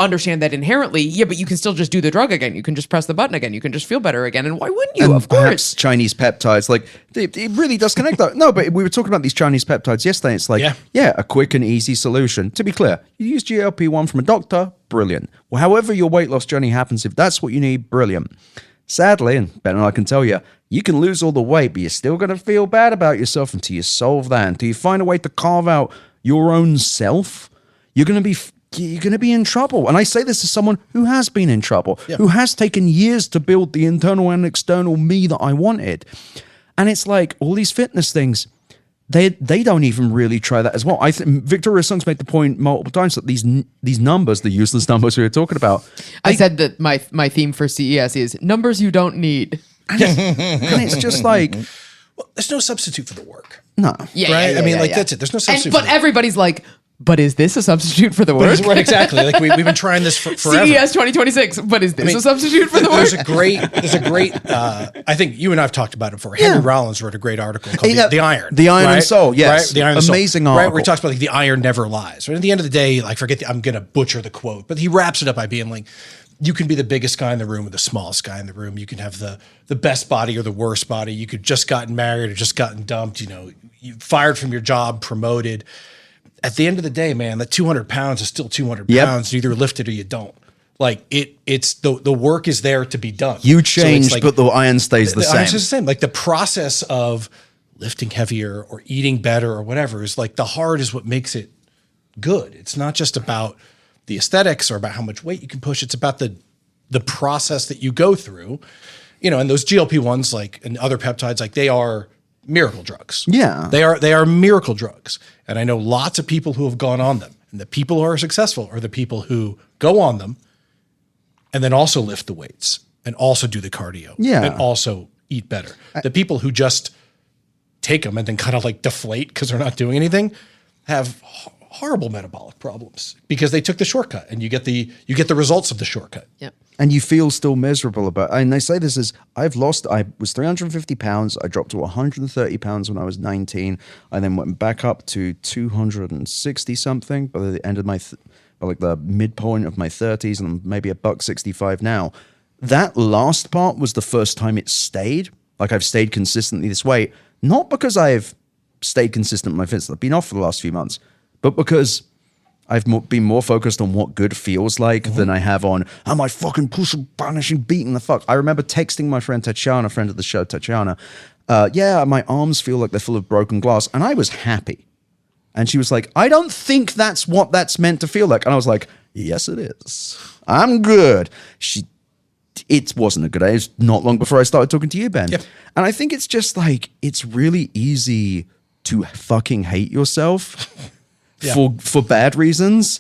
understand that inherently, but you can still just do the drug again. You can just press the button again. You can just feel better again. And why wouldn't you? And of course. Chinese peptides, like it really does connect though. No, but we were talking about these Chinese peptides yesterday. It's like, a quick and easy solution. To be clear, you use GLP-1 from a doctor, brilliant. Well, however your weight loss journey happens, if that's what you need, brilliant. Sadly, and Ben and I can tell you, you can lose all the weight, but you're still going to feel bad about yourself until you solve that, until you find a way to carve out your own self. You're going to be in trouble. And I say this as someone who has been in trouble, who has taken years to build the internal and external me that I wanted. And it's like all these fitness things, they don't even really try that as well. I think Victoria Song's made the point multiple times that these numbers, the useless numbers we were talking about. I said that my theme for CES is numbers you don't need. And it's just like... Well, there's no substitute for the work. No. Right? I mean, that's it. There's no substitute. But everybody's like, but is this a substitute for the work? Right, exactly. Like we've been trying this forever. CES 2026, but is this a substitute for the work? There's a great. I think you and I've talked about it before. Henry Rollins wrote a great article called "The Iron." The Iron and Soul. Yes, right? The Iron and amazing Soul, article. right? Where he talks about like the iron never lies. Right? At the end of the day, like I'm going to butcher the quote, but he wraps it up by being like, "You can be the biggest guy in the room or the smallest guy in the room. You can have the best body or the worst body. You could just gotten married or just gotten dumped. You know, you fired from your job, promoted." At the end of the day, man, that 200 pounds is still 200 pounds. You either lift it or you don't. Like it's the work is there to be done. You change, so but the iron stays the same. Iron's the same. Like the process of lifting heavier or eating better or whatever is like the heart is what makes it good. It's not just about the aesthetics or about how much weight you can push. It's about the process that you go through. You know, and those GLP-1s like and other peptides, like they are miracle drugs. Yeah. They are miracle drugs. And I know lots of people who have gone on them. And the people who are successful are the people who go on them and then also lift the weights and also do the cardio and also eat better. The people who just take them and then kind of like deflate because they're not doing anything have horrible metabolic problems because they took the shortcut and you get the results of the shortcut. Yep. And you feel still miserable about it. And they say this is, I was 350 pounds. I dropped to 130 pounds when I was 19. I then went back up to 260 something by the end of by like the midpoint of my 30s, and I'm maybe $165 now. That last part was the first time it stayed. Like I've stayed consistently this way, not because I've stayed consistent with my fitness. I've been off for the last few months, but because I've been more focused on what good feels like than I have on, am I fucking pushing, banishing, beating the fuck? I remember texting my friend Tatiana, friend of the show, Tatiana, my arms feel like they're full of broken glass. And I was happy. And she was like, I don't think that's what that's meant to feel like. And I was like, yes, it is. I'm good. It wasn't a good day. It was not long before I started talking to you, Ben. Yep. And I think it's just like, it's really easy to fucking hate yourself. For bad reasons,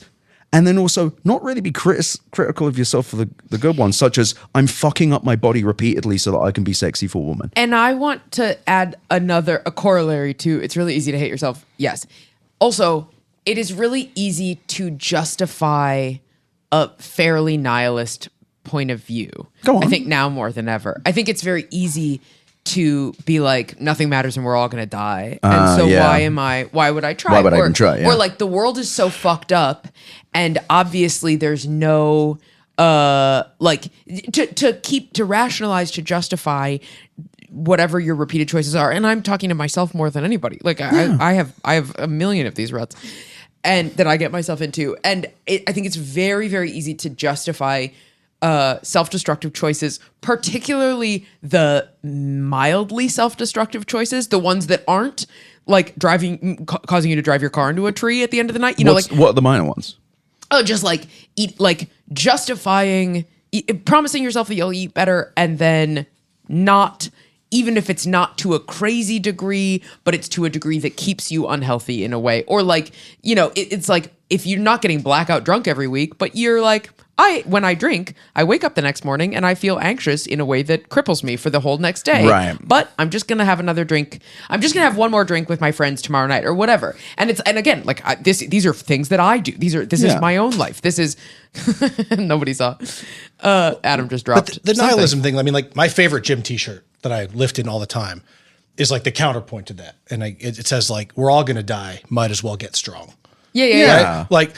and then also not really be critical of yourself for the good ones, such as I'm fucking up my body repeatedly so that I can be sexy for a woman. And I want to add a corollary to it's really easy to hate yourself. Yes. Also, it is really easy to justify a fairly nihilist point of view. Go on. I think now more than ever. I think it's very easy to be like, nothing matters and we're all going to die. And so why would I try? Why would I even try? Yeah. Or like the world is so fucked up and obviously there's no, to rationalize, to justify whatever your repeated choices are. And I'm talking to myself more than anybody. Like I have a million of these ruts and that I get myself into. And I think it's very, very easy to justify self-destructive choices, particularly the mildly self-destructive choices, the ones that aren't like causing you to drive your car into a tree at the end of the night. What are the minor ones? Oh, just like justifying, promising yourself that you'll eat better and then not, even if it's not to a crazy degree, but it's to a degree that keeps you unhealthy in a way. Or like, it's like if you're not getting blackout drunk every week, but you're like, when I drink, I wake up the next morning and I feel anxious in a way that cripples me for the whole next day. Right. But I'm just going to have another drink. I'm just going to have one more drink with my friends tomorrow night or whatever. And again, like these are things that I do. This is my own life. This is, nobody saw. Adam just dropped. But the nihilism thing, I mean, like my favorite gym t-shirt that I lift in all the time is like the counterpoint to that. And it says like, we're all going to die. Might as well get strong. Yeah. Right? Like,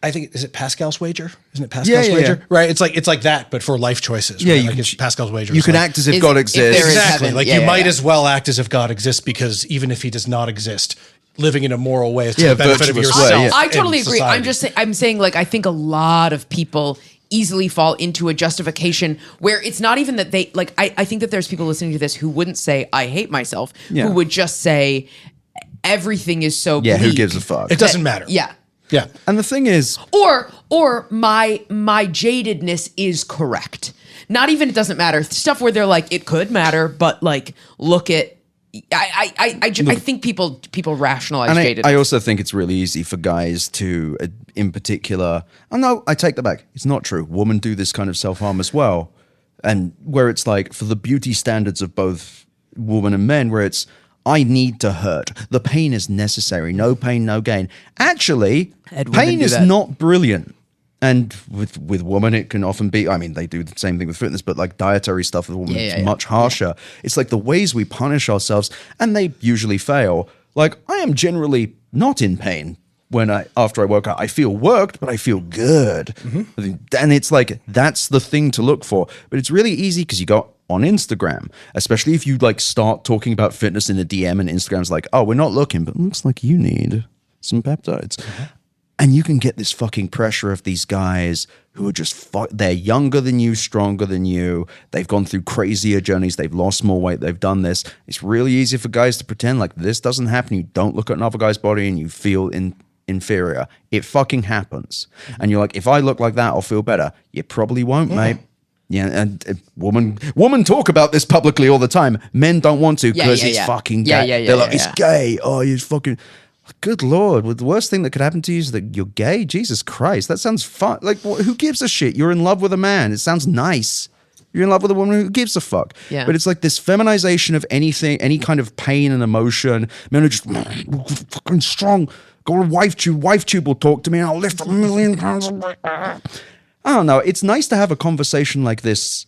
I think, is it Pascal's wager? Isn't it Pascal's wager? Yeah. Right. It's like that, but for life choices. Yeah. Right? Like it's Pascal's wager. You can act as if God exists. Exactly. Like you might as well act as if God exists because even if he does not exist, living in a moral way is to the benefit of yourself. I totally agree. I'm saying like, I think a lot of people easily fall into a justification where it's not even that they like, I think that there's people listening to this who wouldn't say, I hate myself, who would just say everything is so bleak. Yeah. Who gives a fuck? It doesn't matter. Yeah. Yeah. And the thing is, or my jadedness is correct. Not even it doesn't matter. Stuff where they're like, it could matter, but like, look at, I think people rationalize jadedness. I also think it's really easy for guys to, in particular, no, I take that back. It's not true. Women do this kind of self-harm as well. And where it's like, for the beauty standards of both women and men, where it's, I need to hurt. The pain is necessary. No pain, no gain. Actually, pain is not brilliant. And with women, it can often be, I mean, they do the same thing with fitness, but like dietary stuff with women is much harsher. It's like the ways we punish ourselves, and they usually fail. Like, I am generally not in pain after I work out. I feel worked, but I feel good. And it's like, that's the thing to look for. But it's really easy because you go on Instagram, especially if you like start talking about fitness in the DM and Instagram's like, oh, we're not looking, but it looks like you need some peptides. And you can get this fucking pressure of these guys who are just, they're younger than you, stronger than you. They've gone through crazier journeys. They've lost more weight. They've done this. It's really easy for guys to pretend like this doesn't happen. You don't look at another guy's body and you feel inferior. It fucking happens. And you're like, if I look like that, I'll feel better. You probably won't, mate. Yeah, and women talk about this publicly all the time. Men don't want to because he's fucking gay. They're like, he's gay. Oh, he's fucking... Good Lord, the worst thing that could happen to you is that you're gay? Jesus Christ, that sounds fun. Like, who gives a shit? You're in love with a man. It sounds nice. You're in love with a woman. Who gives a fuck? Yeah. But it's like this feminization of anything, any kind of pain and emotion. Men are just fucking strong. Go to wife tube. Wife tube will talk to me and I'll lift 1 million pounds. I don't know. It's nice to have a conversation like this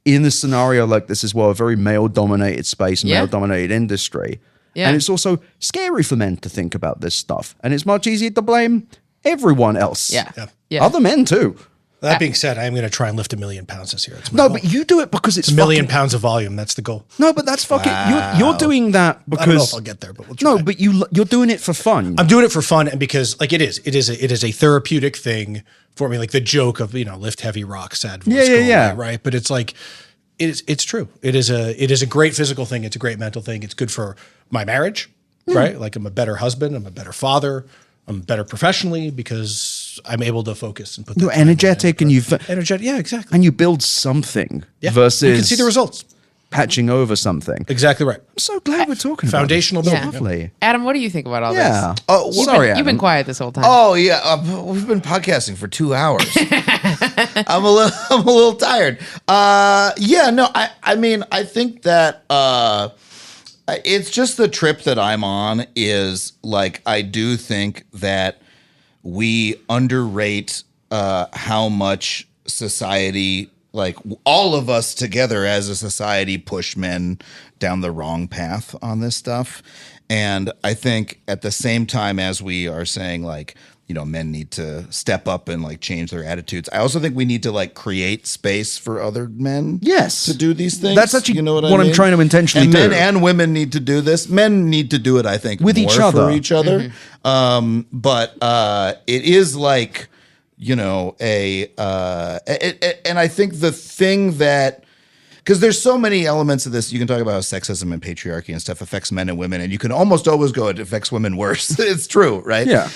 in a scenario like this as well, a very male-dominated space, male-dominated industry. Yeah. And it's also scary for men to think about this stuff. And it's much easier to blame everyone else. Yeah. Other men too. That being said, I'm going to try and lift 1 million pounds this year. No, but you do it because it's 1 million pounds of volume. That's the goal. No, but that's fucking... Wow. You're doing that because... I don't know if I'll get there, but we'll try. No, but you're doing it for fun. I'm doing it for fun and because like it is a therapeutic thing for me. Like the joke of, lift heavy rocks, sad voice. Yeah. Right. But it's like... It's true. It is a great physical thing. It's a great mental thing. It's good for my marriage, right? Like I'm a better husband. I'm a better father. I'm better professionally because I'm able to focus and put. You're energetic and energetic. Yeah, exactly. And you build something versus you can see the results. Patching over something. Exactly right. I'm so glad we're talking foundational about building. Lovely. Adam, what do you think about all this? Oh, sorry, you've been quiet this whole time. Oh yeah, we've been podcasting for 2 hours. I'm a little tired. I mean, I think that it's just the trip that I'm on is like I do think that we underrate how much society, like all of us together as a society, push men down the wrong path on this stuff. And I think at the same time as we are saying like, men need to step up and like change their attitudes. I also think we need to like create space for other men to do these things. That's actually what I mean? I'm trying to intentionally do. Men and women need to do this. Men need to do it, I think, with more each other. For each other. But it is like, and I think the thing that, because there's so many elements of this, you can talk about how sexism and patriarchy and stuff affects men and women, and you can almost always go, it affects women worse. It's true, right? Yeah.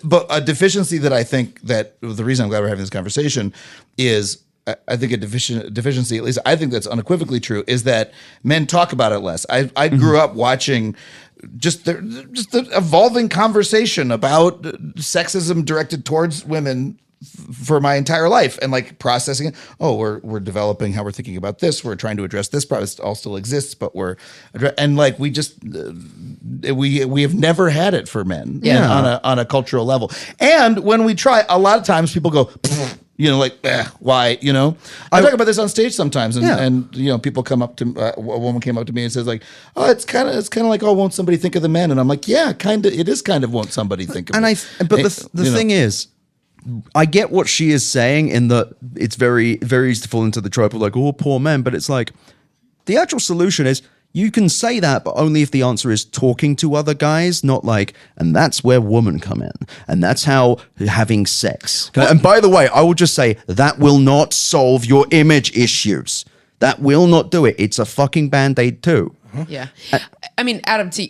But a deficiency that I think that the reason I'm glad we're having this conversation is, I think a deficiency, at least I think that's unequivocally true, is that men talk about it less. I grew up watching just the evolving conversation about sexism directed towards women for my entire life, and like processing it. Oh, we're developing how we're thinking about this. We're trying to address this problem. It all still exists, but and like we just we have never had it for men on a cultural level. And when we try, a lot of times people go, why? I talk about this on stage sometimes, and people come up to a woman came up to me and says like, oh, it's kind of like, oh, won't somebody think of the men? And I'm like, yeah, kind of. It is kind of won't somebody think of. And the thing is, I get what she is saying in that it's very, very easy to fall into the trope of like, oh, poor men. But it's like, the actual solution is you can say that, but only if the answer is talking to other guys, not like, and that's where women come in. And that's how having sex. And by the way, I will just say that will not solve your image issues. That will not do it. It's a fucking Band-Aid too. Yeah. I mean, Adam, to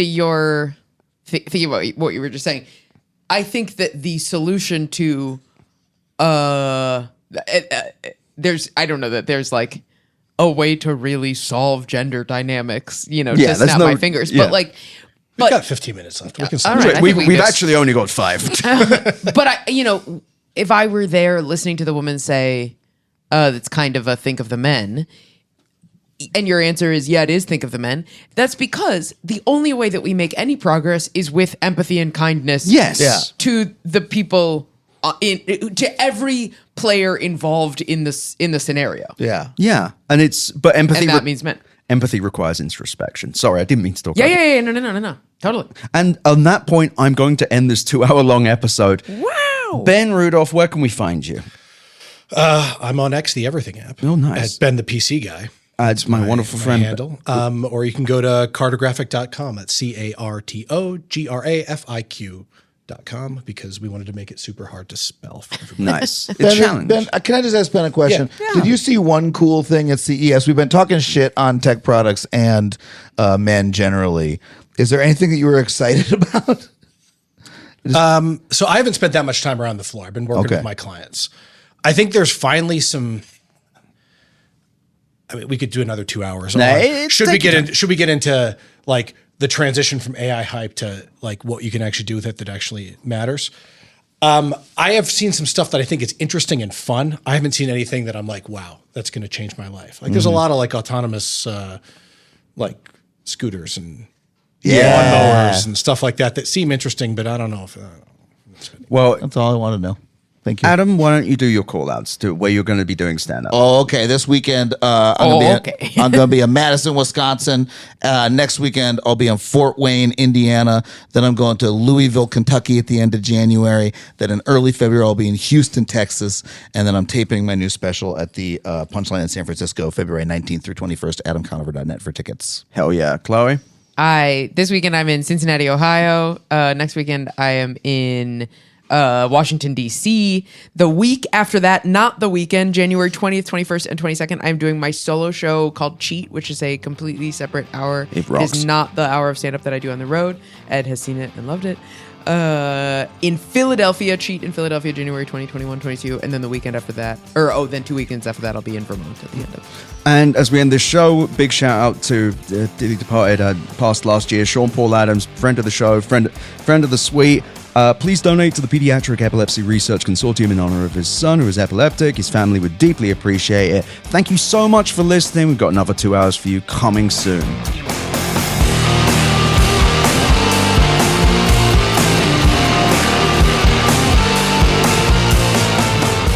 your thinking about what you were just saying, I think that the solution to there's I don't know that there's like a way to really solve gender dynamics, to snap my fingers. But like we've got 15 minutes left. We can right, we've actually only got 5. But if I were there listening to the woman say, that's kind of a think of the men, and your answer is, yeah, it is think of the men. That's because the only way that we make any progress is with empathy and kindness. Yes. Yeah. To the people, to every player involved in the scenario. Yeah. Yeah. And empathy. And that means men. Empathy requires introspection. Sorry, I didn't mean to talk Yeah, about it. no. Totally. And on that point, I'm going to end this 2-hour-long episode. Wow. Ben Rudolph, where can we find you? I'm on X, the Everything app. Oh, nice. At Ben the PC Guy. It's my wonderful friend. Handle. Or you can go to cartographiq.com. That's CARTOGRAFIQ.com because we wanted to make it super hard to spell for everybody. Nice. It's a challenge. Ben, can I just ask Ben a question? Yeah. Did you see one cool thing at CES? We've been talking shit on tech products and men generally. Is there anything that you were excited about? So I haven't spent that much time around the floor. I've been working with my clients. I think there's finally some. I mean, we could do another 2 hours. Should we get into like the transition from AI hype to like what you can actually do with it that actually matters? I have seen some stuff that I think is interesting and fun. I haven't seen anything that I'm like, wow, that's going to change my life. Like there's a lot of like autonomous like scooters and lawnmowers and stuff like that seem interesting, but I don't know if. Well, That's all I want to know. Thank you. Adam, why don't you do your call outs to where you're going to be doing stand up? Oh, okay. This weekend, I'm going to be in Madison, Wisconsin. Next weekend, I'll be in Fort Wayne, Indiana. Then I'm going to Louisville, Kentucky at the end of January. Then in early February, I'll be in Houston, Texas. And then I'm taping my new special at the Punchline in San Francisco, February 19th through 21st. AdamConover.net for tickets. Hell yeah. Chloe? This weekend I'm in Cincinnati, Ohio. Next weekend I am in Washington, D.C. The week after that, not the weekend, January 20th, 21st, and 22nd, I'm doing my solo show called Cheat, which is a completely separate hour. It rocks. is not the hour of stand-up that I do on the road. Ed has seen it and loved it. In Philadelphia, Cheat in Philadelphia, January 20, 21, 22, and then the weekend after that, then 2 weekends after that, I'll be in Vermont at the end of. And as we end this show, big shout out to the departed, passed last year, Sean Paul Adams, friend of the show, friend of the suite. Please donate to the Pediatric Epilepsy Research Consortium in honor of his son, who is epileptic. His family would deeply appreciate it. Thank you so much for listening. We've got another 2 hours for you coming soon.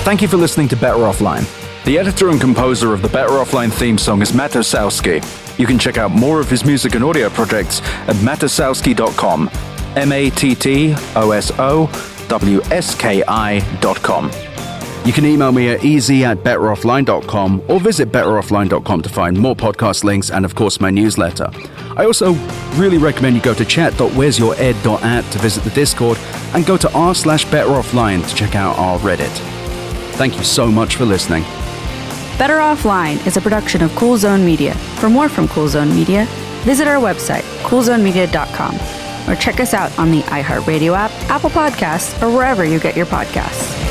Thank you for listening to Better Offline. The editor and composer of the Better Offline theme song is Matt Osowski. You can check out more of his music and audio projects at mattosowski.com. mattosowski.com. You can email me at easy@betteroffline.com or visit betteroffline.com to find more podcast links and, of course, my newsletter. I also really recommend you go to chat.where'syourEd.at to visit the Discord and go to r/betteroffline to check out our Reddit. Thank you so much for listening. Better Offline is a production of Cool Zone Media. For more from Cool Zone Media, visit our website, coolzonemedia.com, or check us out on the iHeart Radio app, Apple Podcasts, or wherever you get your podcasts.